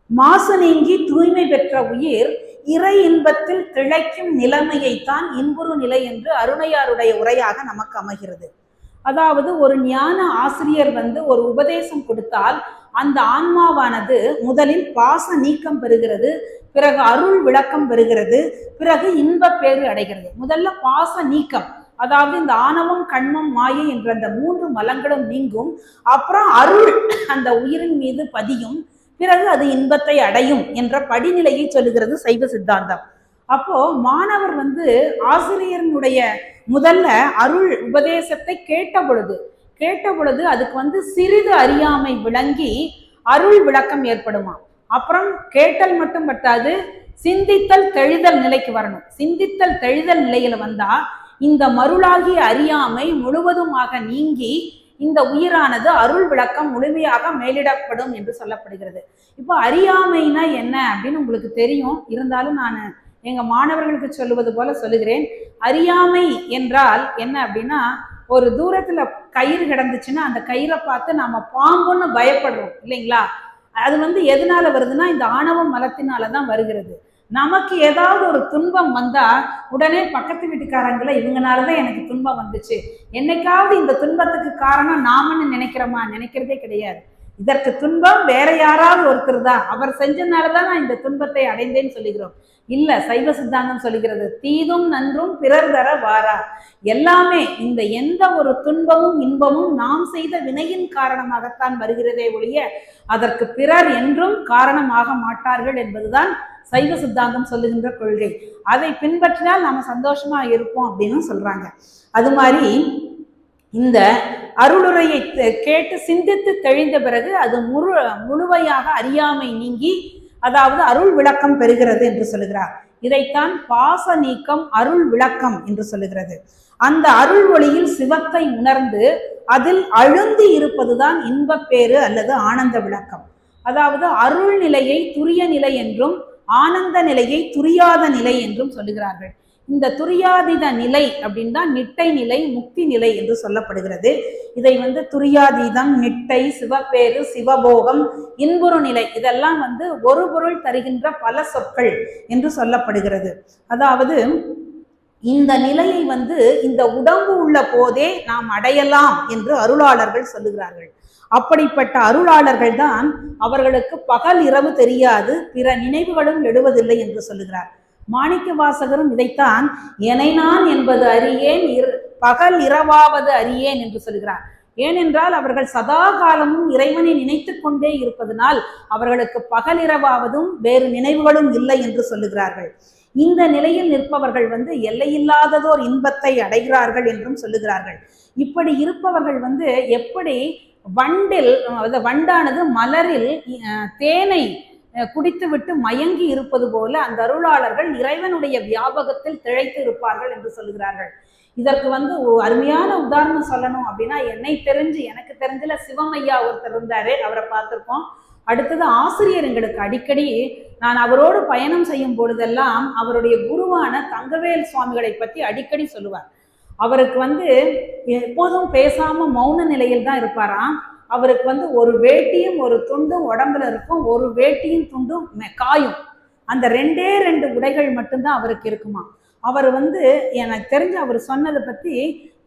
Speaker 1: மாசு நீங்கி தூய்மை பெற்ற உயிர் இறை இன்பத்தில் திளைக்கும் நிலைமையைத்தான் இன்புறு நிலை என்று அருணையாருடைய உரையாக நமக்கு அமைகிறது. அதாவது ஒரு ஞான ஆசிரியர் ஒரு உபதேசம் கொடுத்தால் அந்த ஆன்மாவானது முதலில் பாச நீக்கம் பெறுகிறது, பிறகு அருள் விளக்கம் பெறுகிறது, பிறகு இன்ப பேறு அடைகிறது. முதல்ல பாச நீக்கம், அதாவது இந்த ஆணவம் கண்மம் மாயை என்ற அந்த 3 மலங்களும் நீங்கும். அப்புறம் அருள் அந்த உயிரின் மீது பதியும், பிறகு அது இன்பத்தை அடையும் என்ற படிநிலையை சொல்லுகிறது சைவ சித்தாந்தம். அப்போ மாணவர் ஆசிரியனுடைய முதல்ல அருள் உபதேசத்தை கேட்ட பொழுது அதுக்கு சிறிது அறியாமை விளங்கி அருள் விளக்கம் ஏற்படுமா. அப்புறம் கேட்டல் மட்டும் பட்டாது, சிந்தித்தல் தெளிதல் நிலைக்கு வரணும். சிந்தித்தல் தெளிதல் நிலையில வந்தா இந்த மருளாகிய அறியாமை முழுவதுமாக நீங்கி இந்த உயிரானது அருள் விளக்கம் முழுமையாக மேலிடப்படும் என்று சொல்லப்படுகிறது. இப்போ அறியாமைனா என்ன அப்படின்னு உங்களுக்கு தெரியும், இருந்தாலும் நான் எங்க மாணவர்களுக்கு சொல்லுவது போல சொல்லுகிறேன். அறியாமை என்றால் என்ன அப்படின்னா, ஒரு தூரத்துல கயிறு கிடந்துச்சுன்னா அந்த கயிறை பார்த்து நாம பாம்புன்னு பயப்படுறோம் இல்லைங்களா. அது எதனால வருதுன்னா இந்த ஆணவ மலத்தினாலதான் வருகிறது. நமக்கு ஏதாவது ஒரு துன்பம் வந்தா உடனே பக்கத்து வீட்டுக்காரங்களை இவங்கனாலதான் எனக்கு துன்பம் வந்துச்சு, என்னைக்காவது இந்த துன்பத்துக்கு காரணம் நாமன்னு நினைக்கிறோமா? நினைக்கிறதே கிடையாது. இதற்கு துன்பம் வேற யாராவது ஒருத்தர் தான், அவர் செஞ்சனாலதான் நான் இந்த துன்பத்தை அடைந்தேன்னு சொல்லுகிறோம். இல்ல, சைவ சித்தாந்தம் சொல்லுகிறது தீதும் நன்றும் பிறர் தர வாரா. எல்லாமே இந்த எந்த ஒரு துன்பமும் இன்பமும் நாம் செய்த வினையின் காரணமாகத்தான் வருகிறதே ஒழிய அதற்கு பிறர் என்றும் காரணமாக மாட்டார்கள் என்பதுதான் சைவ சித்தாந்தம் சொல்லுகின்ற கொள்கை. அதை பின்பற்றினால் நாம சந்தோஷமா இருப்போம் அப்படின்னு சொல்றாங்க. அது மாதிரி இந்த அருளுரையை கேட்டு சிந்தித்து தெளிந்த பிறகு அது முழுமையாக அறியாமை நீங்கி அதாவது அருள் விளக்கம் பெறுகிறது என்று சொல்லுகிறார். இதைத்தான் பாச நீக்கம் அருள் விளக்கம் என்று சொல்லுகிறது. அந்த அருள் ஒளியில் சிவத்தை உணர்ந்து அதில் அழுந்தி இருப்பதுதான் இன்பப்பேறு அல்லது ஆனந்த விளக்கம். அதாவது அருள் நிலையை துரிய நிலை என்றும் ஆனந்த நிலையை துரியாத நிலை என்றும் சொல்லுகிறார்கள். இந்த துரியாதீத நிலை அப்படின்னு தான் நிட்டை நிலை, முக்தி நிலை என்று சொல்லப்படுகிறது. இதை துரியாதீதம், நிட்டை, சிவப்பேறு, சிவபோகம், இன்புறு நிலை இதெல்லாம் ஒரு பொருள் தருகின்ற பல சொற்கள் என்று சொல்லப்படுகிறது. அதாவது இந்த நிலையை இந்த உடம்பு உள்ள போதே நாம் அடையலாம் என்று அருளாளர்கள் சொல்லுகிறார்கள். அப்படிப்பட்ட அருளாளர்கள் தான் அவர்களுக்கு பகல் இரவு தெரியாது, பிற நினைவுகளும் எழுவதில்லை என்று சொல்லுகிறார். மாணிக்க வாசகரும் இதைத்தான் எனை நான் என்பது அறியேன், பகல் இரவாவது அறியேன் என்று சொல்கிறார். ஏனென்றால் அவர்கள் சதா காலமும் இறைவனை நினைத்து கொண்டே இருப்பதனால் அவர்களுக்கு பகல் இரவாவதும் வேறு நினைவுகளும் இல்லை என்று சொல்லுகிறார்கள். இந்த நிலையில் நிற்பவர்கள் எல்லையில்லாததோர் இன்பத்தை அடைகிறார்கள் என்றும் சொல்லுகிறார்கள். இப்படி இருப்பவர்கள் எப்படி வண்டானது மலரில் தேனை குடித்துவிட்டு மயங்கி இருப்பது போல அந்த அருளாளர்கள் இறைவனுடைய வியாபகத்தில் திளைத்து இருப்பார்கள் என்று சொல்லுகிறார்கள். இதற்கு அருமையான உதாரணம் சொல்லணும் அப்படின்னா, எனக்கு தெரிஞ்சல சிவமையா ஒருத்தர் இருந்தாரு, அவரை பார்த்திருக்கோம். அடுத்தது ஆசிரியர் எங்களுக்கு அடிக்கடி நான் அவரோடு பயணம் செய்யும் பொழுதெல்லாம் அவருடைய குருவான தங்கவேல் சுவாமிகளை பற்றி அடிக்கடி சொல்லுவார். அவருக்கு எப்போதும் பேசாம மௌன நிலையில் தான் இருப்பாராம். அவருக்கு ஒரு வேட்டியும் ஒரு துண்டும் உடம்புல இருக்கும், ஒரு வேட்டியும் துண்டும் காயும். அந்த 2 உடைகள் மட்டும்தான் அவருக்கு இருக்குமா. அவர் எனக்கு தெரிஞ்சு அவர் சொன்னதை பத்தி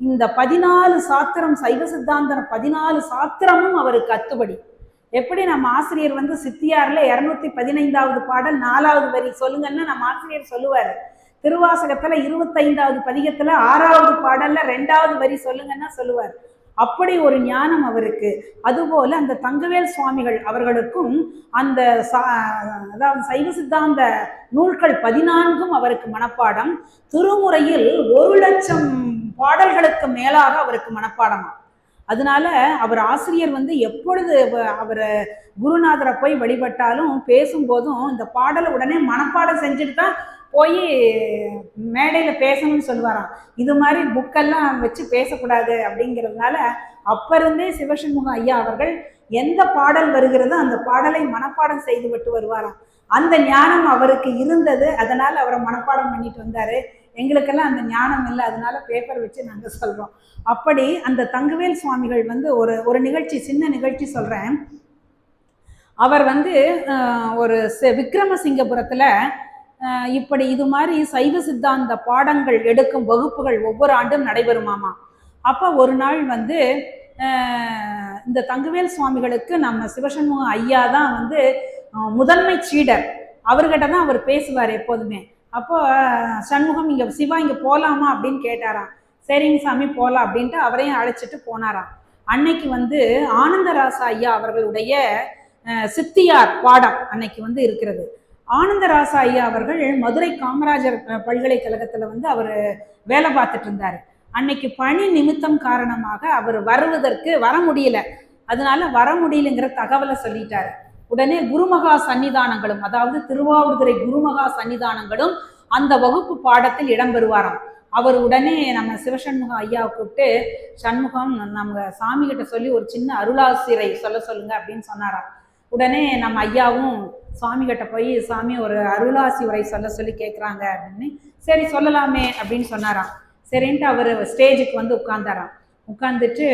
Speaker 1: இந்த 14 சாத்திரம் சைவ சித்தாந்தம் 14 சாத்திரமும் அவருக்கு அத்துபடி. எப்படி நம்ம ஆசிரியர் சித்தியார்ல 215வது பாடல் 4வது வரி சொல்லுங்கன்னா நம்ம ஆசிரியர் சொல்லுவாரு. திருவாசகத்துல 25வது பதிகத்துல 6வது பாடல்ல 2வது வரி சொல்லுங்கன்னா சொல்லுவார். அப்படி ஒரு ஞானம் அவருக்கு. அதுபோல அந்த தங்கவேல் சுவாமிகள் அவர்களுக்கும் அந்த அதாவது சைவ சித்தாந்த நூல்கள் 14 அவருக்கு மனப்பாடம். திருமுறையில் 1,00,000 பாடல்களுக்கு மேலாக அவருக்கு மனப்பாடமா. அதனால அவர் ஆசிரியர் வந்து எப்பொழுது அவர் குருநாதரை போய் வழிபட்டாலும் பேசும்போதும் இந்த பாடலை உடனே மனப்பாடம் செஞ்சுட்டு தான் போய் மேடையில பேசணும்னு சொல்லுவாராம். இது மாதிரி புக்கெல்லாம் வச்சு பேசக்கூடாது அப்படிங்கிறதுனால அப்ப இருந்தே சிவசண்முகம் ஐயா அவர்கள் எந்த பாடல் வருகிறதோ அந்த பாடலை மனப்பாடம் செய்து விட்டு வருவாராம். அந்த ஞானம் அவருக்கு இருந்தது. அதனால அவரை மனப்பாடம் பண்ணிட்டு வந்தாரு. எங்களுக்கெல்லாம் அந்த ஞானம் இல்லை, அதனால பேப்பர் வச்சு நாங்கள் சொல்றோம். அப்படி அந்த தங்கவேல் சுவாமிகள் வந்து ஒரு நிகழ்ச்சி, சின்ன நிகழ்ச்சி சொல்றேன். அவர் வந்து ஒரு விக்ரமசிங்கபுரத்துல இப்படி இது மாதிரி சைவ சித்தாந்த பாடங்கள் எடுக்கும் வகுப்புகள் ஒவ்வொரு ஆண்டும் நடைபெறுமாமா. அப்போ ஒரு நாள் வந்து இந்த தங்கவேல் சுவாமிகளுக்கு நம்ம சிவசண்முகம் ஐயா தான் வந்து முதன்மை சீடர். அவர்கிட்ட தான் அவர் பேசுவார் எப்போதுமே. அப்போ சண்முகம் இங்கே சிவா இங்கே போகலாமா அப்படின்னு கேட்டாராம். சரிங்க சாமி போகலாம் அப்படின்ட்டு அவரையும் அழைச்சிட்டு போனாராம். அன்னைக்கு வந்து ஆனந்தராசா ஐயா அவர்களுடைய சித்தியார் பாடம் அன்னைக்கு வந்து இருக்கிறது. ஆனந்தராசா ஐயா அவர்கள் மதுரை காமராஜர் பல்கலைக்கழகத்துல வந்து அவர் வேலை பார்த்துட்டு இருந்தாரு. அன்னைக்கு பணி நிமித்தம் காரணமாக அவர் வர முடியல. அதனால வர முடியலங்கிற தகவலை சொல்லிட்டாரு. உடனே குருமகா சன்னிதானங்களும், அதாவது திருவாவூதுறை குருமகா சன்னிதானங்களும் அந்த வகுப்பு பாடத்தில் இடம்பெறுவாராம். அவர் உடனே நம்ம சிவசண்முகம் ஐயா கூப்பிட்டு, சண்முகம் நம்ம சாமி கிட்ட சொல்லி ஒரு சின்ன அருளாசிரை சொல்லுங்க அப்படின்னு சொன்னாராம். உடனே நம்ம ஐயாவும் சுவாமி கிட்ட போய், சாமி ஒரு அருளாசி உரை சொல்லி கேட்குறாங்க அப்படின்னு. சரி சொல்லலாமே அப்படின்னு சொன்னாராம். சரின்ட்டு அவர் ஸ்டேஜுக்கு வந்து உட்கார்ந்தாராம். உட்கார்ந்துட்டு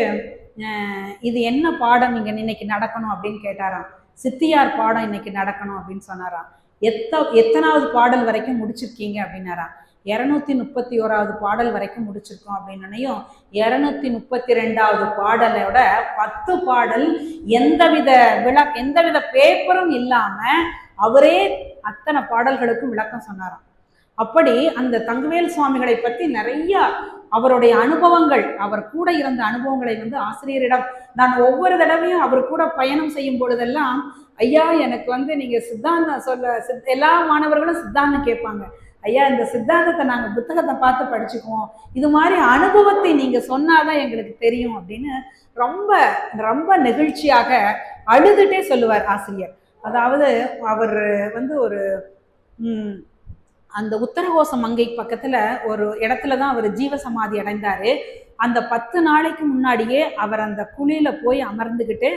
Speaker 1: இது என்ன பாடம் இங்கே இன்னைக்கு நடக்கணும் அப்படின்னு கேட்டாராம். சித்தியார் பாடம் இன்னைக்கு நடக்கணும் அப்படின்னு சொன்னாராம். எத்தனாவது பாடல் வரைக்கும் முடிச்சிருக்கீங்க அப்படின்னாராம். 231வது பாடல் வரைக்கும் முடிச்சிருக்கோம் அப்படின்னையும் 232வது பாடலோட 10 பாடல் எந்தவித பேப்பரும் இல்லாம அவரே அத்தனை பாடல்களுக்கும் விளக்கம் சொன்னாராம். அப்படி அந்த தங்கவேல் சுவாமிகளை பற்றி நிறைய அவருடைய அனுபவங்கள், அவர் கூட இருந்த அனுபவங்களை வந்து ஆசிரியரிடம் நான் ஒவ்வொரு தடவையும் அவர் கூட பயணம் செய்யும் பொழுதெல்லாம், ஐயா எனக்கு வந்து நீங்க சித்தாந்தம் எல்லா மாணவர்களும் சித்தாந்தம் கேட்பாங்க. ஐயா இந்த சித்தாந்தத்தை நாங்கள் புத்தகத்தை பார்த்து படிச்சுக்குவோம், இது மாதிரி அனுபவத்தை நீங்க சொன்னாதான் எங்களுக்கு தெரியும் அப்படின்னு ரொம்ப ரொம்ப நெகிழ்ச்சியாக அழுதுட்டே சொல்லுவார் ஆசிரியர். அதாவது அவர் வந்து ஒரு அந்த உத்தரகோச மங்கை பக்கத்துல ஒரு இடத்துல தான் அவர் ஜீவசமாதி அடைந்தாரு. அந்த 10 நாளைக்கு முன்னாடியே அவர் அந்த குழியில போய் அமர்ந்துக்கிட்டு,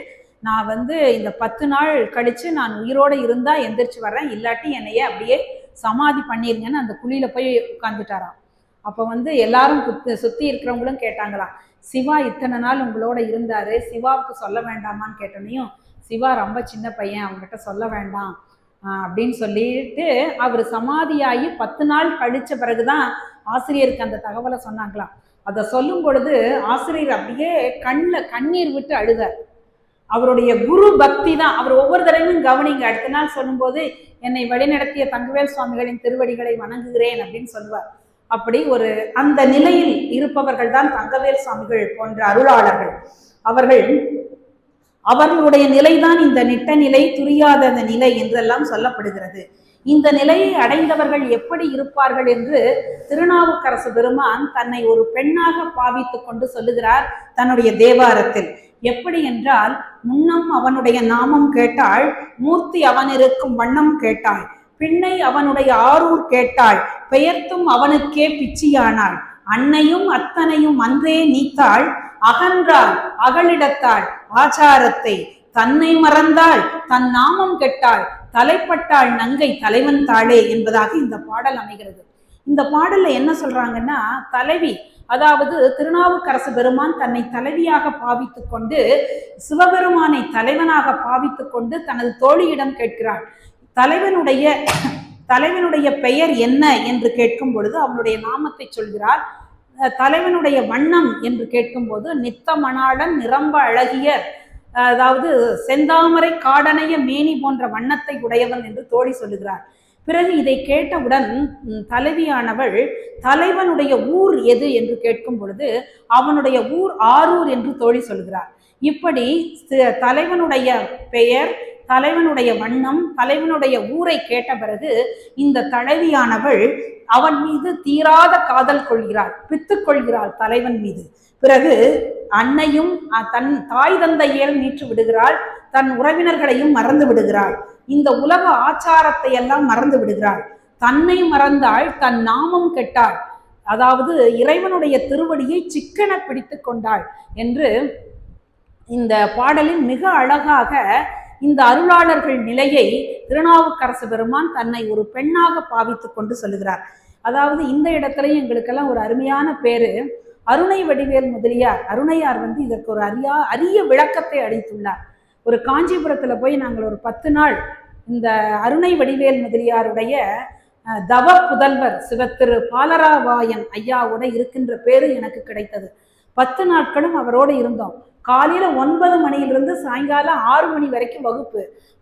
Speaker 1: நான் வந்து இந்த 10 நாள் கழிச்சு நான் உயிரோட இருந்தா எந்திரிச்சு வர்றேன், இல்லாட்டி என்னையே அப்படியே சமாதி பண்ணிருங்கன்னு அந்த குழியில போய் உட்கார்ந்துட்டாராம். அப்போ வந்து எல்லாரும் சுத்தி இருக்கிறவங்களும் கேட்டாங்களாம், சிவா இத்தனை நாள் உங்களோட இருந்தாரு, சிவாவுக்கு சொல்ல வேண்டாமான்னு கேட்டனையும், சிவா ரொம்ப சின்ன பையன், அவங்ககிட்ட சொல்ல வேண்டாம் அப்படின்னு சொல்லிட்டு அவர் சமாதியாகி 10 நாள் கழிச்ச பிறகுதான் ஆசிரியருக்கு அந்த தகவலை சொன்னாங்களாம். அதை சொல்லும் பொழுது ஆசிரியர் அப்படியே கண்ணீர் விட்டு அழுதார். அவருடைய குரு பக்தி தான். அவர் ஒவ்வொரு தடவையும் கவனிங்க, அடுத்த நாள் சொல்லும்போது என்னை வழிநடத்திய தங்கவேல் சுவாமிகளின் திருவடிகளை வணங்குகிறேன் அப்படின்னு சொல்லுவார். அப்படி ஒரு அந்த நிலையில் இருப்பவர்கள் தான் தங்கவேல் சுவாமிகள் போன்ற அருளாளர்கள். அவர்களுடைய நிலைதான் இந்த நிட்ட நிலை, துரியாத நிலை என்றெல்லாம் சொல்லப்படுகிறது. இந்த நிலையை அடைந்தவர்கள் எப்படி இருப்பார்கள் என்று திருநாவுக்கரசு பெருமான் தன்னை ஒரு பெண்ணாக பாவித்து கொண்டு சொல்லுகிறார் தன்னுடைய தேவாரத்தில். எப்படி என்றால், முன்னம் அவனுடைய நாமம் கேட்டாள், மூர்த்தி அவன் இருக்கும் வண்ணம் கேட்டாள், பின்னை அவனுடைய ஆரூர் கேட்டாள், பெயர்த்தும் அவனுக்கே பிச்சியானாள், அன்னையும் அத்தனையும் அன்றே நீத்தாள், அகன்றாள் அகலிடத்தாள் ஆச்சாரத்தை, தன்னை மறந்தாள் தன் நாமம் கெட்டாள், தலைப்பட்டாள் நங்கை தலைவன் தாளே என்பதாக இந்த பாடல் அமைகிறது. இந்த பாடல்ல என்ன சொல்றாங்கன்னா, தலைவி, அதாவது திருநாவுக்கரசு பெருமான் தன்னை தலைவியாக பாவித்து கொண்டு சிவபெருமானை தலைவனாக பாவித்து கொண்டு தனது தோழியிடம் கேட்கிறாள். தலைவனுடைய பெயர் என்ன என்று கேட்கும் பொழுது அவனுடைய நாமத்தை சொல்கிறார். தலைவனுடைய வண்ணம் என்று கேட்கும்போது நித்த மணாளன் நிரம்ப அழகிய, அதாவது செந்தாமரை காடனைய மேனி போன்ற வண்ணத்தை உடையவன் என்று தோழி சொல்லுகிறார். பிறகு இதை கேட்டவுடன் தலைவியானவள் தலைவனுடைய ஊர் எது என்று கேட்கும் பொழுது அவனுடைய ஊர் ஆரூர் என்று தோழி சொல்கிறார். இப்படி தலைவனுடைய பெயர், தலைவனுடைய வண்ணம், தலைவனுடைய ஊரை கேட்ட பிறகு இந்த தலைவியானவள் அவன் மீது தீராத காதல் கொள்கிறாள், பித்து கொள்கிறாள் தலைவன் மீது. பிறகு அன்னையும் தன் தாய் தந்தையையும் மீட்டு விடுகிறாள், தன் உறவினர்களையும் மறந்து விடுகிறாள், இந்த உலக ஆச்சாரத்தை எல்லாம் மறந்து விடுகிறாள், தன்னை மறந்தாள், தன் நாமம் கெட்டாள், அதாவது இறைவனுடைய திருவடியை சிக்கன பிடித்து கொண்டாள் என்று இந்த பாடலில் மிக அழகாக இந்த அருளாளர்கள் நிலையை திருநாவுக்கரசு பெருமான் தன்னை ஒரு பெண்ணாக பாவித்து கொண்டு சொல்லுகிறார். அதாவது இந்த இடத்துலையும் எங்களுக்கெல்லாம் ஒரு அருமையான பேரு அருணை வடிவேல் முதலியார். அருணையார் இதற்கு ஒரு அரிய விளக்கத்தை அளித்துள்ளார். ஒரு காஞ்சிபுரத்துல போய் நாங்கள் ஒரு 10 நாள் இந்த அருணை வடிவேல் முதலியாருடைய தவ புதல்வர் சிவத்திரு பாலராவாயன் ஐயாவோட இருக்கின்ற பேரு எனக்கு கிடைத்தது. 10 நாட்களும் அவரோடு இருந்தோம். காலையில 9 மணியிலிருந்து சாயங்காலம் 6 மணி வரைக்கும்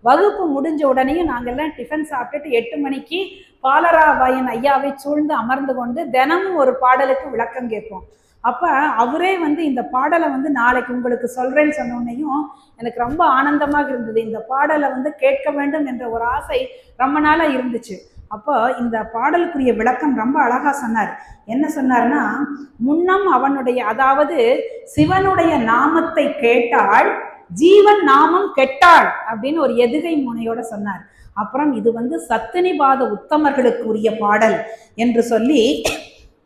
Speaker 1: வகுப்பு முடிஞ்ச உடனேயும் நாங்கள்லாம் டிஃபன் சாப்பிட்டுட்டு 8 மணிக்கு பாலராவாயன் ஐயாவை சூழ்ந்து அமர்ந்து கொண்டு தினமும் ஒரு பாடலுக்கு விளக்கம் கேட்போம். அப்ப அவரே இந்த பாடலை நாளைக்கு உங்களுக்கு சொல்றேன்னு சொன்னோன்னையும் எனக்கு ரொம்ப ஆனந்தமாக இருந்தது. இந்த பாடலை கேட்க வேண்டும் என்ற ஒரு ஆசை ரொம்ப நாளா இருந்துச்சு. அப்போ இந்த பாடலுக்குரிய விளக்கம் ரொம்ப அழகா சொன்னார். என்ன சொன்னார்னா, முன்னம் அவனுடைய, அதாவது சிவனுடைய நாமத்தை கேட்டாள், ஜீவன் நாமம் கெட்டாள் அப்படின்னு ஒரு எதுகை முனையோட சொன்னார். அப்புறம் இது சத்தினிபாத உத்தமர்களுக்குரிய பாடல் என்று சொல்லி,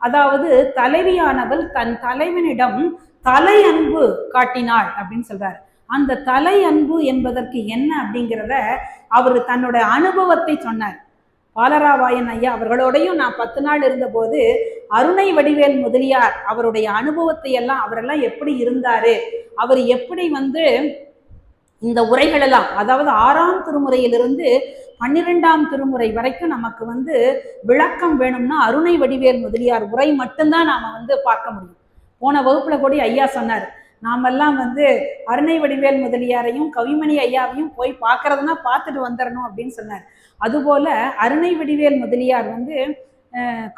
Speaker 1: அதாவது தலைவியானவள் தன் தலைவனிடம் தலை அன்பு காட்டினாள் அப்படின்னு சொல்றார். அந்த தலை அன்பு என்பதற்கு என்ன அப்படிங்கிறத அவர் தன்னுடைய அனுபவத்தை சொன்னார். பாலராவாயன் ஐயா அவர்களோடையும் நான் 10 நாள் இருந்தபோது அருணை வடிவேல் முதலியார் அவருடைய அனுபவத்தை எல்லாம், அவரெல்லாம் எப்படி இருந்தாரு, அவர் எப்படி இந்த உரைகள் எல்லாம், அதாவது 6ஆம் திருமுறையிலிருந்து 12ஆம் திருமுறை வரைக்கும் நமக்கு விளக்கம் வேணும்னா அருணை வடிவேல் முதலியார் உரை மட்டும்தான் நாம பார்க்க முடியும். போன வகுப்புல கூட ஐயா சொன்னார், நாமெல்லாம் அருணை வடிவேல் முதலியாரையும் கவிமணி ஐயாவையும் போய் பார்க்கறதுனா பார்த்துட்டு வந்துடணும் அப்படின்னு சொன்னார். அதுபோல அருணை வடிவேல் முதலியார்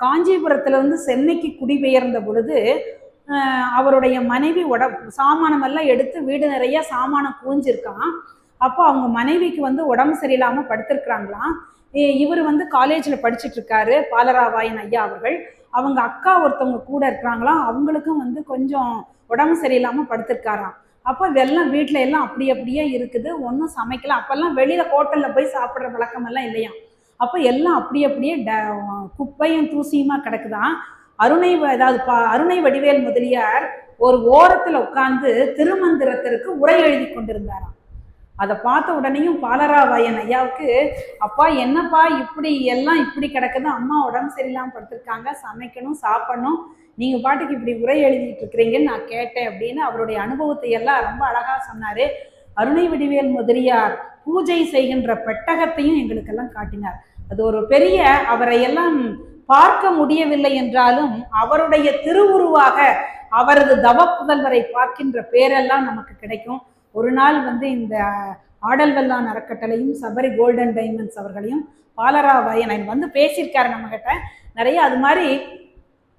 Speaker 1: காஞ்சிபுரத்துல சென்னைக்கு குடிபெயர்ந்த பொழுது அவருடைய மனைவி சாமானமெல்லாம் எடுத்து வீடு நிறைய சாமானம் குவிஞ்சிருக்கான். அப்போ அவங்க மனைவிக்கு உடம்பு சரியில்லாம படுத்திருக்கிறாங்களாம். இவர் காலேஜில் படிச்சுட்டு இருக்காரு பாலராவாயன் ஐயா அவர்கள். அவங்க அக்கா ஒருத்தவங்க கூட இருக்கிறாங்களாம், அவங்களுக்கும் கொஞ்சம் உடம்பு சரியில்லாம படுத்திருக்காராம். அப்போ வெள்ளம் வீட்டில எல்லாம் அப்படியே இருக்குது, ஒன்றும் சமைக்கலாம். அப்பெல்லாம் வெளியில ஹோட்டல்ல போய் சாப்பிட்ற பழக்கம் எல்லாம் இல்லையாம். அப்போ எல்லாம் அப்படியே குப்பையும் தூசியுமா கிடக்குதான். அருணை வடிவேல் முதலியார் ஒரு ஓரத்துல உட்கார்ந்து திருமந்திரத்திற்கு உரை எழுதி கொண்டிருந்தாராம். அதை பார்த்த உடனேயும் பாலராவாயன் ஐயாவுக்கு, அப்பா என்னப்பா இப்படி கிடக்குது, அம்மா உடம்பு சரியில்லாம படுத்திருக்காங்க, சமைக்கணும் சாப்பிடணும், நீங்க பாட்டுக்கு இப்படி உரை எழுதிட்டு இருக்கிறீங்கன்னு நான் கேட்டேன் அப்படின்னு அவருடைய அனுபவத்தை எல்லாம் ரொம்ப அழகா சொன்னாரு. அருணை வடிவேல் முதலியார் பூஜை செய்கின்ற பெட்டகத்தையும் எங்களுக்கெல்லாம் காட்டினார். அது ஒரு பெரிய, அவரை எல்லாம் பார்க்க முடியவில்லை என்றாலும் அவருடைய திருவுருவாக அவரது தவ புதல்வரை பார்க்கின்ற பேரெல்லாம் நமக்கு கிடைக்கும். ஒரு நாள் இந்த ஆடல்வல்லான் அறக்கட்டளையும் சபரி கோல்டன் டைமண்ட்ஸ் அவர்களையும் பாலராவாயன் பேசியிருக்காரு நம்ம கிட்ட நிறைய. அது மாதிரி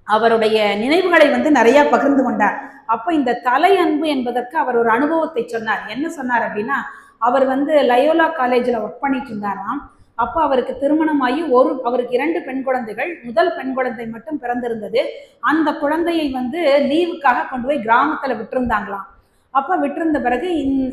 Speaker 1: அவருடைய நினைவுகளை நிறைய பகிர்ந்து கொண்டார். அப்போ இந்த தலை அன்பு என்பதற்கு அவர் ஒரு அனுபவத்தை சொன்னார். என்ன சொன்னார் அப்படின்னா, அவர் லயோலா காலேஜில் ஒர்க் பண்ணிட்டு இருந்தாராம். அப்போ அவருக்கு திருமணமாகி அவருக்கு 2 பெண் குழந்தைகள். முதல் பெண் குழந்தை மட்டும் பிறந்திருந்தது. அந்த குழந்தையை லீவுக்காக கொண்டு போய் கிராமத்தில் விட்டிருந்தாங்களாம். அப்போ விட்டிருந்த பிறகு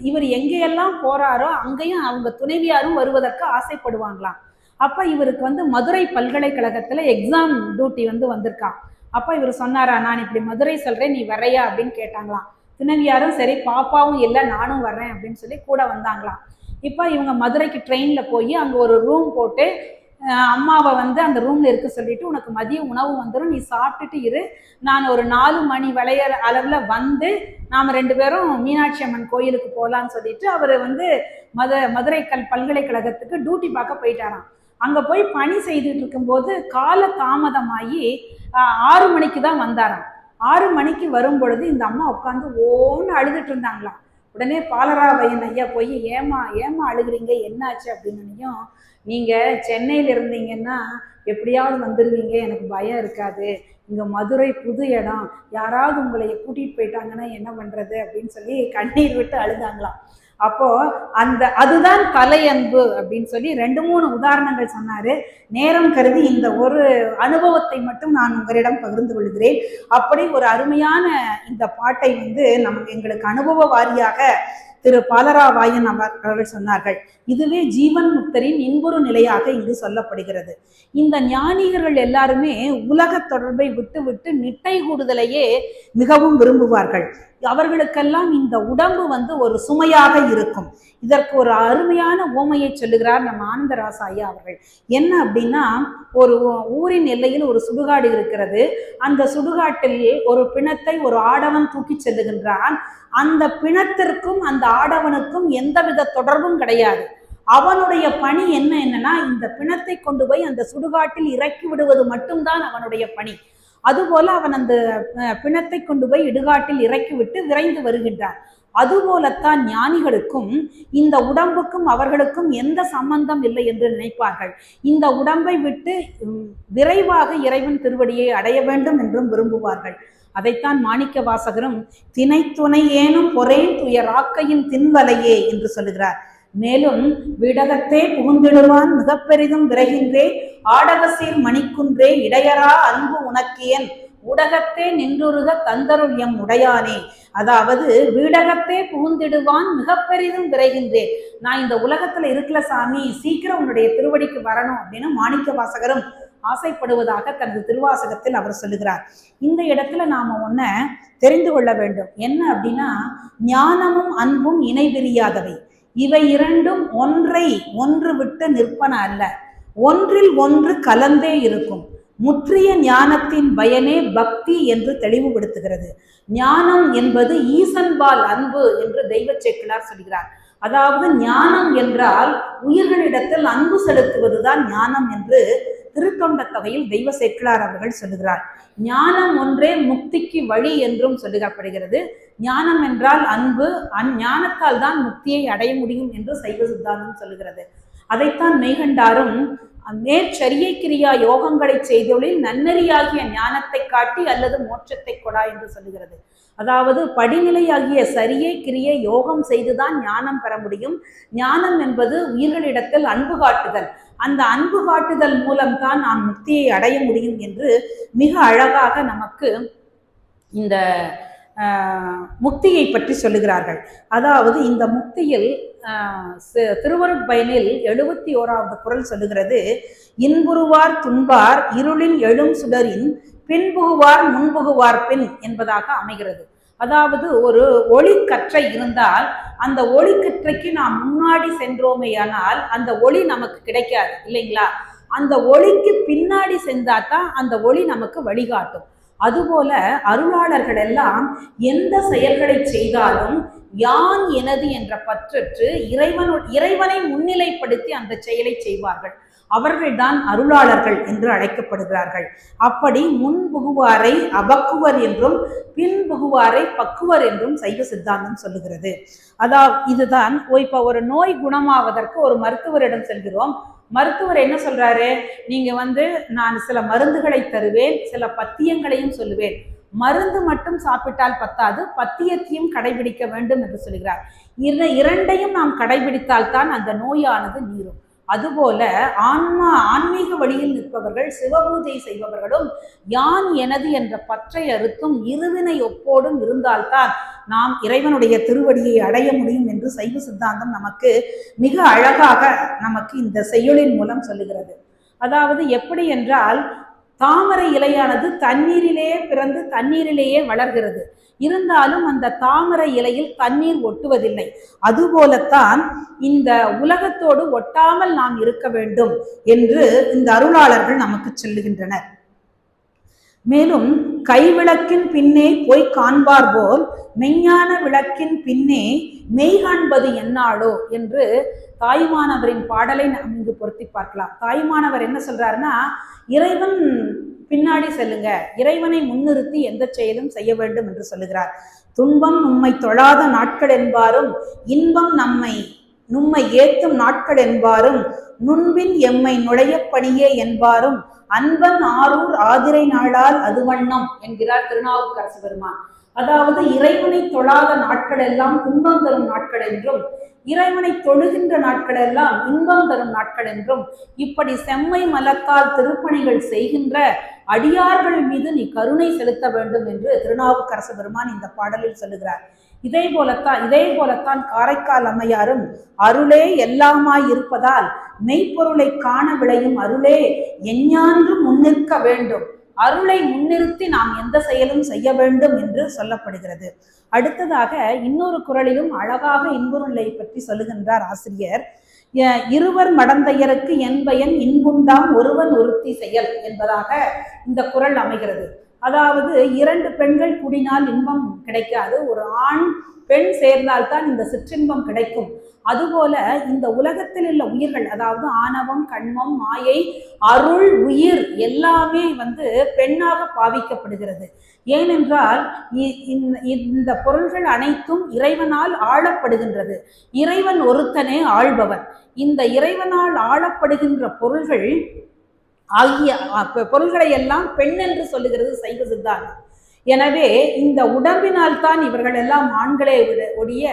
Speaker 1: இவர் எங்கேயெல்லாம் போறாரோ அங்கேயும் அவங்க துணைவியாரும் வருவதற்கு ஆசைப்படுவாங்களாம். அப்போ இவருக்கு மதுரை பல்கலைக்கழகத்தில் எக்ஸாம் டியூட்டி வந்திருக்கான். அப்போ இவர் சொன்னாரா, நான் இப்படி மதுரை சொல்றேன், நீ வரையா அப்படின்னு கேட்டாங்களாம். துணைவியாரும் சரி, பாப்பாவும் இல்லை நானும் வர்றேன் அப்படின்னு சொல்லி கூட வந்தாங்களாம். இப்போ இவங்க மதுரைக்கு ட்ரெயினில் போய் அங்கே ஒரு ரூம் போட்டு அம்மாவை அந்த ரூம்ல இருக்க சொல்லிட்டு, உனக்கு மதிய உணவு வந்துடும், நீ சாப்பிட்டுட்டு இரு, நான் ஒரு 4 மணி விளையாட அளவில் நாம் 2 பேரும் மீனாட்சி அம்மன் கோயிலுக்கு போகலான்னு சொல்லிட்டு அவர் மதுரை பல்கலைக்கழகத்துக்கு டியூட்டி பார்க்க போயிட்டாராம். அங்கே போய் பணி செய்துட்டு இருக்கும்போது கால தாமதமாகி 6 மணிக்கு தான் வந்தாராம். 6 மணிக்கு வரும் பொழுது இந்த அம்மா உட்காந்து ஓன்னு அழுதுட்டு இருந்தாங்களாம். உடனே பாலராவாயன் ஐயா போய் ஏமா அழுகுறீங்க, என்னாச்சு அப்படின்னும், நீங்க சென்னையில இருந்தீங்கன்னா எப்படியாவது வந்துடுவீங்க, எனக்கு பயம் இருக்காது. இங்க மதுரை புது இடம், யாராவது உங்களை கூட்டிட்டு போயிட்டாங்கன்னா என்ன பண்றது அப்படின்னு சொல்லி கண்ணீர் விட்டு அழுதாங்களாம். அப்போ அதுதான் கலை அன்பு அப்படின்னு சொல்லி 2-3 உதாரணங்கள் சொன்னாரு. நேரம் கருதி இந்த ஒரு அனுபவத்தை மட்டும் நான் உங்களிடம் பகிர்ந்து கொள்கிறேன். அப்படி ஒரு அருமையான இந்த பாட்டை எங்களுக்கு அனுபவ வாரியாக திரு பாலராவாயன் அவர்கள் சொன்னார்கள். இதுவே ஜீவன் முக்தரின் இன்புறு நிலையாக இங்கு சொல்லப்படுகிறது. இந்த ஞானிகர்கள் எல்லாருமே உலக தொடர்பை விட்டு விட்டு நிட்டை கூடுதலையே மிகவும் விரும்புவார்கள். அவர்களுக்கெல்லாம் இந்த உடம்பு ஒரு சுமையாக இருக்கும். இதற்கு ஒரு அருமையான ஓமையை சொல்லுகிறார் நம் ஆனந்தராச ஐயா அவர்கள். என்ன அப்படின்னா, ஒரு ஊரின் எல்லையில் ஒரு சுடுகாடு இருக்கிறது. அந்த சுடுகாட்டில் ஒரு பிணத்தை ஒரு ஆடவன் தூக்கி செல்லுகின்றான். அந்த பிணத்திற்கும் அந்த ஆடவனுக்கும் எந்தவித தொடர்பும் கிடையாது. அவனுடைய பணி என்னன்னா, இந்த பிணத்தை கொண்டு போய் அந்த சுடுகாட்டில் இறக்கி விடுவது மட்டும்தான் அவனுடைய பணி. அதுபோல அவன் அந்த பிணத்தை கொண்டு போய் இடுகாட்டில் இறக்கிவிட்டு விரைந்து வருகின்றான். அதுபோலத்தான் ஞானிகளுக்கும் இந்த உடம்புக்கும் அவர்களுக்கும் எந்த சம்பந்தம் இல்லை என்று நினைப்பார்கள். இந்த உடம்பை விட்டு விரைவாக இறைவன் திருவடியை அடைய வேண்டும் என்றும் விரும்புவார்கள். அதைத்தான் மாணிக்க வாசகரும் திணைத்துணை ஏனும் பொறேன் துயராக்கையின் தின்வலையே என்று சொல்லுகிறார். மேலும் விடகத்தே புகுந்திடுவான் மிக பெரிதும் விரைகின்றே ஆடகசீர் மணிக்குன்றே இடையரா அன்பு உனக்கியன் ஊடகத்தே நின்றுருக தந்தருள் எம் உடையானே. அதாவது வீடகத்தே புகுந்திடுவான் மிக பெரிதும் விரைகின்றேன், நான் இந்த உலகத்துல இருக்கல சாமி, சீக்கிரம் உன்னுடைய திருவடிக்கு வரணும் அப்படின்னு மாணிக்க வாசகரும் ஆசைப்படுவதாக தனது திருவாசகத்தில் அவர் சொல்லுகிறார். இந்த இடத்துல நாம ஒன்ன தெரிந்து கொள்ள வேண்டும். என்ன அப்படின்னா, ஞானமும் அன்பும் இணை பிரியாதவை. இவை இரண்டும் ஒன்றை ஒன்று விட்டு நிற்பன அல்ல, ஒன்றில் ஒன்று கலந்தே இருக்கும். முற்றிய ஞானத்தின் பயனே பக்தி என்று தெளிவுபடுத்துகிறது. ஞானம் என்பது ஈசன்பால் அன்பு என்று தெய்வ சேக்கிழார் சொல்கிறார். அதாவது ஞானம் என்றால் உயிர்களிடத்தில் அன்பு செலுத்துவதுதான் ஞானம் என்று திருத்தொண்ட தொகையில் தெய்வ சேக்கிழார் அவர்கள் சொல்லுகிறார். ஞானம் ஒன்றே முக்திக்கு வழி என்றும் சொல்லுகப்படுகிறது. ஞானம் என்றால் அன்பு, ஞானத்தால் தான் முக்தியை அடைய முடியும் என்று சைவ சித்தாந்தம் சொல்லுகிறது. அதைத்தான் மெய்கண்டாரும் மேற்சரியை கிரியா யோகங்களை செய்தொழில் நன்னறியாகிய ஞானத்தை காட்டி அல்லது மோட்சத்தை கொடா என்று சொல்லுகிறது. அதாவது படிநிலையாகிய சரியை கிரியை யோகம் செய்துதான் ஞானம் பெற முடியும். ஞானம் என்பது உயிர்களிடத்தில் அன்பு காட்டுதல், அந்த அன்பு காட்டுதல் மூலம்தான் நாம் முக்தியை அடைய முடியும் என்று மிக அழகாக நமக்கு இந்த முக்தியை பற்றி சொல்லுகிறார்கள். அதாவது இந்த முக்தியில் திருவருட்பயனில் 71வது குறள் சொல்லுகிறது, இன்புறுவார் துன்பார் இருளின் எழும் சுடரின் பின்புகுவார் முன்புகுவார் பின் என்பதாக அமைகிறது. அதாவது ஒரு ஒளிக்கற்றை இருந்தால் அந்த ஒளிக்கற்றைக்கு நாம் முன்னாடி சென்றோமேயானால் அந்த ஒளி நமக்கு கிடைக்காது இல்லைங்களா? அந்த ஒளிக்கு பின்னாடி சென்றாதான் அந்த ஒளி நமக்கு வழிகாட்டும். அதுபோல அருளாளர்கள் எல்லாம் எந்த செயல்களை செய்தாலும் யான் எனது என்ற பற்றற்று இறைவனை முன்னிலைப்படுத்தி அந்த செயலை செய்வார்கள். அவர்கள்தான் அருளாளர்கள் என்று அழைக்கப்படுகிறார்கள். அப்படி முன்புகுவாரை அபக்குவர் என்றும் பின்புகுவாரை பக்குவர் என்றும் சைவ சித்தாந்தம் சொல்லுகிறது. அதாவது இதுதான் இப்போ ஒரு நோய் குணமாவதற்கு ஒரு மருத்துவரிடம் செல்கிறோம். மருத்துவர் என்ன சொல்றாரு, நீங்க நான் சில மருந்துகளை தருவேன், சில பத்தியங்களையும் சொல்லுவேன். மருந்து மட்டும் சாப்பிட்டால் பத்தாது, பத்தியத்தையும் கடைபிடிக்க வேண்டும் என்று சொல்கிறார். இரண்டையும் நாம் கடைபிடித்தால்தான் அந்த நோயானது நீரும். அதுபோல ஆன்மீக வழியில் நிற்பவர்கள், சிவபூஜை செய்பவர்களும் யான் எனது என்ற பற்றை அறுத்தும் இருவினை ஒப்போடும் இருந்தால்தான் நாம் இறைவனுடைய திருவடியை அடைய முடியும் என்று சைவ சித்தாந்தம் நமக்கு மிக அழகாக நமக்கு இந்த செய்யுளின் மூலம் சொல்லுகிறது. அதாவது எப்படி என்றால், தாமரை இலையானது தண்ணீரிலேயே பிறந்து தண்ணீரிலேயே வளர்கிறது. இருந்தாலும் அந்த தாமரை இலையில் தண்ணீர் ஒட்டுவதில்லை. அதுபோலத்தான் இந்த உலகத்தோடு ஒட்டாமல் நாம் இருக்க வேண்டும் என்று இந்த அருளாளர்கள் நமக்கு சொல்லுகின்றனர். மேலும் கைவிளக்கின் பின்னே போய் காண்பார் போல் மெய்ஞான விளக்கின் பின்னே மெய் காண்பது என்னாளோ என்று தாய்மானவரின் பாடலை நாம் இங்கு பொருத்தி பார்க்கலாம். தாய்மானவர் என்ன சொல்றாருன்னா, இறைவன் பின்னாடி செல்லுங்க, இறைவனை முன்னிறுத்தி எந்த செயலும் செய்ய வேண்டும் என்று சொல்லுகிறார். துன்பம் நம்மை தொழாத நாட்கள் என்பாரும் இன்பம் நும்மை ஏத்தும் நாட்கள் என்பாரும் நுண்பின் எம்மை நுழைய பணியே என்பாரும் அன்பன் ஆரூர் ஆதிரை நாளால் அதுவண்ணம் என்கிறார் திருநாவுக்கரசு பெருமான். அதாவது இறைவனை தொழாத நாட்கள் எல்லாம் துன்பம் தரும் நாட்கள் என்றும், இறைவனை தொழுகின்ற நாட்கள் எல்லாம் இன்பம் தரும் நாட்கள் என்றும், இப்படி செம்மை மலத்தால் திருப்பணிகள் செய்கின்ற அடியார்கள் மீது நீ கருணை செலுத்த வேண்டும் என்று திருநாவுக்கரசு பெருமான் இந்த பாடலில் சொல்லுகிறார். இதே போலத்தான் காரைக்கால் அம்மையாரும் அருளே எல்லாமாய் இருப்பதால் மெய்ப்பொருளை காண விளையும் அருளே எஞ்ஞான்று முன்னிற்க வேண்டும், அருளை முன்னிறுத்தி நாம் எந்த செயலும் செய்ய வேண்டும் என்று சொல்லப்படுகிறது. அடுத்ததாக இன்னொரு குறளிலும் அழகாக இன்புருளை பற்றி சொல்லுகின்றார் ஆசிரியர். இருவர் மடந்தையருக்கு என்பயன் இன்புண்டாம் ஒருவன் ஒருத்தி செயல் என்பதாக இந்த குறள் அமைகிறது. அதாவது இரண்டு பெண்கள் கூடினால் இன்பம் கிடைக்காது, ஒரு ஆண் பெண் சேர்ந்தால்தான் இந்த சிற்றின்பம் கிடைக்கும். அதுபோல இந்த உலகத்தில் உள்ள உயிர்கள், அதாவது ஆணவம், கண்மம், மாயை, அருள், உயிர் எல்லாமே பெண்ணாக பாவிக்கப்படுகிறது. ஏனென்றால் இந்த பொருள்கள் அனைத்தும் இறைவனால் ஆளப்படுகின்றது. இறைவன் ஒருத்தனே ஆள்பவன். இந்த இறைவனால் ஆளப்படுகின்ற பொருள்கள் ஆகிய பொருள்களை எல்லாம் பெண் என்று சொல்லுகிறது சைவ சித்தாந்தம். எனவே இந்த உடம்பினால் தான் இவர்கள் எல்லாம் ஆண்களே ஒழிய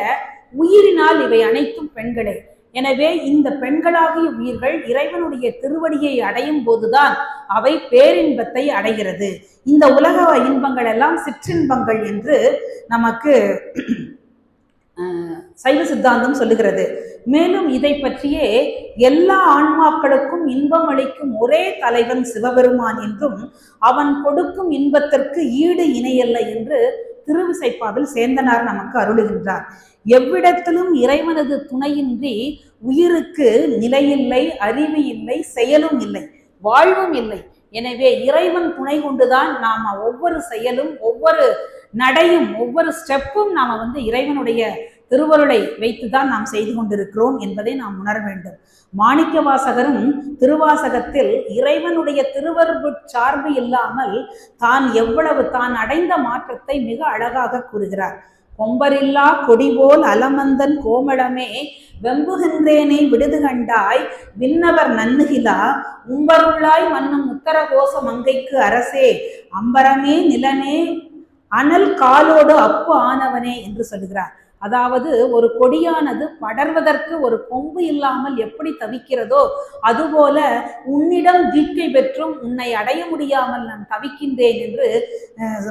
Speaker 1: உயிரினால் இவை அனைத்தும் பெண்களே. எனவே இந்த பெண்களாகிய உயிர்கள் இறைவனுடைய திருவடியை அடையும் போதுதான் அவை பேரின்பத்தை அடைகிறது. இந்த உலக இன்பங்கள் எல்லாம் சிற்றின்பங்கள் என்று நமக்கு சைவ சித்தாந்தம் சொல்லுகிறது. மேலும் இதை பற்றியே எல்லா ஆன்மாக்களுக்கும் இன்பம் அளிக்கும் ஒரே தலைவன் சிவபெருமான் என்றும் அவன் கொடுக்கும் இன்பத்திற்கு ஈடு இணையல்ல என்று திருவிசைப்பாவில் சேந்தனார் நமக்கு அருளுகின்றார். எவ்விடத்திலும் இறைவனது துணையின்றி உயிருக்கு நிலையில்லை, அறிவு இல்லை, செயலும் இல்லை, வாழ்வும் இல்லை. எனவே இறைவன் துணை கொண்டுதான் நாம ஒவ்வொரு செயலும், ஒவ்வொரு நடையும், ஒவ்வொரு ஸ்டெப்பும் நாம இறைவனுடைய திருவருளை வைத்துதான் நாம் செய்து கொண்டிருக்கிறோம் என்பதை நாம் உணர வேண்டும். மாணிக்க வாசகரும் திருவாசகத்தில் இறைவனுடைய திருவருள் சார்பு இல்லாமல் தான் அடைந்த மாற்றத்தை மிக அழகாக கூறுகிறார். கொம்பரில்லா கொடிபோல் அலமந்தன் கோமளமே வெம்புகின்றேனை விடுது கண்டாய் விண்ணவர் நன்னுகிலா உம்பருள்ளாய் மன்னும் உத்தரகோச மங்கைக்கு அரசே அம்பரமே நிலனே அனல் காலோடு அப்பு ஆனவனே என்று சொல்கிறார். அதாவது ஒரு கொடியானது படர்வதற்கு ஒரு கொம்பு இல்லாமல் எப்படி தவிக்கிறதோ அதுபோல உன்னிடம் தீட்கை பெற்றும் உன்னை அடைய முடியாமல் நான் தவிக்கின்றேன் என்று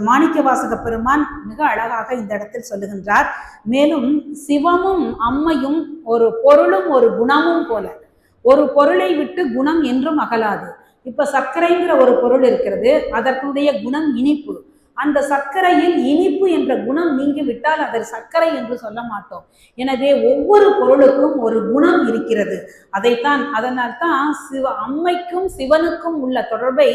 Speaker 1: மாணிக்க வாசக பெருமான் மிக அழகாக இந்த இடத்தில் சொல்லுகின்றார். மேலும் சிவமும் அம்மையும் ஒரு பொருளும் ஒரு குணமும் போல, ஒரு பொருளை விட்டு குணம் என்றும் அகலாது. இப்ப சர்க்கரைங்கிற ஒரு பொருள் இருக்கிறது, அதற்குடைய குணம் இனிப்பு. அந்த சர்க்கரையில் இனிப்பு என்ற குணம் நீங்கி விட்டால் அதை சர்க்கரை என்று சொல்ல மாட்டோம். எனவே ஒவ்வொரு பொருளுக்கும் ஒரு குணம் இருக்கிறது. அதனால்தான் அம்மைக்கும் சிவனுக்கும் உள்ள தொடர்பை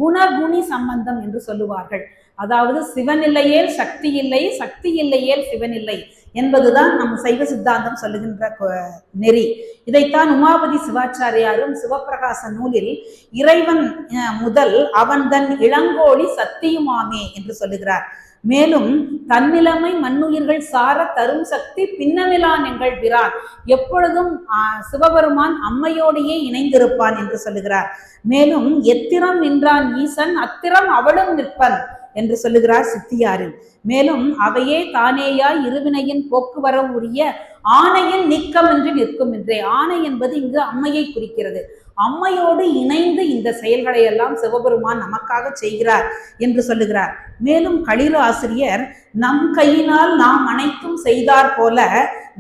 Speaker 1: குணகுணி சம்பந்தம் என்று சொல்லுவார்கள். அதாவது சிவன் இல்லையேல் சக்தி இல்லை, சக்தி இல்லையேல் சிவன் இல்லை என்பதுதான் நம் சைவ சித்தாந்தம் சொல்லுகின்ற நெறி. இதைத்தான் உமாபதி சிவாச்சாரியாரும் சிவப்பிரகாச நூலில் இறைவன் முதல் அவன் தன் இளங்கோழி சத்தியுமாமே என்று சொல்லுகிறார். மேலும் தன்னிலைமை மண்ணுயிர்கள் சார தரும் சக்தி பின்னமிலான் எங்கள் பிரான், எப்பொழுதும் சிவபெருமான் அம்மையோடையே இணைந்திருப்பான் என்று சொல்லுகிறார். மேலும் எத்திரம் நின்றான் ஈசன் அத்திரம் அவளும் நிற்பன் என்று சொல்லுகிறார் சித்தியாரில். மேலும் அவையே தானேயாய் இருவினையின் போக்குவர உரிய ஆணையின் நீக்கமின்றி நிற்கும் என்றே. ஆணை என்பது இங்கு அம்மையை குறிக்கிறது. அம்மையோடு இணைந்து இந்த செயல்களை எல்லாம் சிவபெருமான் நமக்காக செய்கிறார் என்று சொல்லுகிறார். மேலும் களிறு ஆசிரியர் நம் கையினால் நாம் அனைத்தும் செய்தார் போல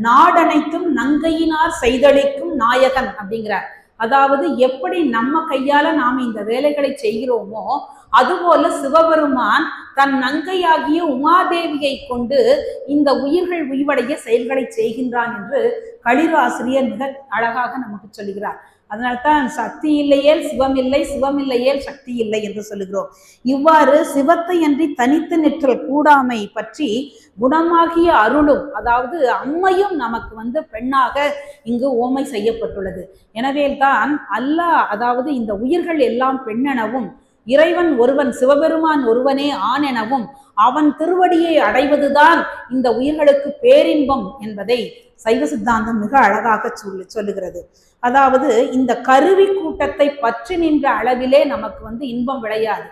Speaker 1: நாடனைத்தும் நங்கையினால் செய்தளிக்கும் நாயகன் அப்படிங்கிறார். அதாவது எப்படி நம்ம கையால நாம இந்த வேலைகளை செய்கிறோமோ அதுபோல சிவபெருமான் தன் நங்கையாகிய உமாதேவியை கொண்டு இந்த உயிர்கள் உய்வடைய செயல்களை செய்கின்றான் என்று களிறு ஆசிரியர் மிக அழகாக நமக்கு சொல்லுகிறார். அதனால்தான் சக்தி இல்லையேல் சிவம் இல்லை, சிவம் இல்லையேல் சக்தி இல்லை என்று சொல்லுகிறோம். இவ்வாறு சிவத்தை அன்றி தனித்து நிற்றல் கூடாமை பற்றி குணமாகிய அருளும், அதாவது அம்மையும் நமக்கு பெண்ணாக இங்கு ஓமை செய்யப்பட்டுள்ளது. எனவே தான் அல்லாஹ், அதாவது இந்த உயிர்கள் எல்லாம் பெண்ணெனவும் இறைவன் ஒருவன், சிவபெருமான் ஒருவனே ஆண் எனவும் அவன் திருவடியை அடைவதுதான் இந்த உயிர்களுக்கு பேரின்பம் என்பதை சைவ சித்தாந்தம் மிக அழகாக சொல்லுகிறது. அதாவது இந்த கருவி கூட்டத்தை பற்றி நின்ற அளவிலே நமக்கு இன்பம் விளையாது.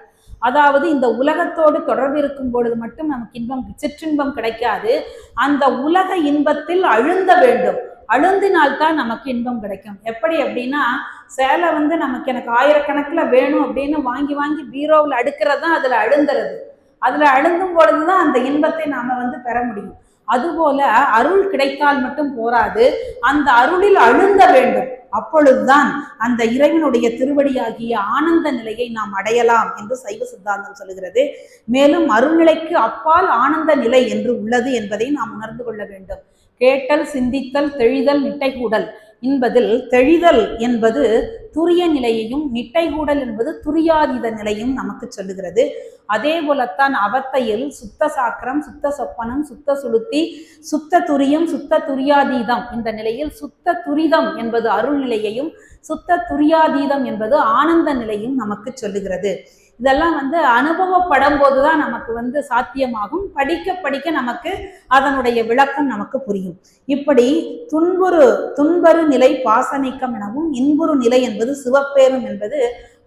Speaker 1: அதாவது இந்த உலகத்தோடு தொடர்பு இருக்கும் பொழுது மட்டும் நமக்கு சிற்றின்பம் கிடைக்காது. அந்த உலக இன்பத்தில் அழுந்த வேண்டும். அழுந்தினால்தான் நமக்கு இன்பம் கிடைக்கும். எப்படி அப்படின்னா, சேலை எனக்கு ஆயிரக்கணக்கில் வேணும் அப்படின்னு வாங்கி வாங்கி பீரோவில் அடுக்கிறது தான் அதுல அழுந்துறது. அதுல அழுந்தும் பொழுதுதான் அந்த இன்பத்தை நாம பெற முடியும். அதுபோல அருள் கிடைத்தால் மட்டும் போராது, அந்த அருளில் அழுந்த வேண்டும். அப்பொழுதுதான் அந்த இறைவனுடைய திருவடியாகிய ஆனந்த நிலையை நாம் அடையலாம் என்று சைவ சித்தாந்தம் சொல்லுகிறது. மேலும் அருள்நிலைக்கு அப்பால் ஆனந்த நிலை என்று உள்ளது என்பதை நாம் உணர்ந்து கொள்ள வேண்டும். கேட்டல், சிந்தித்தல், தெளிதல், நிட்டைகூடல் என்பதில் தெளிதல் என்பது துரிய நிலையையும், நிட்டைகூடல் என்பது துரியாதீத நிலையும் நமக்கு சொல்லுகிறது. அதே போலத்தான் அவத்தையில் சுத்த சாக்கரம், சுத்த சொப்பனம், சுத்த சுளுத்தி, சுத்த துரியம், சுத்த துரியாதீதம் இந்த நிலையில் சுத்த துரிதம் என்பது அருள் நிலையையும், சுத்த துரியாதீதம் என்பது ஆனந்த நிலையும் நமக்கு சொல்லுகிறது. இதெல்லாம் அனுபவப்படும் போதுதான் நமக்கு சாத்தியமாகும். படிக்க படிக்க நமக்கு அதனுடைய விளக்கம் நமக்கு புரியும். இப்படி துன்பரு நிலை பாசநீக்கம் எனவும், இன்புறு நிலை என்பது சிவப்பேரும் என்பது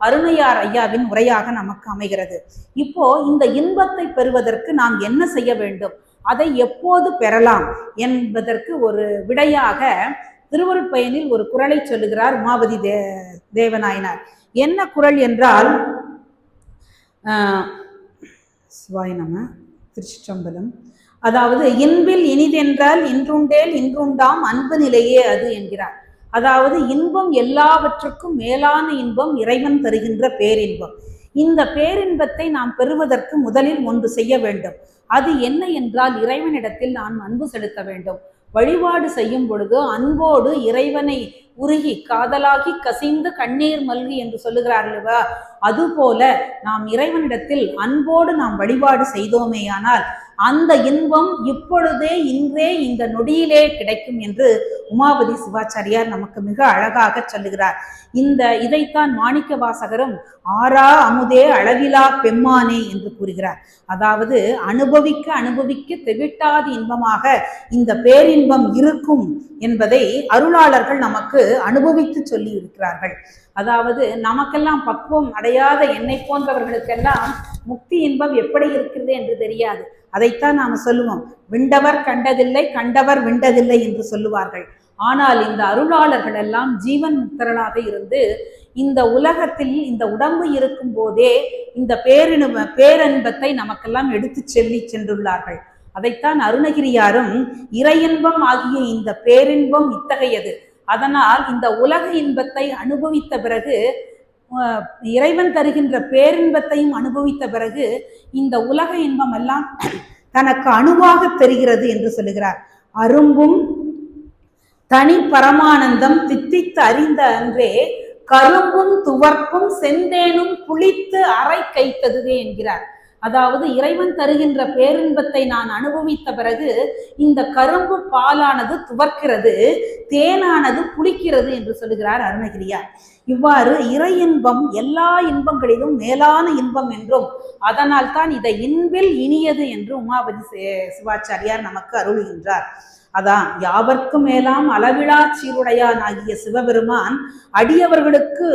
Speaker 1: அருணையார் ஐயாவின் உரையாக நமக்கு அமைகிறது. இப்போ இந்த இன்பத்தை பெறுவதற்கு நாம் என்ன செய்ய வேண்டும், அதை எப்போது பெறலாம் என்பதற்கு ஒரு விடையாக திருவருட்பயனில் ஒரு குறளை சொல்லுகிறார் உமாபதி தேவநாயனார். என்ன குறள் என்றால், சிவாய நம, திருச்சிற்றம்பலம். அதாவது, இன்பில் இனிதென்றால் இன்றுண்டேல் இன்றுண்டாம் அன்பு நிலையே அது என்கிறார். அதாவது இன்பம் எல்லாவற்றுக்கும் மேலான இன்பம் இறைவன் தருகின்ற பேரின்பம். இந்த பேரின்பத்தை நாம் பெறுவதற்கு முதலில் ஒன்று செய்ய வேண்டும். அது என்ன என்றால், இறைவனிடத்தில் நாம் அன்பு செலுத்த வேண்டும். வழிபாடு செய்யும் பொழுது அன்போடு இறைவனை உருகி காதலாகி கசிந்து கண்ணீர் மல்கி என்று சொல்லுகிறார் அல்லவா, அதுபோல நாம் இறைவனிடத்தில் அன்போடு நாம் வழிபாடு செய்தோமேயானால் அந்த இன்பம் இப்பொழுதே, இன்றே, இந்த நொடியிலே கிடைக்கும் என்று உமாபதி சிவாச்சாரியார் நமக்கு மிக அழகாக சொல்லுகிறார். இதைத்தான் மாணிக்க வாசகரும் ஆறா அமுதே அளவிலா பெம்மானே என்று கூறுகிறார். அதாவது அனுபவிக்க அனுபவிக்க தெவிட்டாத இன்பமாக இந்த பேரின்பம் இருக்கும் என்பதை அருளாளர்கள் நமக்கு அனுபவித்து சொல்லி இருக்கிறார்கள். அதாவது நமக்கெல்லாம் பக்குவம் அடையாத என்னை போன்றவர்களுக்கெல்லாம் முக்தி இன்பம் எப்படி இருக்கிறது என்று தெரியாது. அதைத்தான் நாம் சொல்லுவோம், விண்டவர் கண்டதில்லை, கண்டவர் விண்டதில்லை என்று சொல்லுவார்கள். ஆனால் இந்த அருளாளர்கள் எல்லாம் ஜீவன் முக்தர்களாக இருந்து இந்த உலகத்தில் இந்த உடம்பு இருக்கும் போதே இந்த பேரன்பத்தை நமக்கெல்லாம் எடுத்து சென்றுள்ளார்கள். அதைத்தான் அருணகிரியாரும் இறையின்பம் ஆகிய இந்த பேரின்பம் இத்தகையது, அதனால் இந்த உலக இன்பத்தை அனுபவித்த பிறகு, இறைவன் தருகின்ற பேரின்பத்தையும் அனுபவித்த பிறகு இந்த உலக இன்பம் எல்லாம் தனக்கு அணுவாக தெரிகிறது என்று சொல்லுகிறார். அரும்பும் தனி பரமானந்தம் தித்தித்து அறிந்த அன்றே கரும்பும் துவர்ப்பும் செந்தேனும் புளித்து அரை கைத்ததுவே என்கிறார். அதாவது இறைவன் தருகின்ற பேரின்பத்தை நான் அனுபவித்த பிறகு இந்த கரும்பு பாலானது துவர்க்கிறது, தேனானது புளிக்கிறது என்று சொல்லுகிறார் அருணகிரியார். இவ்வாறு இறை இன்பம் எல்லா இன்பங்களிலும் மேலான இன்பம் என்றும், அதனால் தான் இதை இன்பில் இனியது என்று உமாபதி சிவாச்சாரியார் நமக்கு அருளுகின்றார். அதான் யாவர்க்கும் மேலாம் அளவிழா சீருடையான் ஆகிய சிவபெருமான் அடியவர்களுக்கு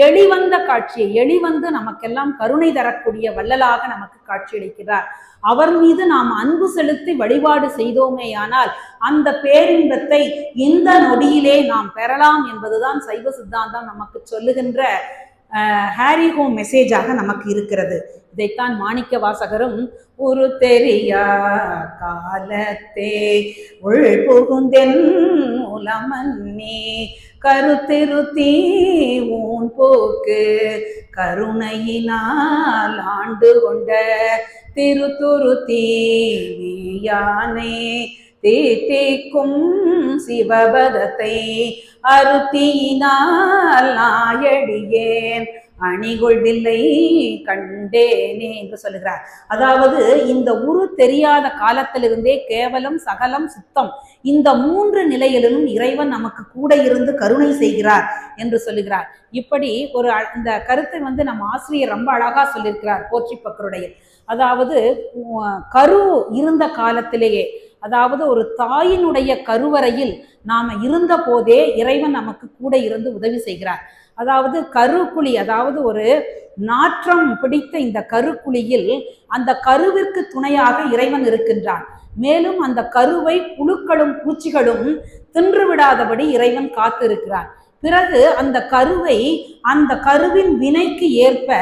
Speaker 1: எளிவந்த காட்சியை, எளிவந்து நமக்கெல்லாம் கருணை தரக்கூடிய வள்ளலாக நமக்கு காட்சியளிக்கிறார். அவர் மீது நாம் அன்பு செலுத்தி வழிபாடு செய்தோமேயானால் அந்த பேரின்பத்தை இந்த நொடியிலே நாம் பெறலாம் என்பதுதான் சைவ சித்தாந்தம் நமக்கு சொல்லுகின்ற ஹாரி ஹோம் மெசேஜாக நமக்கு இருக்கிறது. இதைத்தான் மாணிக்க வாசகரும் ஒரு தெரியா காலத்தே உள் புகுந்தென் உலமன்னே கருத்திருத்தி ஊன் போக்கு கருணையினால் ஆண்டு கொண்ட திருத்துருத்தி யானை தீர்த்திக்கும் சிவபதத்தை அருத்தியினால் நாயடியேன் அணிகொள்வில்லை கண்டேனே என்று சொல்லுகிறார். அதாவது இந்த உரு தெரியாத காலத்திலிருந்தே கேவலம், சகலம், சுத்தம் இந்த 3 நிலையிலும் இறைவன் நமக்கு கூட இருந்து கருணை செய்கிறார் என்று சொல்லுகிறார். இப்படி ஒரு இந்த கருத்தை நம்ம ஆசிரியர் ரொம்ப அழகா சொல்லியிருக்கிறார் போற்றிப்பக்கருடைய. அதாவது கரு இருந்த காலத்திலேயே, அதாவது ஒரு தாயினுடைய கருவறையில் நாம இருந்த போதே இறைவன் நமக்கு கூட இருந்து உதவி செய்கிறார். அதாவது கருக்குழி, அதாவது ஒரு நாற்றம் பிடித்த இந்த கருக்குழியில் அந்த கருவிற்கு துணையாக இறைவன் இருக்கின்றான். மேலும் அந்த கருவை புழுக்களும் பூச்சிகளும் தின்று விடாதபடி இறைவன் காத்து இருக்கிறான். பிறகு அந்த கருவை அந்த கருவின் வினைக்கு ஏற்ப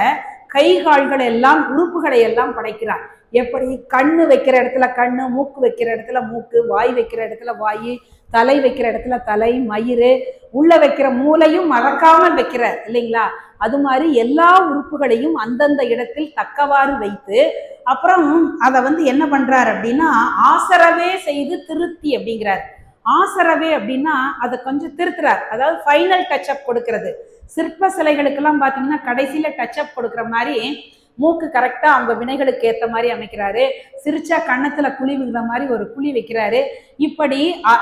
Speaker 1: கை கால்கள் எல்லாம், உறுப்புகளை எல்லாம் படைக்கிறான். எப்படி கண்ணு வைக்கிற இடத்துல கண்ணு, மூக்கு வைக்கிற இடத்துல மூக்கு, வாய் வைக்கிற இடத்துல வாய், தலை வைக்கிற இடத்துல தலை, மயிறு, உள்ள வைக்கிற மூளையும் மறக்காமல் வைக்கிற இல்லைங்களா? அது மாதிரி எல்லா உறுப்புகளையும் அந்தந்த இடத்தில் தக்கவாறு வைத்து அப்புறம் அதை என்ன பண்றார் அப்படின்னா ஆசரவே செய்து திருத்தி அப்படிங்கிறார். ஆசரவே அப்படின்னா அதை கொஞ்சம் திருத்துறார், அதாவது ஃபைனல் டச்சப் கொடுக்கறது. சிற்ப சிலைகளுக்கெல்லாம் பார்த்தீங்கன்னா கடைசியில டச்சப் கொடுக்குற மாதிரி மூக்கு கரெக்டா அவங்க வினைகளுக்கு ஏற்ற மாதிரி அமைக்கிறாரு. சிரிச்சா கன்னத்துல குழி விடுற மாதிரி ஒரு குழி வைக்கிறாரு. இப்படி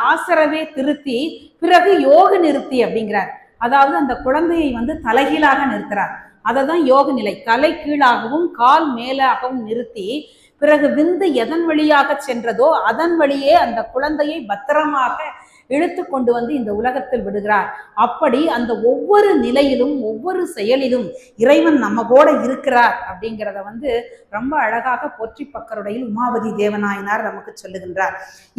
Speaker 1: ஆசரவே திருத்தி பிறகு யோக நிறுத்தி அப்படிங்கிறார். அதாவது அந்த குழந்தையை தலைகீழாக நிறுத்துறார். அதை தான் யோக நிலை. தலை கீழாகவும் கால் மேலாகவும் நிறுத்தி பிறகு விந்து எதன் வழியாக சென்றதோ அதன் வழியே அந்த குழந்தையை பத்திரமாக இழுத்து கொண்டு இந்த உலகத்தில் விடுகிறார். அப்படி அந்த ஒவ்வொரு நிலையிலும் ஒவ்வொரு செயலிலும் இறைவன் நம்ம கூட இருக்கிறார் அப்படிங்கிறத ரொம்ப அழகாக போற்றிப்பக்கருடைய உமாபதி தேவநாயனார் நமக்கு சொல்லுகின்றார்.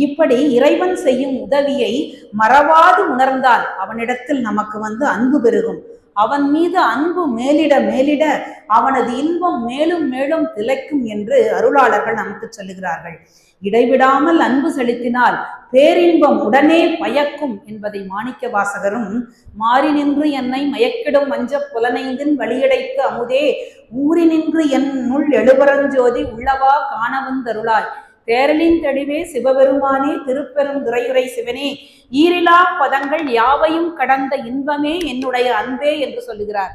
Speaker 1: இப்படி இறைவன் செய்யும் உதவியை மறவாது உணர்ந்தால் அவனிடத்தில் நமக்கு அன்பு பெருகும். அவன் மீது அன்பு மேலிட மேலிட அவனது இன்பம் மேலும் மேலும் திளைக்கும் என்று அருளாளர்கள் நமக்கு சொல்லுகிறார்கள். இடைவிடாமல் அன்பு செலுத்தினால் பேரின்பம் உடனே பயக்கும் என்பதை மாணிக்க வாசகரும் மாறி நின்று என்னை மயக்கிடும் வஞ்ச புலனைந்தின் வழியடைத்து அமுதே ஊறி நின்று என்னுள் எழுபரஞ்சோதி உள்ளவா காணவந்தருளாய் தேரலின் தெளிவே சிவபெருமானே திருப்பெரும் துறையுரை சிவனே ஈரிலா பதங்கள் யாவையும் கடந்த இன்பமே என்னுடைய அன்பே என்று சொல்லுகிறார்.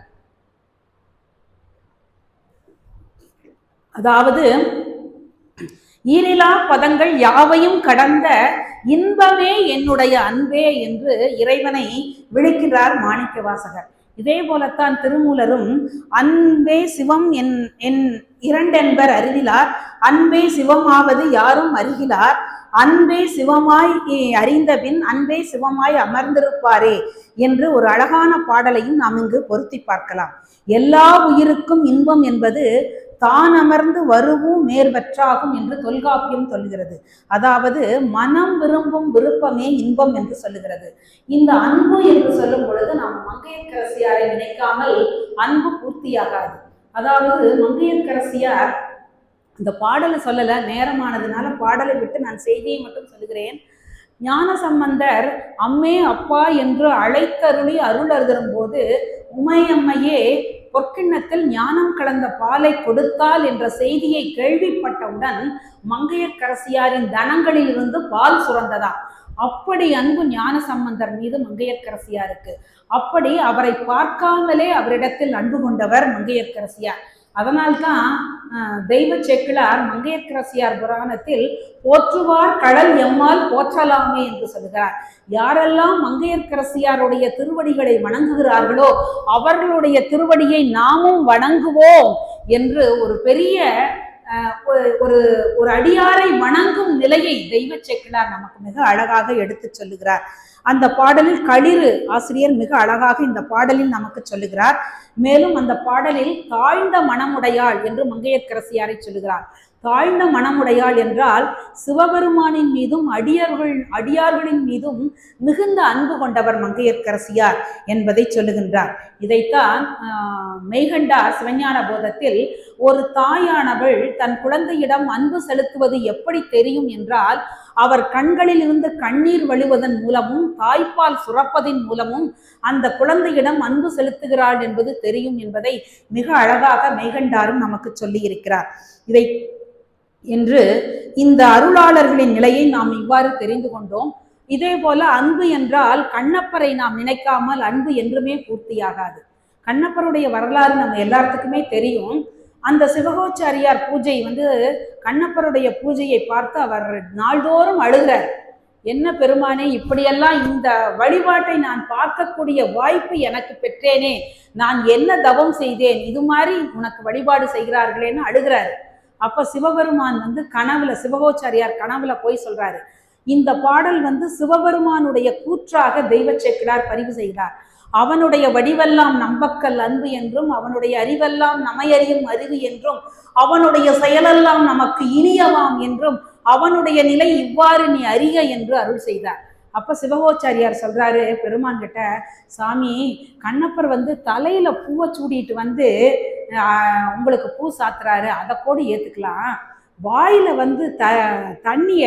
Speaker 1: அதாவது ஈரிலா பதங்கள் யாவையும் கடந்த இன்பமே என்னுடைய அன்பே என்று இறைவனை விழிக்கிறார் மாணிக்க வாசகர். இதே போலத்தான் திருமூலரும் அன்பே சிவம் என் இரண்டென்பர் அறிவிலார், அன்பே சிவமாவது யாரும் அறிகிலார், அன்பே சிவமாய் அறிந்தபின் அன்பே சிவமாய் அமர்ந்திருப்பாரே என்று ஒரு அழகான பாடலையும் நாம் இங்கு பொருத்தி பார்க்கலாம். எல்லா உயிருக்கும் இன்பம் என்பது தான் அமர்ந்து வருவும் மேற்பற்றாகும் என்று தொல்காப்பியம் சொல்லுகிறது. அதாவது மனம் விரும்பும் விருப்பமே இன்பம் என்று சொல்லுகிறது. இந்த அன்பு என்று சொல்லும் பொழுது நாம் மங்கையர்க்கரசியாரை நினைக்காமல் அன்பு பூர்த்தியாகாது. அதாவது மங்கையர்க்கரசியார் இந்த பாடலை சொல்லல, நேரமானதுனால பாடலை விட்டு நான் செய்தியை மட்டும் சொல்லுகிறேன். ஞானசம்பந்தர் அம்மே அப்பா என்று அழைத்தருளி அருள் அருதரும் போது உமையம்மையே பொற்கிண்ணத்தில் ஞானம் கலந்த பாலை கொடுத்தால் என்ற செய்தியை கேள்விப்பட்டவுடன் மங்கையர்க்கரசியாரின் தனங்களில் இருந்து பால் சுரந்ததா. அப்படி அன்பு ஞானசம்பந்தர் மீது மங்கையர்க்கரசியாருக்கு. அப்படி அவரை பார்க்காமலே அவரிடத்தில் அன்பு கொண்டவர் மங்கையர்க்கரசியார். அதனால்தான் தெய்வ சேக்கிழார் மங்கையர்க்கரசியார் புராணத்தில் போற்றுவார் கடல் எம்மால் போற்றலாமே என்று சொல்கிறார். யாரெல்லாம் மங்கையர்க்கரசியாருடைய திருவடிகளை வணங்குகிறார்களோ அவர்களுடைய திருவடியை நாமும் வணங்குவோம் என்று ஒரு பெரிய ஒரு அடியாரை வணங்கும் நிலையை தெய்வ சேக்கிழார் நமக்கு மிக அழகாக எடுத்து சொல்லுகிறார். அந்த பாடலில் களிறு ஆசிரியர் மிக அழகாக இந்த பாடலில் நமக்கு சொல்லுகிறார். மேலும் அந்த பாடலில் தாழ்ந்த மனமுடையாள் என்று மங்கையர்க்கரசியாரை சொல்லுகிறார். தாழ்ந்த மனமுடையாள் என்றால் சிவபெருமானின் மீதும் அடியார்களின் மீதும் மிகுந்த அன்பு கொண்டவர் மங்கையர்க்கரசியார் என்பதை சொல்லுகின்றார். இதைத்தான் மெய்கண்டார் சிவஞான போதத்தில் ஒரு தாயானவள் தன் குழந்தையிடம் அன்பு செலுத்துவது எப்படி தெரியும் என்றால் அவர் கண்களில் இருந்து கண்ணீர் வழிவதன் மூலமும் தாய்ப்பால் சுரப்பதின் மூலமும் அந்த குழந்தையிடம் அன்பு செலுத்துகிறாள் என்பது தெரியும் என்பதை மிக அழகாக மெய்கண்டாரும் நமக்கு சொல்லி இருக்கிறார். இதை என்று இந்த அருளாளர்களின் நிலையை நாம் இவ்வாறு தெரிந்து கொண்டோம். இதே போல அன்பு என்றால் கண்ணப்பரை நாம் நினைக்காமல் அன்பு என்றுமே பூர்த்தியாகாது. கண்ணப்பருடைய வரலாறு நம்ம எல்லாத்துக்குமே தெரியும். அந்த சிவகோச்சாரியார் பூஜை கண்ணப்பருடைய பூஜையை பார்த்து அவர் நாள்தோறும் அழுகிறார். என்ன பெருமானே, இப்படியெல்லாம் இந்த வழிபாட்டை நான் பார்க்கக்கூடிய வாய்ப்பு எனக்கு பெற்றேனே, நான் என்ன தவம் செய்தேன், இது மாதிரி உனக்கு வழிபாடு செய்கிறார்களேன்னு அழுகிறாரு. அப்ப சிவபெருமான் கனவுல, சிவகோச்சாரியார் கனவுல போய் சொல்றாரு, இந்த பாடல் சிவபெருமானுடைய கூற்றாக தெய்வ சேக்கிழார் பதிவு செய்கிறார். அவனுடைய வடிவெல்லாம் நம்பக்கல் அன்பு என்றும், அவனுடைய அறிவெல்லாம் நமையறியும் அறிவு என்றும், அவனுடைய செயலெல்லாம் நமக்கு இனியவாம் என்றும், அவனுடைய நிலை இவ்வாறு நீ அறிக என்று அருள் செய்தார். அப்ப சிவகோச்சாரியார் சொல்றாரு பெருமான் கிட்ட, சாமி, கண்ணப்பர் தலையில பூவை சூடிட்டு உங்களுக்கு பூ சாத்துறாரு, அதை கூட ஏத்துக்கலாம். வாயில தண்ணிய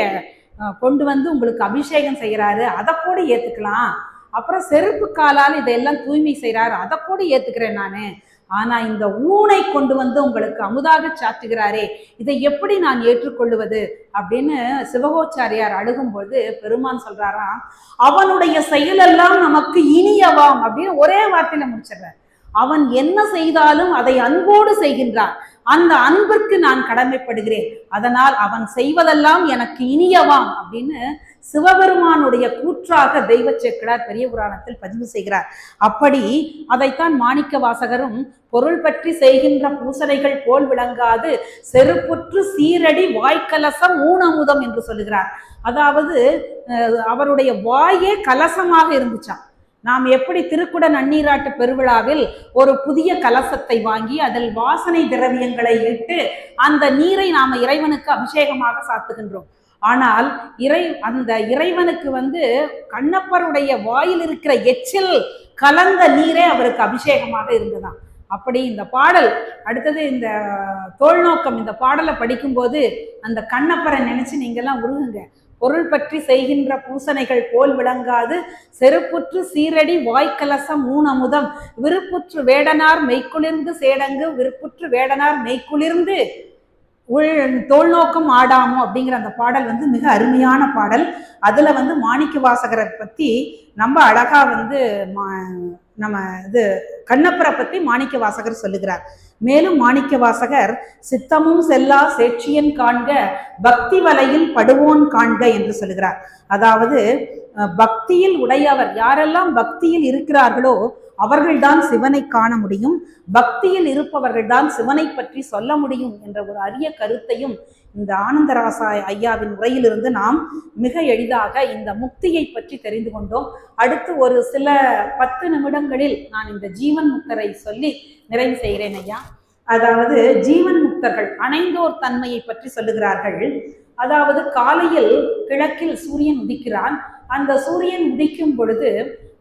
Speaker 1: கொண்டு உங்களுக்கு அபிஷேகம் செய்யறாரு, அதை கூட ஏத்துக்கலாம். அப்புறம் செருப்பு காலால் இதையெல்லாம் தூய்மை செய்யறாரு, அதை கூட ஏத்துக்கிறேன் நானு. ஆனா இந்த ஊனை கொண்டு உங்களுக்கு அமுதாக சாத்துகிறாரே, இதை எப்படி நான் ஏற்றுக்கொள்ளுவது அப்படின்னு சிவகோச்சாரியார் அழுகும்போது பெருமான் சொல்றாராம், அவனுடைய செயலெல்லாம் நமக்கு இனியவாம் அப்படின்னு ஒரே வார்த்தையில முடிச்சிடுறார். அவன் என்ன செய்தாலும் அதை அன்போடு செய்கின்றான், அந்த அன்பிற்கு நான் கடமைப்படுகிறேன், அதனால் அவன் செய்வதெல்லாம் எனக்கு இனியவாம் அப்படின்னு சிவபெருமானுடைய கூற்றாக தெய்வ சேக்கிழார் பெரிய புராணத்தில் பதிவு செய்கிறார். அப்படி அதைத்தான் மாணிக்க வாசகரும் பொருள் பற்றி செய்கின்ற பூசனைகள் போல் விளங்காது செருப்புற்று சீரடி வாய்க்கலசம் ஊனமுதம் என்று சொல்லுகிறார். அதாவது அவருடைய வாயே கலசமாக இருந்துச்சான். நாம் எப்படி திருக்குட நன்னீராட்டு பெருவிழாவில் ஒரு புதிய கலசத்தை வாங்கி அதில் வாசனை திரவியங்களை இட்டு அந்த நீரை நாம இறைவனுக்கு அபிஷேகமாக சாத்துகின்றோம். ஆனால் அந்த இறைவனுக்கு கண்ணப்பருடைய வாயில் இருக்கிற எச்சில் கலந்த நீரே அவருக்கு அபிஷேகமாக இருந்ததாம். அப்படி இந்த பாடல் அடுத்தது இந்த தோல் நோக்கம், இந்த பாடலை படிக்கும்போது அந்த கண்ணப்பரை நினைச்சு நீங்கெல்லாம் உருகுங்க. பொருள் பற்றி செய்கின்ற பூசனைகள் போல் விளங்காது செருப்புற்று சீரடி வாய்க்கலசம் ஊனமுதம் விருப்புற்று வேடனார் மெய்க்குளிர்ந்து சேடங்கு விருப்புற்று வேடனார் மெய்க்குளிர்ந்து தோல் நோக்கம் ஆடாமோ அப்படிங்கிற அந்த பாடல் மிக அருமையான பாடல். அதுல மாணிக்க வாசகரை பத்தி நம்ம அழகா நம்ம கண்ணப்பரை பத்தி மாணிக்க வாசகர் சொல்லுகிறார். மேலும் மாணிக்க வாசகர் சித்தமும் செல்லா சேட்சியன் காண்க பக்தி வலையில் படுவோன் காண்க என்று சொல்லுகிறார். அதாவது பக்தியில் உடையவர், யாரெல்லாம் பக்தியில் இருக்கிறார்களோ அவர்கள்தான் சிவனை காண முடியும், பக்தியில் இருப்பவர்கள்தான் சிவனை பற்றி சொல்ல முடியும் என்ற ஒரு அரிய கருத்தையும் இந்த ஆனந்தராசா ஐயாவின் உரையிலிருந்து நாம் மிக எளிதாக இந்த முக்தியை பற்றி தெரிந்து கொண்டோம். அடுத்து ஒரு சில 10 நிமிடங்களில் நான் இந்த ஜீவன் முக்தரை சொல்லி நிறைவு செய்கிறேன் ஐயா. அதாவது ஜீவன் முக்தர்கள் அணைந்தோர் தன்மையை பற்றி சொல்லுகிறார்கள். அதாவது காலையில் கிழக்கில் சூரியன் உதிக்கிறான். அந்த சூரியன் உதிக்கும் பொழுது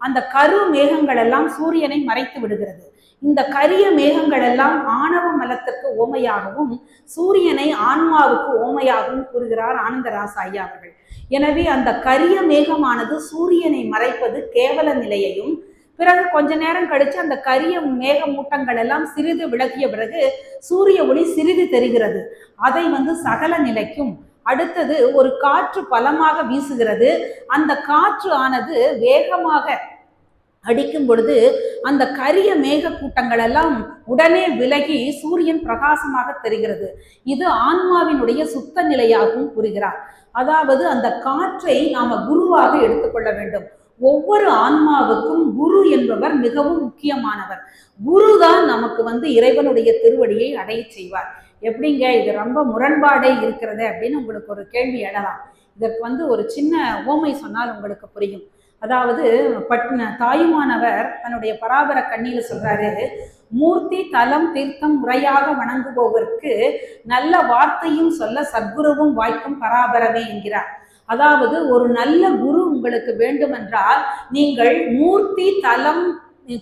Speaker 1: அந்த கரு மேகங்கள் எல்லாம் சூரியனை மறைத்து விடுகிறது. இந்த கரிய மேகங்கள் எல்லாம் ஆணவ மலத்திற்கு ஓமையாகவும் சூரியனை ஆன்மாவுக்கு ஓமையாகவும் கூறுகிறார் ஆனந்தராசா ஐயா அவர்கள். எனவே அந்த கரிய மேகமானது சூரியனை மறைப்பது கேவல நிலையையும், பிறகு கொஞ்ச நேரம் கழிச்சு அந்த கரிய மேக மூட்டங்கள் எல்லாம் சிறிது விலகிய பிறகு சூரிய ஒளி சிறிது தெரிகிறது, அதை சகல நிலைக்கும். அடுத்தது ஒரு காற்று பலமாக வீசுகிறது. அந்த காற்று ஆனது வேகமாக அடிக்கும் பொழுது அந்த கரிய மேக கூட்டங்கள் எல்லாம் உடனே விலகி சூரியன் பிரகாசமாக தெரிகிறது. இது ஆன்மாவினுடைய சுத்த நிலையாகவும் கூறுகிறார். அதாவது அந்த காற்றை நாம குருவாக எடுத்துக்கொள்ள வேண்டும். ஒவ்வொரு ஆன்மாவுக்கும் குரு என்பவர் மிகவும் முக்கியமானவர். குரு தான் நமக்கு இறைவனுடைய திருவடியை அடைய செய்வார். எப்படிங்க இது ரொம்ப முரண்பாடே இருக்கிறது அப்படின்னு உங்களுக்கு ஒரு கேள்வி எழலாம். இதற்கு ஒரு சின்ன ஓமை சொன்னால் உங்களுக்கு புரியும். அதாவது தாயுமானவர் தன்னுடைய பராபர கண்ணியில சொல்றாரு, மூர்த்தி தலம் தீர்த்தம் முறையாக வணங்குபவருக்கு நல்ல வார்த்தையும் சொல்ல சத்குருவும் வாய்க்கும் பராபரமே என்கிறார். அதாவது ஒரு நல்ல குரு உங்களுக்கு வேண்டுமென்றால் நீங்கள் மூர்த்தி தலம்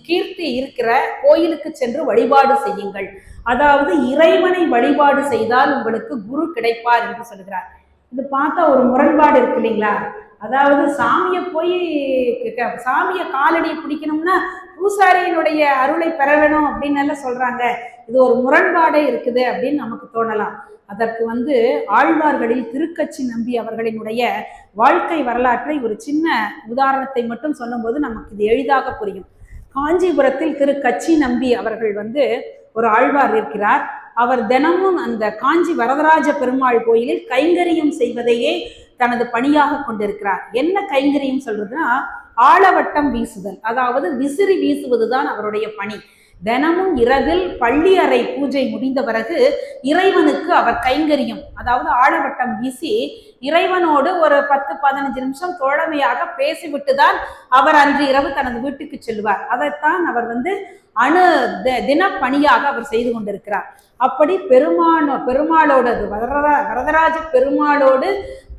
Speaker 1: கீர்த்தி இருக்கிற கோயிலுக்கு சென்று வழிபாடு செய்யுங்கள். அதாவது இறைவனை வழிபாடு செய்தால் உங்களுக்கு குரு கிடைப்பார் என்று சொல்கிறார். இது பார்த்தா ஒரு முரண்பாடு இருக்கு இல்லைங்களா? அதாவது சாமியை காலடியை பிடிக்கணும்னா பூசாரியினுடைய அருளை பெற வேணும் அப்படின்னு எல்லாம் சொல்றாங்க. இது ஒரு முரண்பாடே இருக்குது அப்படின்னு நமக்கு தோணலாம். அதற்கு ஆழ்வார்களில் திருக்கச்சி நம்பி அவர்களினுடைய வாழ்க்கை வரலாற்றை ஒரு சின்ன உதாரணத்தை மட்டும் சொல்லும்போது நமக்கு இது எளிதாக புரியும். காஞ்சிபுரத்தில் திரு கச்சி நம்பி அவர்கள் வந்து ஒரு ஆழ்வார் இருக்கிறார். அவர் தினமும் அந்த காஞ்சி வரதராஜ பெருமாள் கோயிலில் கைங்கரியம் செய்வதையே தனது பணியாக கொண்டிருக்கிறார். என்ன கைங்கரியம் சொல்றதுன்னா, ஆளவட்டம் வீசுதல், அதாவது விசிறி வீசுவதுதான் அவருடைய பணி. தினமும் இரவில் பள்ளி அறை பூஜை முடிந்த பிறகு இறைவனுக்கு அவர் கைங்கரியம், அதாவது ஆழவட்டம் வீசி இறைவனோடு ஒரு 10-15 நிமிஷம் தோழமையாக பேசிவிட்டு தான் அவர் அன்று இரவு தனது வீட்டுக்கு செல்வார். அதைத்தான் அவர் வந்து தினப்பணியாக அவர் செய்து கொண்டிருக்கிறார். அப்படி பெருமாளோடு வரதராஜ பெருமாளோடு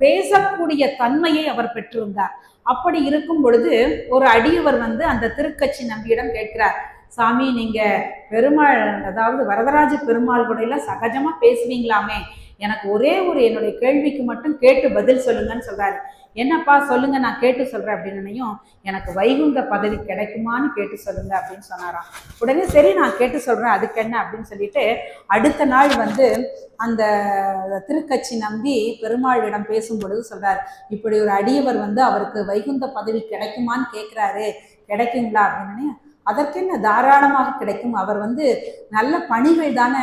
Speaker 1: பேசக்கூடிய தன்மையை அவர் பெற்றிருந்தார். அப்படி இருக்கும் பொழுது ஒரு அடியவர் வந்து அந்த திருக்கச்சி நம்பியிடம் கேட்கிறார், சாமி நீங்க பெருமாள், அதாவது வரதராஜ பெருமாள் கூட எல்லாம் சகஜமா பேசுவீங்களாமே, எனக்கு ஒரே ஒரு என்னுடைய கேள்விக்கு மட்டும் கேட்டு பதில் சொல்லுங்கன்னு சொல்றாரு. என்னப்பா சொல்லுங்க, நான் கேட்டு சொல்றேன் அப்படின்னையும், எனக்கு வைகுண்ட பதவி கிடைக்குமான்னு கேட்டு சொல்லுங்க அப்படின்னு சொன்னாராம். உடனே சரி நான் கேட்டு சொல்றேன், அதுக்கு என்ன அப்படின்னு சொல்லிட்டு அடுத்த நாள் வந்து அந்த திருக்கச்சி நம்பி பெருமாளிடம் பேசும் பொழுது சொல்றாரு, இப்படி ஒரு அடியவர் வந்து அவருக்கு வைகுண்ட பதவி கிடைக்குமான்னு கேட்கிறாரு, கிடைக்குங்களா அப்படின்னு. அதற்கென்ன, தாராளமாக கிடைக்கும், அவர் வந்து நல்ல பணிகள் தானே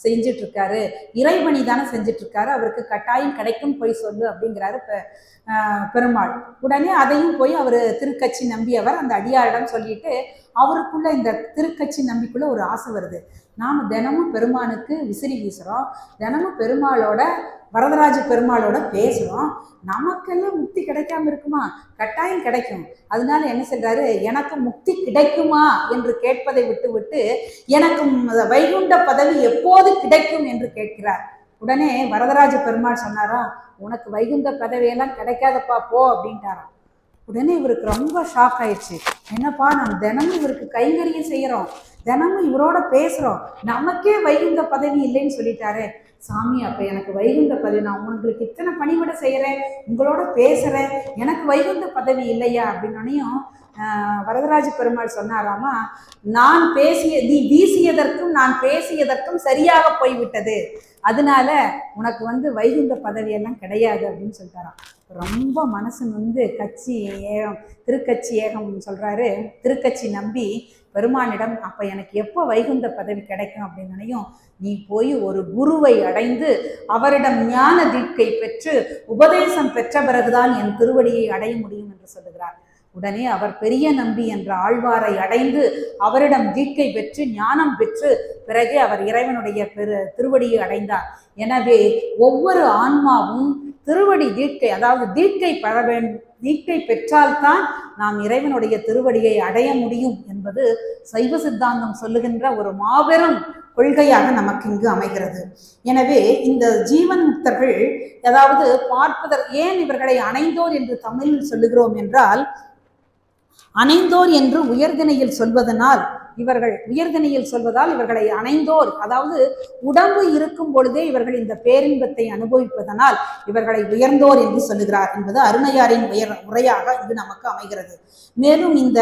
Speaker 1: செஞ்சிட்டு இருக்காரு, இறைவணி தானே செஞ்சிட்டு இருக்காரு, அவருக்கு கட்டாயம் கிடைக்கும் போய் சொல்லு அப்படிங்கிறாரு பெருமாள். உடனே அதையும் போய் அவர் திருக்கச்சி நம்பி அவர் அந்த அடியாரிடம் சொல்லிட்டு, அவருக்குள்ள இந்த திருக்கச்சி நம்பிக்குள்ள ஒரு ஆசை வருது, நாம் தினமும் பெருமானுக்கு விசிறி வீசுகிறோம், தினமும் பெருமாளோட வரதராஜ பெருமாளோட பேசுகிறோம், நமக்கெல்லாம் முக்தி கிடைக்காம இருக்குமா, கட்டாயம் கிடைக்கும். அதனால என்ன சொல்றாரு, எனக்கு முக்தி கிடைக்குமா என்று கேட்பதை விட்டு எனக்கும் வைகுண்ட பதவி எப்போது கிடைக்கும் என்று கேட்கிறார். உடனே வரதராஜ பெருமாள் சொன்னாரா, உனக்கு வைகுண்ட பதவியெல்லாம் கிடைக்காதப்பா போ அப்படின்ட்டாராம். உடனே இவருக்கு ரொம்ப ஷாக் ஆயிடுச்சு. என்னப்பா, நம்ம தினமும் இவருக்கு கைங்கரியம் செய்யறோம், தினமும் இவரோட பேசுறோம், நமக்கே வைகுண்ட பதவி இல்லைன்னு சொல்லிட்டாரு. சாமி அப்ப எனக்கு வைகுண்ட பதவி, நான் உங்களுக்கு இத்தனை பணிவிட செய்யறேன், உங்களோட பேசுறேன், எனக்கு வைகுண்ட பதவி இல்லையா அப்படின்னோனையும் வரதராஜ பெருமாள் சொன்னாராமா, நான் நீ வீசியதற்கும் நான் பேசியதற்கும் சரியாக போய்விட்டது, அதனால உனக்கு வந்து வைகுண்ட பதவியெல்லாம் கிடையாது அப்படின்னு சொல்லிட்டாராம். ரொம்ப மனசு வந்து திருக்கச்சி ஏகம் சொல்றாரு. திருக்கச்சி நம்பி பெருமானிடம், அப்ப எனக்கு எப்போ வைகுண்ட பதவி கிடைக்கும் அப்படின்னையும், நீ போய் ஒரு குருவை அடைந்து அவரிடம் ஞான தீட்கை பெற்று உபதேசம் பெற்ற பிறகுதான் என் திருவடியை அடைய முடியும் என்று சொல்லுகிறார். உடனே அவர் பெரிய நம்பி என்ற ஆழ்வாரை அடைந்து அவரிடம் தீட்கை பெற்று ஞானம் பெற்று பிறகு அவர் இறைவனுடைய திருவடியை அடைந்தார். எனவே ஒவ்வொரு ஆன்மாவும் திருவடி தீட்கை, அதாவது தீட்கை பெற்றால்தான் நாம் இறைவனுடைய திருவடியை அடைய முடியும் என்பது சைவ சித்தாந்தம் சொல்லுகின்ற ஒரு மாபெரும் கொள்கையாக நமக்கு இங்கு அமைகிறது. எனவே இந்த ஜீவன் முக்தர்கள், அதாவது ஏன் இவர்களை அணைந்தோர் என்று தமிழில் சொல்லுகிறோம் என்றால், அணைந்தோர் என்று உயர்திணையில் சொல்வதனால் இவர்களை அணைந்தோர், அதாவது உடம்பு இருக்கும் பொழுதே இவர்கள் இந்த பேரின்பத்தை அனுபவிப்பதனால் இவர்களை உயர்ந்தோர் என்று சொல்லுகிறார் என்பது அருணையாரின் உரையாக இது நமக்கு அமைகிறது. மேலும் இந்த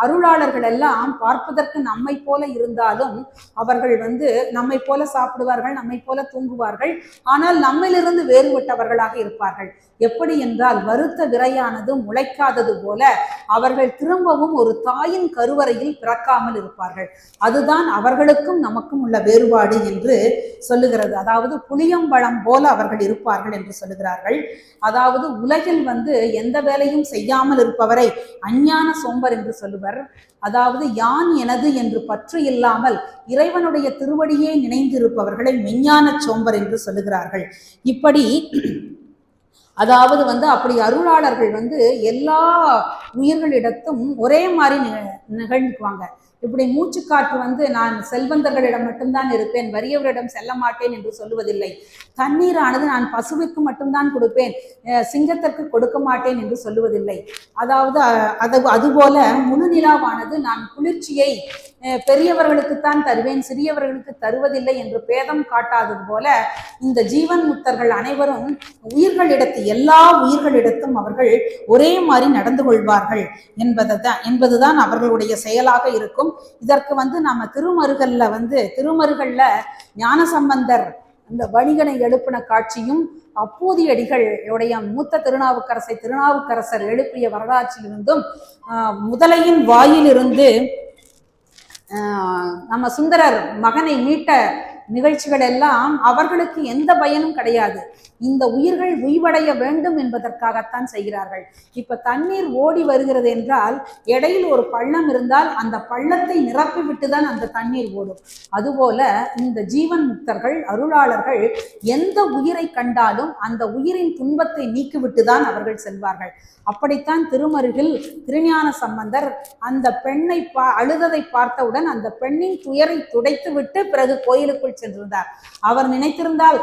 Speaker 1: அருளாளர்கள் எல்லாம் பார்ப்பதற்கு நம்மை போல இருந்தாலும் அவர்கள் வந்து நம்மை போல சாப்பிடுவார்கள், நம்மை போல தூங்குவார்கள், ஆனால் நம்மிலிருந்து வேறுபட்டவர்களாக இருப்பார்கள். எப்படி என்றால், வறுத்த விரையானது முளைக்காதது போல அவர்கள் திரும்பவும் ஒரு தாயின் கருவறையில் பிறக்காமல் இருப்பார்கள். அதுதான் அவர்களுக்கும் நமக்கும் உள்ள வேறுபாடு என்று சொல்லுகிறது. அதாவது புளியம்பழம் போல அவர்கள் இருப்பார்கள் என்று சொல்லுகிறார்கள். அதாவது உலகில் வந்து எந்த வேலையும் செய்யாமல் இருப்பவரை அஞ்ஞான சோம்பர் என்று சொல்லுவர். அதாவது யான் எனது என்று பற்று இல்லாமல் இறைவனுடைய திருவடியே நினைந்திருப்பவர்களை மெஞ்ஞான சோம்பர் என்று சொல்லுகிறார்கள். இப்படி அதாவது வந்து அப்படி அருளாளர்கள் வந்து எல்லா உயிர்களிடத்தும் ஒரே மாதிரி நிகழ்ந்துக்குவாங்க. இப்படி மூச்சுக்காற்று வந்து நான் செல்வந்தர்களிடம் மட்டும்தான் இருப்பேன், வறியவரிடம் செல்ல மாட்டேன் என்று சொல்லுவதில்லை. தண்ணீரானது நான் பசுவுக்கு மட்டும்தான் கொடுப்பேன், சிங்கத்திற்கு கொடுக்க மாட்டேன் என்று சொல்லுவதில்லை. அதாவது அதுபோல முழுநிலாவானது நான் குளிர்ச்சியை பெரியவர்களுக்குத்தான் தருவேன், சிறியவர்களுக்கு தருவதில்லை என்று பேதம் காட்டாதது போல இந்த ஜீவன் முக்தர்கள் அனைவரும் எல்லா உயிர்களிடத்தும் அவர்கள் ஒரே மாதிரி நடந்து கொள்வார்கள் என்பதுதான் அவர்களுடைய செயலாக இருக்கும். இதற்கு வந்து நாம திருமருகல்ல ஞானசம்பந்தர் அந்த வணிகனை எழுப்பின காட்சியும் அப்பூதியடிகளுடைய மூத்த திருநாவுக்கரசர் எழுப்பிய வரலாற்றிலிருந்தும் முதலையின் வாயிலிருந்து நம்ம சுந்தரர் மகனை மீட்ட நிகழ்ச்சிகள் எல்லாம் அவர்களுக்கு எந்த பயனும் கிடையாது. இந்த உயிர்கள் உய்வடைய வேண்டும் என்பதற்காகத்தான் செய்கிறார்கள். இப்ப தண்ணீர் ஓடி வருகிறது என்றால் இடையில் ஒரு பள்ளம் இருந்தால் அந்த பள்ளத்தை நிரப்பி விட்டுதான் அந்த தண்ணீர் ஓடும். அதுபோல இந்த ஜீவன் முக்தர்கள் அருளாளர்கள் எந்த உயிரை கண்டாலும் அந்த உயிரின் துன்பத்தை நீக்கிவிட்டுதான் அவர்கள் செல்வார்கள். அப்படித்தான் திருமருகில் திருஞான சம்பந்தர் அந்த பெண்ணை அழுததை பார்த்தவுடன் அந்த பெண்ணின் துயரை துடைத்து விட்டு பிறகு கோயிலுக்குள் சென்றிருந்தார். அவர் நினைத்திருந்தால்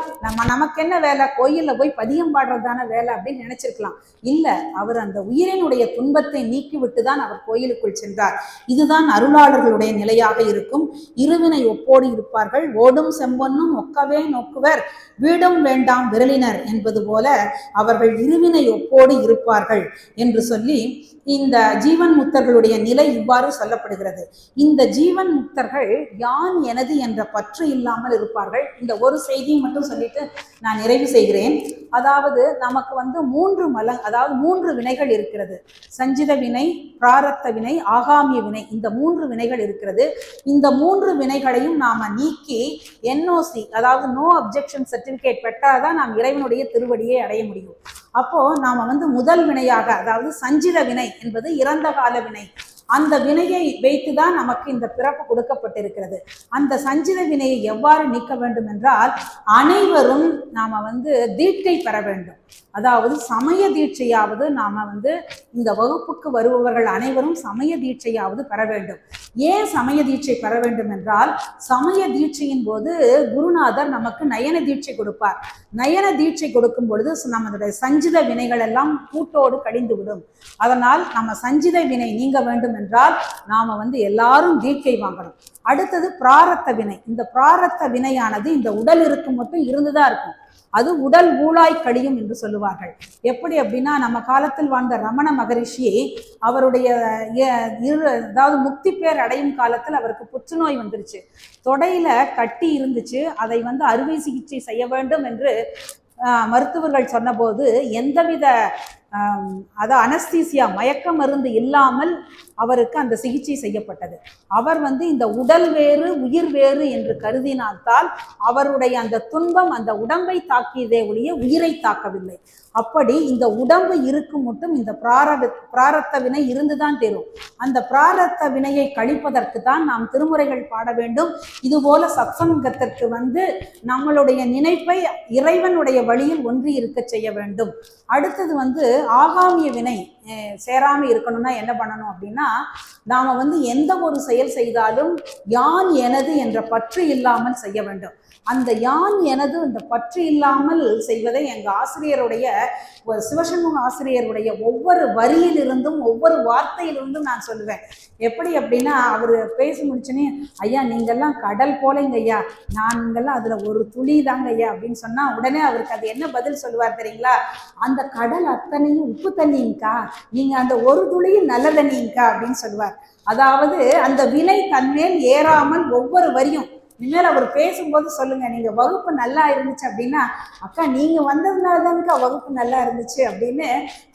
Speaker 1: நமக்கு என்ன வேலை, கோயில்ல போய் பதியம் பாடுறதான வேலை அப்படின்னு நினைச்சிருக்கலாம். இல்ல, அவர் அந்த உயிரினுடைய துன்பத்தை நீக்கிவிட்டுதான் அவர் கோயிலுக்குள் சென்றார். இதுதான் அருளாளர்களுடைய நிலையாக இருக்கும். இருவினை ஒப்போடு இருப்பார்கள். ஓடும் செம்பொன்னும் ஒக்கவே நோக்குவர், வீடும் வேண்டாம் விரலினர் என்பது போல அவர்கள் இருவினை ஒப்போடு இருப்பார்கள் என்று சொல்லி இந்த ஜீவன் முக்தர்களுடைய நிலை இவ்வாறு சொல்லப்படுகிறது. இந்த ஜீவன் முக்தர்கள் யான் எனது என்ற பற்று இல்லாமல் இருப்பார்கள். இந்த ஒரு செய்தியை மட்டும் சொல்லிட்டு நான் நிறைவு செய்கிறேன். அதாவது நமக்கு மூன்று வினைகள் இருக்கிறது. சஞ்சித வினை, பிராரத்த வினை, ஆகாமிய வினை. இந்த 3 வினைகள் இருக்கிறது. இந்த 3 வினைகளையும் நாம நீக்கி NOC அதாவது நோ அப்ஜெக்ஷன் சர்டிபிகேட் பெற்றாதான் நாம் இறைவனுடைய திருவடியை அடைய முடியும். அப்போ நாம முதல் வினையாக, அதாவது சஞ்சித வினை என்பது இறந்த கால வினை, அந்த வினையை வைத்துதான் நமக்கு இந்த பிறப்பு கொடுக்கப்பட்டிருக்கிறது. அந்த சஞ்சித வினையை எவ்வாறு நீக்க வேண்டும் என்றால் அனைவரும் நாம தீட்சை பெற வேண்டும். அதாவது சமய தீட்சையாவது நாம இந்த வகுப்புக்கு வருபவர்கள் அனைவரும் சமய தீட்சையாவது பெற வேண்டும். ஏன் சமய தீட்சை பெற வேண்டும் என்றால் சமய தீட்சையின் போது குருநாதர் நமக்கு நயன தீட்சை கொடுப்பார். நயன தீட்சை கொடுக்கும் பொழுது நம்மளுடைய சஞ்சித வினைகள் எல்லாம் கூட்டோடு கழிந்து விடும். அதனால் நம்ம சஞ்சித வினை நீங்க வேண்டும் என்றால் நாம எல்லாரும் தீட்சை வாங்கணும். அடுத்தது பிராரத்த வினை. இந்த பிராரத்த வினையானது இந்த உடல் இருக்கும் மட்டும் இருந்துதான் இருக்கும். அது உடல் ஊழாய் கழியும் என்று சொல்லுவார்கள். எப்படி அப்படின்னா, நம்ம காலத்தில் வாழ்ந்த ரமண மகரிஷி அவருடைய அதாவது முக்தி பேர் அடையும் காலத்தில் அவருக்கு புற்றுநோய் வந்துருச்சு. தொடையில கட்டி இருந்துச்சு. அதை அறுவை சிகிச்சை செய்ய வேண்டும் என்று மருத்துவர்கள் சொன்னபோது எந்தவித அனஸ்தீசியா மயக்க மருந்து இல்லாமல் அவருக்கு அந்த சிகிச்சை செய்யப்பட்டது. அவர் இந்த உடல் வேறு உயிர் வேறு என்று கருதினால்தான் அவருடைய அந்த துன்பம் அந்த உடம்பை தாக்கியதே ஒழிய உயிரை தாக்கவில்லை. அப்படி இந்த உடம்பு இருக்கும் மட்டும் இந்த பிராரத்த வினை இருந்துதான் தேரும். அந்த பிராரத்த வினையை கழிப்பதற்கு தான் நாம் திருமுறைகள் பாட வேண்டும். இதுபோல சத்சங்கத்திற்கு நம்மளுடைய நினைப்பை இறைவனுடைய வழியில் ஒன்றி இருக்க செய்ய வேண்டும். அடுத்தது ஆகாமிய வினை சேராம இருக்கணும்னா என்ன பண்ணணும் அப்படின்னா, நாம எந்த ஒரு செயல் செய்தாலும் யான் எனது என்ற பற்று இல்லாமல் செய்ய வேண்டும். அந்த யான் எனது இந்த பற்று இல்லாமல் செய்வதை எங்க ஆசிரியருடைய சிவசண்முக ஆசிரியருடைய ஒவ்வொரு வரியிலிருந்தும் ஒவ்வொரு வார்த்தையிலிருந்தும் நான் சொல்லுவேன். எப்படி அப்படின்னா, அவர் பேசி முடிச்சுனே, ஐயா நீங்கெல்லாம் கடல் போலைங்க ஐயா, நாங்கெல்லாம் அதுல ஒரு துளி தாங்க ஐயா அப்படின்னு சொன்னா உடனே அவருக்கு அது என்ன பதில் சொல்லுவார் தெரியுங்களா? அந்த கடல் அத்தனையும் உப்பு தண்ணிங்கக்கா, நீங்க அந்த ஒரு துளியும் நல்ல தண்ணிங்கக்கா அப்படின்னு சொல்லுவார். அதாவது அந்த வினை தன்மேல் ஏறாமல் ஒவ்வொரு வரியும் இனிமேல் அவர் பேசும்போது சொல்லுங்க, நீங்க வகுப்பு நல்லா இருந்துச்சு அப்படின்னா, அக்கா நீங்க வந்ததுனால தான்க்கா வகுப்பு நல்லா இருந்துச்சு அப்படின்னு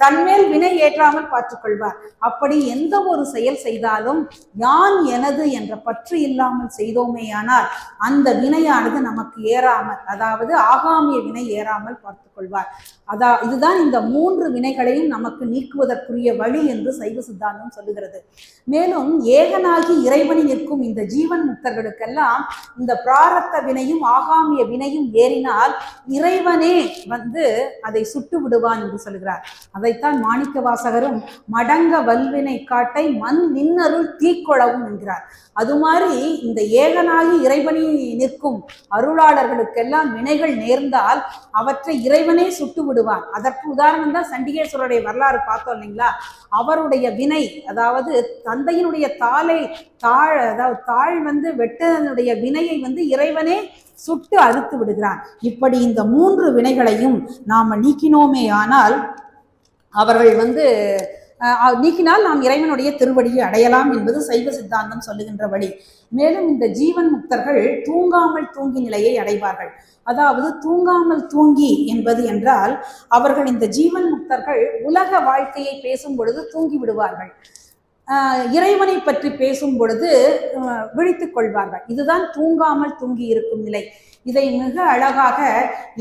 Speaker 1: தன்மேல் வினை ஏற்றாமல் பார்த்துக்கொள்வார். அப்படி எந்த ஒரு செயல் செய்தாலும் யான் எனது என்ற பற்று இல்லாமல் செய்தோமேயானால் அந்த வினையானது நமக்கு ஏறாமல், அதாவது ஆகாமிய வினை ஏறாமல் பார்த்துக்கொள்வார். இதுதான் இந்த 3 வினைகளையும் நமக்கு நீக்குவதற்குரிய வழி என்று சைவ சித்தாந்தம் சொல்லுகிறது. மேலும் ஏகனாகி இறைவனி நிற்கும் இந்த ஜீவன் முக்தர்களுக்கெல்லாம் இந்த பிராரத்த வினையும் ஆகாமிய வினையும் ஏறினால் இறைவனே அதை சுட்டு விடுவான் என்று சொல்கிறார். அதைத்தான் மாணிக்க வாசகரும் மடங்க வல்வினை காட்டை மண் நின்னருள் தீக்கொளவும் என்கிறார். அது மாதிரி இந்த ஏகனாகி இறைவனி நிற்கும் அருளாளர்களுக்கெல்லாம் வினைகள் நேர்ந்தால் அவற்றை இறைவனே சுட்டு விடுவான். அதற்கு உதாரணம் தான் சண்டிகேஸ்வரருடைய வரலாறு பார்த்தோம் இல்லைங்களா? அவருடைய வினை, அதாவது தந்தையினுடைய தாழ் வெட்டனுடைய வினையை இறைவனே சுட்டு அறுத்து விடுகிறான். இப்படி இந்த 3 வினைகளையும் நாம நீக்கினோமே ஆனால் அவர்கள் நீக்கினால் நாம் இறைவனுடைய திருவடியை அடையலாம் என்பது சைவ சித்தாந்தம் சொல்லுகின்ற வழி. மேலும் இந்த ஜீவன் முக்தர்கள் தூங்காமல் தூங்கி நிலையை அடைவார்கள். அதாவது தூங்காமல் தூங்கி என்பது என்றால் அவர்கள் இந்த ஜீவன் முக்தர்கள் உலக வாழ்க்கையை பேசும் பொழுது தூங்கி விடுவார்கள், இறைவனை பற்றி பேசும் பொழுது விழித்துக் கொள்வார்கள். இதுதான் தூங்காமல் தூங்கி இருக்கும் நிலை. இதை மிக அழகாக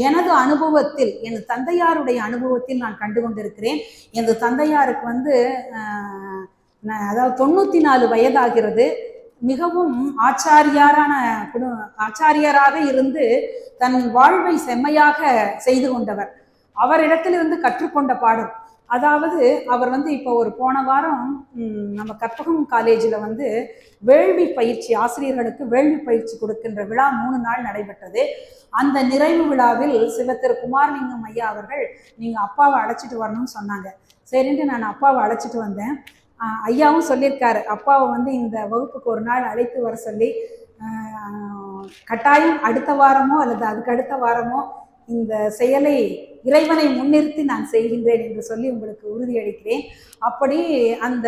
Speaker 1: எனது அனுபவத்தில், எனது தந்தையாருடைய அனுபவத்தில் நான் கண்டு கொண்டிருக்கிறேன். எனது தந்தையாருக்கு அதாவது 94 வயதாகிறது. மிகவும் ஆச்சாரியராக இருந்து தன் வாழ்வை செம்மையாக செய்து கொண்டவர். அவரிடத்திலிருந்து கற்றுக்கொண்ட பாடம், அதாவது அவர் இப்போ ஒரு போன வாரம் நம்ம கற்பகம் காலேஜில் வேள்வி பயிற்சி, ஆசிரியர்களுக்கு வேள்வி பயிற்சி கொடுக்கின்ற விழா 3 நாள் நடைபெற்றது. அந்த நிறைவு விழாவில் திரு குமாரலிங்கம் ஐயா அவர்கள் நீங்கள் அப்பாவை அழைச்சிட்டு வரணும்னு சொன்னாங்க. சரின்ட்டு நான் அப்பாவை அழைச்சிட்டு வந்தேன். ஐயாவும் சொல்லியிருக்காரு, அப்பாவை இந்த வகுப்புக்கு ஒரு நாள் அழைத்து வர சொல்லி, கட்டாயம் அடுத்த வாரமோ அல்லது அதுக்கு அடுத்த வாரமோ இந்த செயலை இறைவனை முன்னிறுத்தி நான் செய்கின்றேன் என்று சொல்லி உங்களுக்கு உறுதியளிக்கிறேன். அப்படி அந்த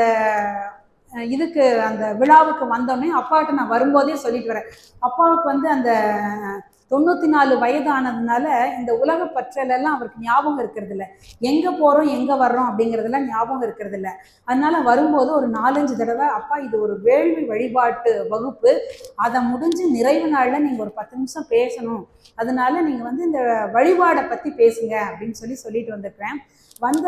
Speaker 1: விழாவுக்கு வந்தோடனே அப்பாவுக்கு நான் வரும்போதே சொல்லிட்டு வரேன். அப்பாவுக்கு அந்த 94 வயதானதுனால இந்த உலக பற்றலெல்லாம் அவருக்கு ஞாபகம் இருக்கிறது இல்லை. எங்கே போகிறோம் எங்கே வர்றோம் அப்படிங்கிறதெல்லாம் ஞாபகம் இருக்கிறது இல்லை. அதனால வரும்போது ஒரு 4-5 தடவை, அப்பா இது ஒரு வேள்வி வழிபாட்டு வகுப்பு, அதை முடிஞ்சு நிறைவு நாளில் நீங்கள் ஒரு 10 நிமிஷம் பேசணும், அதனால நீங்கள் இந்த வழிபாடை பற்றி பேசுங்க அப்படின்னு சொல்லிட்டு வந்திருக்கிறேன்.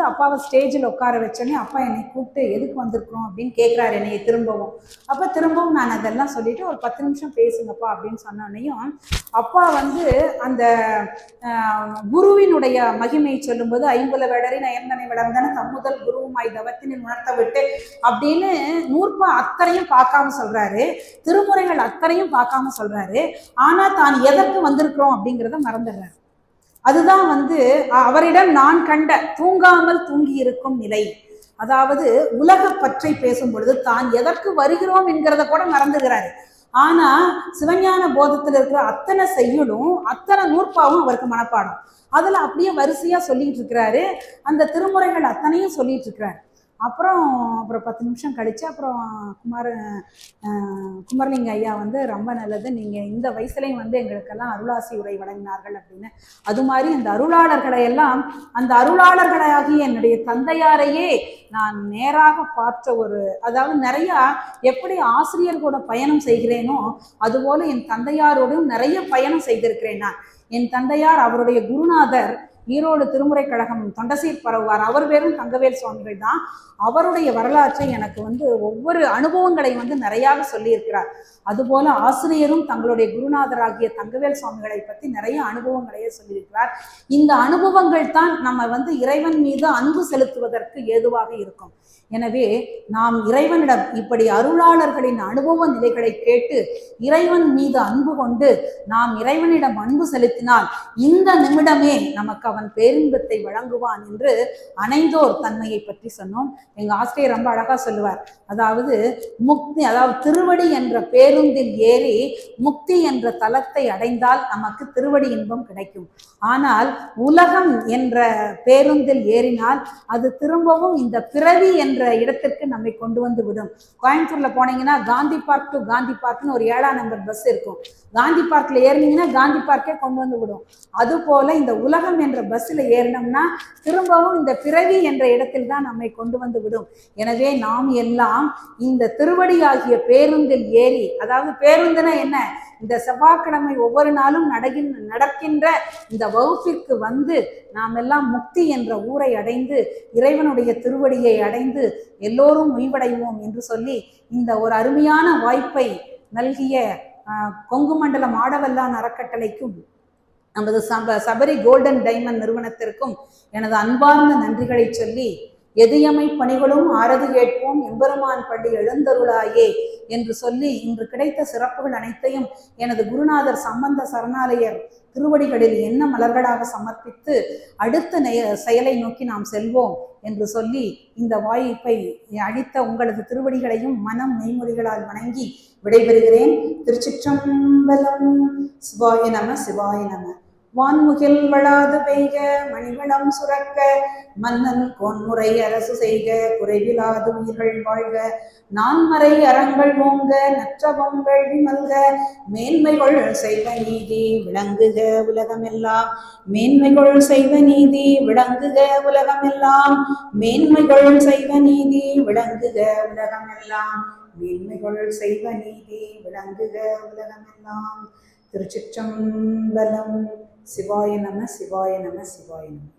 Speaker 1: அப்பாவை ஸ்டேஜில் உட்கார வச்சோன்னே அப்பா என்னை கூப்பிட்டு எதுக்கு வந்திருக்கிறோம் அப்படின்னு கேட்குறாரு என்னையை திரும்பவும். அப்போ திரும்பவும் நான் அதெல்லாம் சொல்லிவிட்டு ஒரு 10 நிமிஷம் பேசுங்கப்பா அப்படின்னு சொன்னோன்னையும் அப்பா அந்த குருவினுடைய மகிமை சொல்லும்போது, ஐம்புல வேடரின் அயர்ந்தனை வளர்ந்தன தம்முதல் குருவுமாய் தவத்தினில் உணர்த்த விட்டு அப்படின்னு நூற்பா அத்தனையும் பார்க்காம சொல்றாரு, திருமுறைகள் அத்தனையும் பார்க்காம சொல்றாரு. ஆனா தான் எதற்கு வந்திருக்கிறோம் அப்படிங்கிறத மறந்துடுறாரு. அதுதான் அவரிடம் நான் கண்ட தூங்காமல் தூங்கி இருக்கும் நிலை. அதாவது உலக பற்றை பேசும் பொழுது தான் எதற்கு வருகிறோம் என்கிறத கூட மறந்துகிறாரு. ஆனா சிவஞான போதத்தில் இருக்கிற அத்தனை செய்யுளும் அத்தனை நூற்பாவும் அவருக்கு மனப்பாடம். அதுல அப்படியே வரிசையா சொல்லிட்டு இருக்கிறாரு. அந்த திருமுறைகள் அத்தனையும் சொல்லிட்டு இருக்கிறாரு. அப்புறம் 10 நிமிஷம் கழிச்சு அப்புறம் குமரலிங்க ஐயா ரொம்ப நல்லது, நீங்கள் இந்த வயசுலையும் எங்களுக்கெல்லாம் அருளாசி உரை வழங்கினார்கள் அப்படின்னு. அது மாதிரி அந்த அருளாளர்களை எல்லாம், அந்த அருளாளர்களாகிய என்னுடைய தந்தையாரையே நான் நேராக பார்த்த அதாவது நிறையா எப்படி ஆசிரியர் கூட பயணம் செய்கிறேனோ அதுபோல என் தந்தையாரோடும் நிறைய பயணம் செய்திருக்கிறேன் நான். என் தந்தையார் அவருடைய குருநாதர் ஈரோடு திருமுறை கழகம் தொண்டசீர் பரவுவார், அவர் பேரும் தங்கவேல் சுவாமிகள் தான். அவருடைய வரலாற்றை எனக்கு ஒவ்வொரு அனுபவங்களை நிறையாக சொல்லியிருக்கிறார். அதுபோல ஆசிரியரும் தங்களுடைய குருநாதராகிய தங்கவேல் சுவாமிகளை பற்றி நிறைய அனுபவங்களையே சொல்லியிருக்கிறார். இந்த அனுபவங்கள் தான் நம்ம இறைவன் மீது அன்பு செலுத்துவதற்கு ஏதுவாக இருக்கும். எனவே நாம் இறைவனிடம் இப்படி அருளாளர்களின் அனுபவ நிலைகளை கேட்டு இறைவன் மீது அன்பு கொண்டு நாம் இறைவனிடம் அன்பு செலுத்தினால் இந்த நிமிடமே நமக்கு அவன் பேரின்பத்தை வழங்குவான் என்று அணைந்தோர் தன்மையை பற்றி சொன்னோம். எங்க ஆசிரியர் ரொம்ப அழகா சொல்லுவார், அதாவது முக்தி, அதாவது திருவடி என்ற பேருந்தில் ஏறி முக்தி என்ற தலத்தை அடைந்தால் நமக்கு திருவடி இன்பம் கிடைக்கும். ஆனால் உலகம் என்ற பேருந்தில் ஏறினால் அது திரும்பவும் இந்த பிறவி என்ற இடத்திற்கு நம்மை கொண்டு வந்து விடும். கோயம்புத்தூர்ல போனீங்கன்னா காந்தி பார்க் டு காந்தி பார்க்னு ஒரு 7ஆம் நம்பர் பஸ் இருக்கும். காந்தி பார்க்ல ஏறினீங்கன்னா காந்தி பார்க்கே கொண்டு வந்து விடும். அது போல இந்த உலகம் என்ற பஸ்ஸில் ஏறினோம்னா திரும்பவும் இந்த பிறவி என்ற இடத்தில் தான் நம்மை கொண்டு வந்து விடும். எனவே நாம் எல்லாம் இந்த திருவடியாகிய பேருந்தில் ஏறி, அதாவது பேருந்துனா என்ன, இந்த செவ்வாய்க்கிழமை ஒவ்வொரு நாளும் நடக்கின்ற இந்த வகுப்பிற்கு நாம் எல்லாம் முக்தி என்ற ஊரை அடைந்து இறைவனுடைய திருவடியை அடைந்து எல்லோரும் உய்வடைவோம் என்று சொல்லி இந்த ஒரு அருமையான வாய்ப்பை நல்கிய கொங்கு மண்டலம் ஆடவல்லான் அறக்கட்டளைக்கும் நமது சபரி கோல்டன் டைமண்ட் நிறுவனத்திற்கும் எனது அன்பார்ந்த நன்றிகளை சொல்லி, எதியமை பணிகளும் ஆரது கேட்போம் எம்பெருமான் பள்ளி எழுந்தருளாயே என்று சொல்லி இன்று கிடைத்த சிறப்புகள் அனைத்தையும் எனது குருநாதர் சம்பந்த சரணாலயர் திருவடிகளில் என்ன மலர்களாக சமர்ப்பித்து அடுத்த செயலை நோக்கி நாம் செல்வோம் என்று சொல்லி இந்த வாய்ப்பை அளித்த உங்களது திருவடிகளையும் மனம் மெய்மொழிகளால் வணங்கி விடைபெறுகிறேன். திருச்சிற்றம்பலம். சிவாய நம, சிவாய நம. வான்முகில் வளாது பெய்க மணிவளம் சுரக்க மன்னன் கோன்முறை அரசு செய்க குறைவிலாது உயிர்கள் வாழ்க நான்மறை அறங்கள் ஓங்க நற்றவம் வேள்வி மல்க மேன்மைகள் செய்வ நீதி விளங்குக உலகமெல்லாம் மேன்மைகள் செய்வ நீதி விளங்குக உலகமெல்லாம் மேன்மைகள் செய்வ நீதி விளங்குக உலகமெல்லாம் மேன்மைகள் செய்வ நீதி விளங்குக உலகமெல்லாம். திருச்சிற்றம்பலம். சிவாய நம சிவாய நம சிவாய நம.